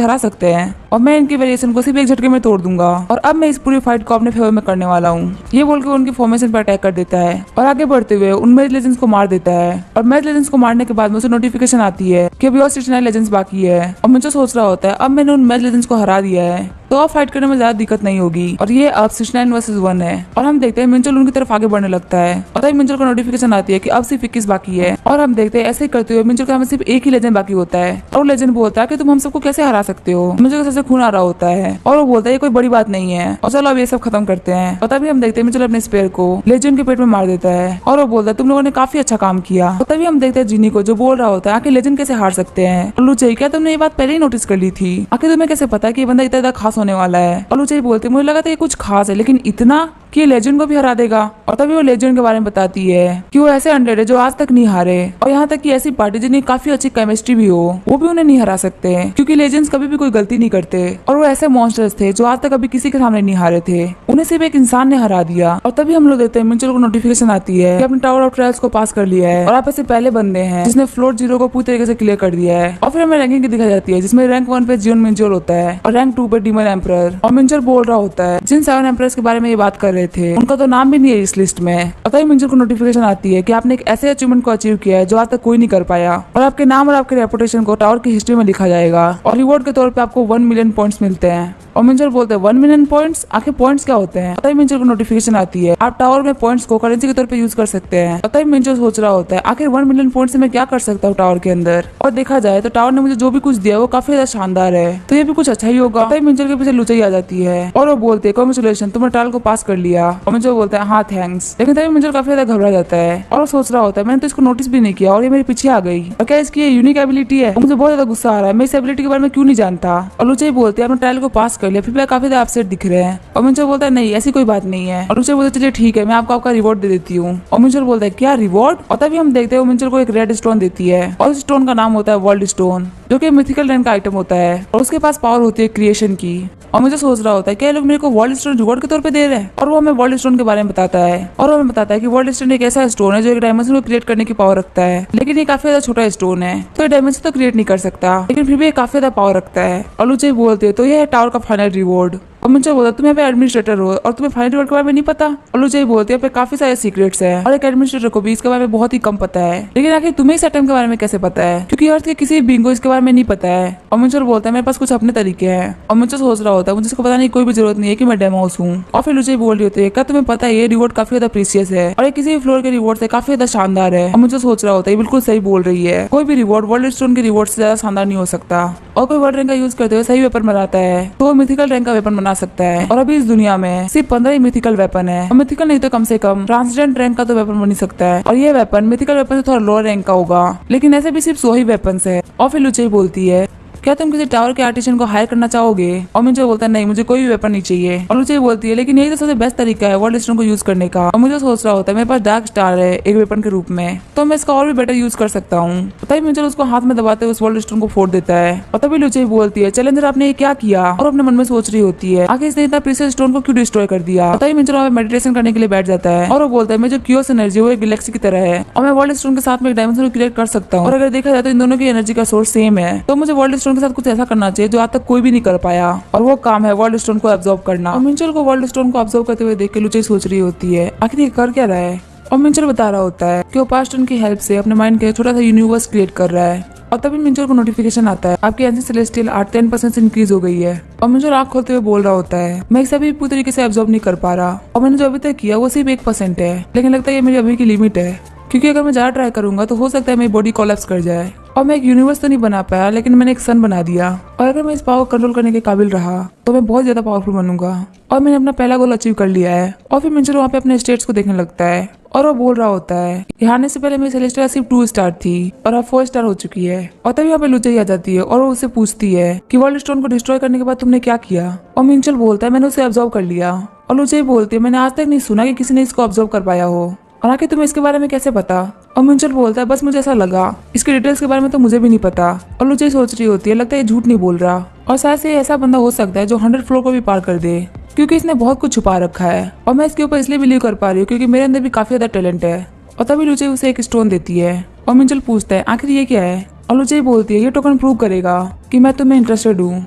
हरा सकते हैं और मैं इनकी वेरिएशन को सिर्फ एक झटके में तोड़ दूंगा और अब मैं इस पूरी फाइट को अपने फेवर में करने वाला हूँ। ये बोल के उनकी फॉर्मेशन पर अटैक कर देता है और आगे बढ़ते हुए उन मैच लेजेंड्स को मार देता है। और मैच लेजेंड्स को मारने के बाद मुझे नोटिफिकेशन आती है कि अभी और 69 लेजेंड्स बाकी है और मुझे सोच रहा होता है अब मैंने उन मैच लेजेंड्स को हरा दिया है तो अब फाइट करने में ज्यादा दिक्कत नहीं होगी। और ये अब 69 वर्सेस 1 है और हम देखते हैं मिंचल उनकी तरफ आगे बढ़ने लगता है और तभी मिंचल को नोटिफिकेशन आती है कि अब सिर्फ 21 बाकी है। और हम देखते हैं ऐसे ही करते हुए मिंचल का हमें सिर्फ एक ही लेजेंड बाकी होता है और लेजेंड बोलता है कि तुम हम सबको कैसे हरा सकते हो। मिंचल का सबसे खून आ रहा होता है और वो बोलता है ये कोई बड़ी बात नहीं है और चलो अब ये सब खत्म करते हैं। और तभी हम देखते हैं मिंचल अपने स्पेयर को लेजेंड के पेट में मार देता है और वो बोलता है तुम लोगों ने काफी अच्छा काम किया। और तभी हम देखते हैं जिनी को जो बोल रहा होता है आखिर लेजेंड कैसे हार सकते हैं। और लुचाई क्या तुमने ये बात पहले ही नोटिस कर ली थी, आखिर तुम्हें कैसे पता कि ये बंदा इतना खास होने वाला है। और लुचाई बोलते मुझे लगा था ये कुछ खास है लेकिन इतना कि लेजेंड को भी हरा देगा। और तभी वो लेजेंड के बारे में बताती है कि वो ऐसे अंडर है जो आज तक नहीं हारे और यहाँ तक कि ऐसी पार्टी जिनकी काफी अच्छी केमिस्ट्री भी हो वो भी उन्हें नहीं हरा सकते क्योंकि लेजेंड्स कभी भी कोई गलती नहीं करते। और वो ऐसे मॉन्स्टर्स थे जो आज तक कभी किसी के सामने नहीं हारे थे, उन्हें सिर्फ एक इंसान ने हरा दिया। और तभी हम लोग देखते हैं मिंचल को नोटिफिकेशन आती है कि अपने टावर ऑफ ट्रायल्स को पास कर लिया है और आप ऐसे पहले बंदे हैं जिसने फ्लोर 0 को पूरी तरीके से क्लियर कर दिया है। और फिर हमें रैंकिंग दिखाई जाती है जिसमें रैंक 1 पे जियोन मिंचल होता है और रैंक 2 पे डीमन एम्परर। और मिंचल बोल रहा होता है जिन 7 एम्परर्स के बारे में ये बात कर रहे थे उनका तो नाम भी नहीं है इस लिस्ट में। और तभी मिंचल को नोटिफिकेशन आती है कि आपने एक ऐसे अचीवमेंट को अचीव किया है जो आज तक कोई नहीं कर पाया और आपके नाम और आपके रेपुटेशन को टावर की हिस्ट्री में लिखा जाएगा और रिवॉर्ड के तौर पे आपको 1 मिलियन पॉइंट्स मिलते हैं। और मिंचल बोलते हैं 1 मिलियन पॉइंट्स, आखिर पॉइंट्स क्या होते हैं। तभी मिंचल को नोटिफिकेशन आती है आप टावर में पॉइंट्स को करेंसी के तौर पे यूज कर सकते हैं। तभी मिंचल सोच रहा होता है आखिर 1 मिलियन पॉइंट्स से मैं क्या कर सकता हूँ टावर के अंदर। और देखा जाए तो टावर ने मुझे जो भी कुछ दिया वो काफी ज्यादा शानदार है तो ये भी कुछ अच्छा ही होगा। तभी मिंचल के पीछे लुचाई आ जाती है और वो बोलते हैं कांग्रेचुलेशन तुमने ट्रायल को पास कर लिया। और मिंचल बोलता है हाँ थैंक्स। लेकिन तभी मिंचल काफी ज्यादा घबरा जाता है और वो सोच रहा होता है मैंने तो इसको नोटिस भी नहीं किया और ये मेरे पीछे आ गई और क्या इसकी यूनिक एबिलिटी है। मुझे बहुत ज्यादा गुस्सा आ रहा है, मैं इस एबिलिटी के बारे में क्यों नहीं जानता। और लुचाई बोलते हैं आपने ट्रायल को पास कर कर लिया, फिर भी काफी ज्यादा अपसेट दिख रहे हैं। और मिंचल बोलता है नहीं ऐसी कोई बात नहीं है। और मिंचल बोलता है चलिए ठीक है मैं आपको आपका रिवॉर्ड दे देती हूँ। और मिंचल बोलता है क्या रिवॉर्ड? और तभी हम देखते हैं वो मिंचल को एक रेड स्टोन देती है और उस स्टोन का नाम होता है वर्ल्ड स्टोन, जो कि मिथिकल लैंड का आइटम होता है और उसके पास पावर होती है क्रिएशन की। और मुझे सोच रहा होता है क्या लोग मेरे को वर्ल्ड स्टोन रिवॉर्ड के तौर पे दे रहे हैं। और वो हमें वर्ल्ड स्टोन के बारे में बताता है और हमें बताता है कि वर्ल्ड स्टोन एक ऐसा स्टोन है जो एक डायमेंशन को क्रिएट करने की पावर रखता है, लेकिन ये काफी ज्यादा छोटा स्टोन है तो ये डायमेंशन तो क्रिएट नहीं कर सकता, लेकिन फिर भी ये काफी ज्यादा पावर रखता है। और लुचे बोलते हैं तो ये है टावर का फाइनल रिवॉर्ड। और मिंचल बोलता तुम यहाँ पे एडमिनिस्ट्रेटर हो और तुम्हें फाइनल रिवॉर्ड के बारे में नहीं पता। और लुचे बोलते हैं पे काफी सारे सीक्रेट्स है और एक एडमिनिस्ट्रेटर को भी इसके बारे में बहुत ही कम पता है, लेकिन आखिर तुम्हें इस आइटम के बारे में कैसे पता है, क्योंकि अर्थ के किसी बीइंग को इसके बारे में नहीं पता है। और मिंचल बोलता है मेरे पास कुछ अपने तरीके हैं। और मिंचल सोच रहा होता है मुझे इसको पता नहीं कोई भी जरूरत नहीं है कि मैं डेमोस हूँ। और फिर लुचे बोल रही होती है क्या तुम्हें पता है ये रिवॉर्ड काफी ज्यादा प्रीशियस है और ये किसी भी फ्लोर के रिवॉर्ड से काफी ज्यादा शानदार है। और मुझे सोच रहा होता है बिल्कुल सही बोल रही है, कोई भी रिवॉर्ड वर्ल्ड स्टोन के रिवॉर्ड से ज्यादा शानदार नहीं हो सकता। और कोई वर्ल्ड रैंक का यूज करते हुए सही वेपन बनाता है तो वो मिथिकल रैंक का वेपन बना सकता है। और अभी इस दुनिया में सिर्फ 15 ही मिथिकल वेपन है, और मिथिकल नहीं तो कम से कम ट्रांसजेंड रैंक का तो वेपन बन सकता है। और ये वेपन मिथिकल वेपन से थोड़ा लोअर रैंक का होगा, लेकिन ऐसे भी सिर्फ 100 ही वेपन है। और फिर लुचे बोलती है क्या तुम किसी टावर के आर्टिशियन को हायर करना चाहोगे? और मुझे बोलता है नहीं मुझे कोई भी वेपन नहीं चाहिए। और मुझे बोलती है लेकिन यही तो सबसे बेस्ट तरीका है वर्ल्ड स्टोन को यूज करने का। और मुझे सोच रहा होता है मेरे पास डार्क स्टार है एक वेपन के रूप में, तो मैं इसका और भी बेटर यूज कर सकता हूँ। तभी मुझे उसको हाथ में दबाते हुए उस वर्ल्ड स्टोन को फोड़ देता है। और तभी लुचे बोलती है चैलेंजर आपने ये क्या किया? और अपने मन में सोच रही होती है आखिर इसने इतना प्रीशियस स्टोन को क्यों डिस्ट्रॉय कर दिया। तभी मिंचल वहाँ पे मेडिटेशन करने के लिए बैठ जाता है और वो बोलता है मैं जो क्यूस एनर्जी वो एक गैलेक्सी की तरह है और मैं वर्ल्ड स्टोन के साथ में एक डायमेंशन को क्रिएट कर सकता हूँ। और अगर देखा जाए तो इन दोनों की एनर्जी का सोर्स सेम है, तो मुझे वर्ल्ड स्टोन के साथ कुछ ऐसा करना चाहिए जो आज तक कोई भी नहीं कर पाया, और वो काम है वर्ल्ड स्टोन को एब्जॉर्ब करना। और मिंचल को वर्ल्ड स्टोन को एब्जॉर्ब करते हुए देख के लुचे सोच रही होती है आखिर ये कर क्या रहा है। और मिंचल बता रहा होता है कि वो पास्टन की हेल्प से अपने माइंड के छोटा सा यूनिवर्स क्रिएट कर रहा है। और तभी मिंचल को नोटिफिकेशन आता है आपकी एनसी सेलेस्टियल आर्ट 10% से इंक्रीज हो गई है। और मिंचल आंख खोलते हुए बोल रहा होता है मैं इसे अभी पूरी तरीके से एब्जॉर्ब नहीं कर पा रहा और मैंने जो अभी तक किया वो सिर्फ 1% है, लेकिन लगता है ये मेरी अभी की लिमिट है, क्योंकि अगर मैं ज्यादा ट्राई करूंगा तो हो सकता है मेरी बॉडी कोलैप्स कर जाए। और मैं एक यूनिवर्स तो नहीं बना पाया, लेकिन मैंने एक सन बना दिया, और अगर मैं इस पावर कंट्रोल करने के काबिल रहा तो मैं बहुत ज्यादा पावरफुल बनूंगा। और मैंने अपना पहला गोल अचीव कर लिया है। और फिर मिंचल वहाँ पे अपने स्टेट्स को देखने लगता है और वो बोल रहा होता है यहाँ आने से पहले मेरी सेलेस्टिया सिर्फ 2 स्टार थी और अब 4 स्टार हो चुकी है। और तभी यहाँ पे लुचे आ जाती है और वो उससे पूछती है कि वर्ल्ड स्टोन को डिस्ट्रॉय करने के बाद तुमने क्या किया। और मिंचल बोलता है मैंने उसे ऑब्जर्व कर लिया। और लुचे बोलती है मैंने आज तक नहीं सुना कि किसी ने इसको ऑब्जर्व कर पाया हो, और आखिर तुम्हें इसके बारे में कैसे पता। और मिंचल बोलता है बस मुझे ऐसा लगा, इसके डिटेल्स के बारे में तो मुझे भी नहीं पता। और लुचे सोच रही होती है लगता है ये झूठ नहीं बोल रहा, और शायद से ऐसा बंदा हो सकता है जो 100 फ्लोर को भी पार कर दे, क्योंकि इसने बहुत कुछ छुपा रखा है। और मैं इसके ऊपर इसलिए बिलीव कर पा रही हूँ क्योंकि मेरे अंदर भी काफी ज्यादा टैलेंट है। और तभी लुचे उसे एक स्टोन देती है और मिंचल पूछता है आखिर ये क्या है। और लुचे बोलती है ये टोकन प्रूव करेगा कि मैं तुम्हें इंटरेस्टेड हूँ।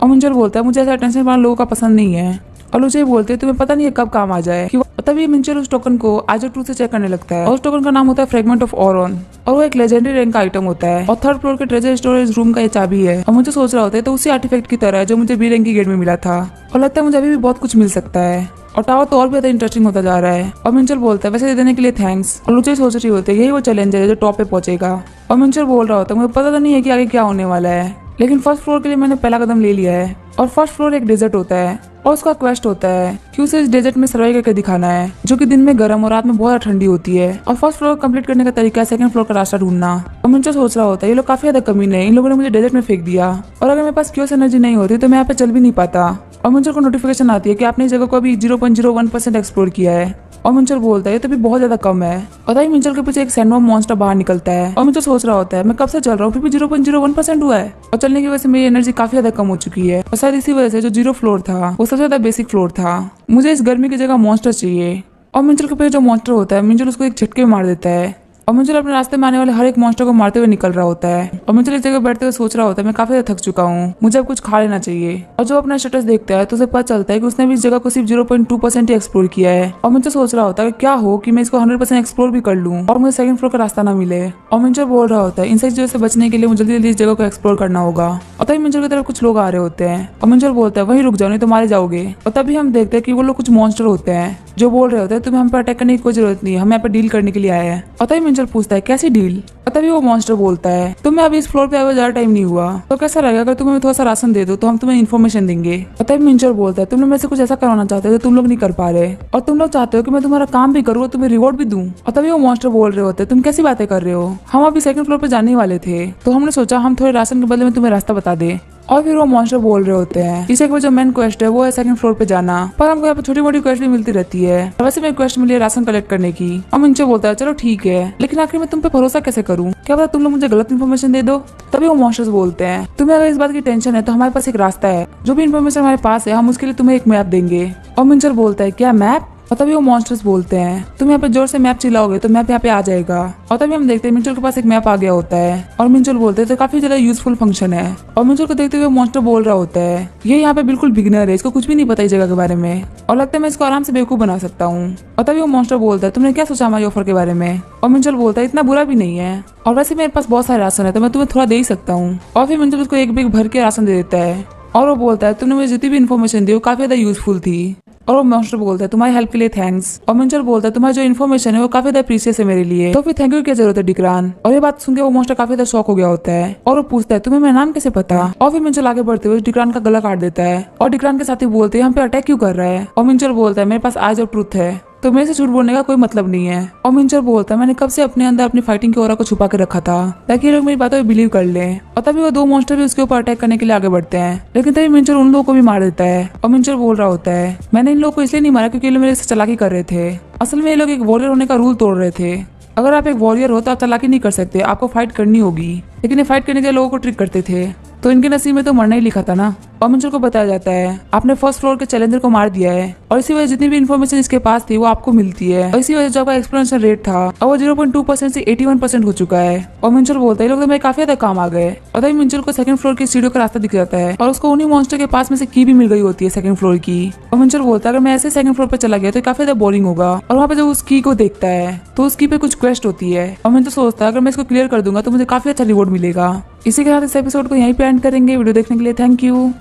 और मिंचल बोलता है मुझे ऐसा अटेंशन वाले लोगों का पसंद नहीं है। और लुचे बोलते हैं तुम्हें पता नहीं है कब काम आ जाए। तभी मिंचल उस टोकन को आजो 2 से चेक करने लगता है और उस टोकन का नाम होता है फ्रेगमेंट ऑफ ऑरन, और वो एक लेजेंडरी रैंक का आइटम होता है और 3rd फ्लोर के ट्रेजर स्टोरेज रूम का ये चाबी है। और मुझे सोच रहा होता है तो उसी आर्टिफैक्ट की तरह है जो मुझे बी रैंक की गेट में मिला था, और लगता है मुझे अभी भी बहुत कुछ मिल सकता है। और टावर तो और भी ज्यादा इंटरेस्टिंग होता जा रहा है। और मिंचल बोलता है वैसे दे देने के लिए थैंक्स। और लुचे सोच रही होती है यही वो चैलेंजर है जो टॉप पे पहुंचेगा। और मिंचल बोल रहा होता है मुझे पता तो नहीं है कि आगे क्या होने वाला है, लेकिन 1st फ्लोर के लिए मैंने पहला कदम ले लिया है। और 1st फ्लोर एक डेजर्ट होता है और उसका क्वेस्ट होता है कि उसे इस डेजर्ट में सर्वाइव करके दिखाना है, जो कि दिन में गर्म और रात में बहुत ठंडी होती है। और 1st फ्लोर कंप्लीट करने का तरीका है 2nd फ्लोर का रास्ता ढूंढना। और मिंचल सोच रहा होता है ये लोग काफी ज्यादा कमीने हैं, इन लोगों ने मुझे डेजर्ट में फेंक दिया, और अगर मेरे पास क्यूस एनर्जी नहीं होती तो मैं यहाँ पे चल भी नहीं पाता। और मिंचल को नोटिफिकेशन आती है कि आपने इस जगह को अभी 0.01% एक्सप्लोर किया है। और मिंचल बोलता है ये तो भी बहुत ज्यादा कम है। और तभी मिंचल के पीछे एक सैंडवर्म मॉन्स्टर बाहर निकलता है और मिंचल सोच रहा होता है मैं कब से चल रहा हूँ फिर भी 0.01% हुआ है, और चलने की वजह से मेरी एनर्जी काफी ज्यादा कम हो चुकी है। और शायद इसी वजह से जो 0 फ्लोर था वो सबसे ज्यादा बेसिक फ्लोर था। मुझे इस गर्मी की जगह मॉन्स्टर चाहिए। और मिंचल के पीछे जो मॉन्स्टर होता है मिंचल उसको एक झटके में मार देता है। और मिंचल अपने रास्ते में आने वाले हर एक मॉन्स्टर को मारते हुए निकल रहा होता है। और मिंचल इस जगह बैठते हुए सोच रहा होता है मैं काफी ज्यादा थक चुका हूँ, मुझे अब कुछ खा लेना चाहिए। और जो अपना स्टेटस देखता है तो उसे पता चलता है कि उसने भी इस जगह को सिर्फ 0.2% ही एक्सप्लोर किया है। और मिंचल सोच रहा होता है क्या हो कि मैं इसको 100% एक्सप्लोर भी कर लूँ और मुझे 2nd फ्लोर का रास्ता ना मिले। और मिंचल बोल रहा होता है इन सब चीजों से बचने के लिए मुझे जल्दी जल्दी इस जगह को एक्सप्लोर करना होगा। और तभी मिंचल की तरफ कुछ लोग आ रहे होते हैं और मिंचल बोलता है वहीं रुक जाओ नहीं तो मारे जाओगे। और तभी हम देखते हैं कि वो लोग कुछ मॉन्स्टर होते हैं जो बोल रहे होते हैं तुम्हें हम पर अटैक करने की कोई जरूरत नहीं है, हम यहाँ पे डील करने के लिए आए हैं। और तभी मिंचल पूछता है कैसी डील। और तभी वो मॉन्स्टर बोलता है तुम्हें अभी इस फ्लोर पे आए हुए ज्यादा टाइम नहीं हुआ, तो कैसा रहेगा अगर तुम्हें थोड़ा सा राशन दे दो तो हम तुम्हें इन्फॉर्मेशन देंगे। और तभी मिंचल बोलता है तुम लोग मेरे से कुछ ऐसा करवाना चाहते हो जो तुम लोग नहीं कर पा रहे, और तुम लोग चाहते हो कि मैं तुम्हारा काम भी करूँ और तुम्हें रिवॉर्ड भी दूं। और तभी वो मॉन्स्टर बोल रहे होते तुम कैसी बातें कर रहे हो, हम अभी 2nd फ्लोर पे जाने वाले थे तो हमने सोचा हम थोड़े राशन के बदले में तुम्हें रास्ता बता दे। और फिर वो मॉन्स्टर बोल रहे होते हैं इसे जो मेन क्वेस्ट है वो है सेकंड फ्लोर पे जाना, पर हमको यहाँ पे छोटी मोटी क्वेस्ट भी मिलती रहती है। और वैसे मैं क्वेस्ट मिली है राशन कलेक्ट करने की। और मिंचो बोलता है चलो ठीक है, लेकिन आखिर में तुम पे भरोसा कैसे करूँ, क्या पता तुम लोग मुझे गलत इन्फॉर्मेशन दे दो। तभी वो मॉन्स्टर्स बोलते हैं तुम्हें अगर इस बात की टेंशन है तो हमारे पास एक रास्ता है, जो भी इन्फॉर्मेशन हमारे पास है हम उसके लिए तुम्हें एक मैप देंगे। और मिंचर बोलता है क्या मैप। और तभी वो मॉन्स्टर्स बोलते हैं तुम यहाँ पे जोर से मैप चिल्लाओगे तो मैप यहाँ पे आ जाएगा। और तभी हम देखते हैं मिंचुल के पास एक मैप आ गया होता है। और मिंचुल बोलते हैं तो काफी ज्यादा यूजफुल फंक्शन है। और मिंचुल को देखते हुए मॉन्स्टर बोल रहा होता है ये यहाँ पे बिल्कुल बिगिनर है, इसको कुछ भी नहीं पता इस जगह के बारे में, और लगता है मैं इसको आराम से बेवकूफ बना सकता हूँ। और तभी वो मॉन्स्टर बोलता है तुमने क्या सोचा हमारी ऑफर के बारे में। और मिंचुल बोलता है इतना बुरा भी नहीं है, और वैसे मेरे पास बहुत सारे राशन है तो मैं तुम्हें थोड़ा दे ही सकता हूँ। और फिर मिंचुल उसको एक बैग भर के राशन दे देता है। और वो बोलता है तुमने मुझे जितनी भी इन्फॉर्मेशन दी वो काफी ज्यादा यूजफुल थी। और वो मॉन्स्टर बोलता है तुम्हारी हेल्प के लिए थैंक्स। और मिंचर बोलता है तुम्हारी जो इन्फॉर्मेशन है वो काफी ज्यादा प्रीशियस है मेरे लिए, तो फिर थैंक यू की क्या जरूरत है डिक्रान। और ये बात सुन के वो मॉन्स्टर काफी ज्यादा शॉक हो गया होता है। और वो पूछता है तुम्हें मेरा नाम कैसे पता। और फिर मिंचर आगे बढ़ते हुए डिक्रान का गला काट देता है। और डिक्रान के साथ ही बोलते हैं हम पे अटैक क्यों कर रहा है। और मिंचर बोलता है मेरे पास आइज ऑफ ट्रूथ है, तो मेरे से झूठ बोलने का कोई मतलब नहीं है। और मिंचर बोलता है मैंने कब से अपने अंदर अपनी फाइटिंग की ऑरा को छुपा के रखा था ताकि ये लोग मेरी बातों में बिलीव कर लें। और तभी वो दो मॉन्स्टर भी उसके ऊपर अटैक करने के लिए आगे बढ़ते हैं, लेकिन तभी मिंचर उन लोगों को भी मार देता है। और मिंचर बोल रहा होता है मैंने इन लोगों को इसलिए नहीं मारा क्योंकि ये लोग मेरे से चालाकी कर रहे थे, असल में ये लोग एक वॉरियर होने का रूल तोड़ रहे थे। अगर आप एक वॉरियर हो तो आप चालाकी नहीं कर सकते, आपको फाइट करनी होगी, लेकिन ये फाइट करने के लिए लोगों को ट्रिक करते थे, तो इनके नसीब में तो मरना ही लिखा था ना। और मिंचर को बताया जाता है आपने फर्स्ट फ्लोर के चैलेंजर को मार दिया है, और इसी वजह जितनी भी इन्फॉर्मेशन इसके पास थी वो आपको मिलती है। और इसी वजह जो आपका एक्सप्लोरेशन रेट था और वो 0.2% से 81% हो चुका है। और मिंचर बोलता है ये लोग तो मेरे काफी ज्यादा काम आ गए। और तभी मिंचर को सेकंड फ्लोर की सीढ़ियों का रास्ता दिख जाता है, और उसको उन्हीं मॉन्स्टर के पास में से की भी मिल गई होती है सेकंड फ्लोर की। और मिंचर बोलता है अगर मैं ऐसे सेकंड फ्लोर पे चला गया तो काफी ज्यादा बोरिंग होगा। और वहाँ पे जब उस की को देखता है तो उस की पे कुछ क्वेस्ट होती है, और मिंचर सोचता है अगर मैं इसको क्लियर कर दूंगा तो मुझे काफी अच्छा रिवॉर्ड मिलेगा। इसी के साथ इस एपिसोड को यहीं पे एंड करेंगे। वीडियो देखने के लिए थैंक यू।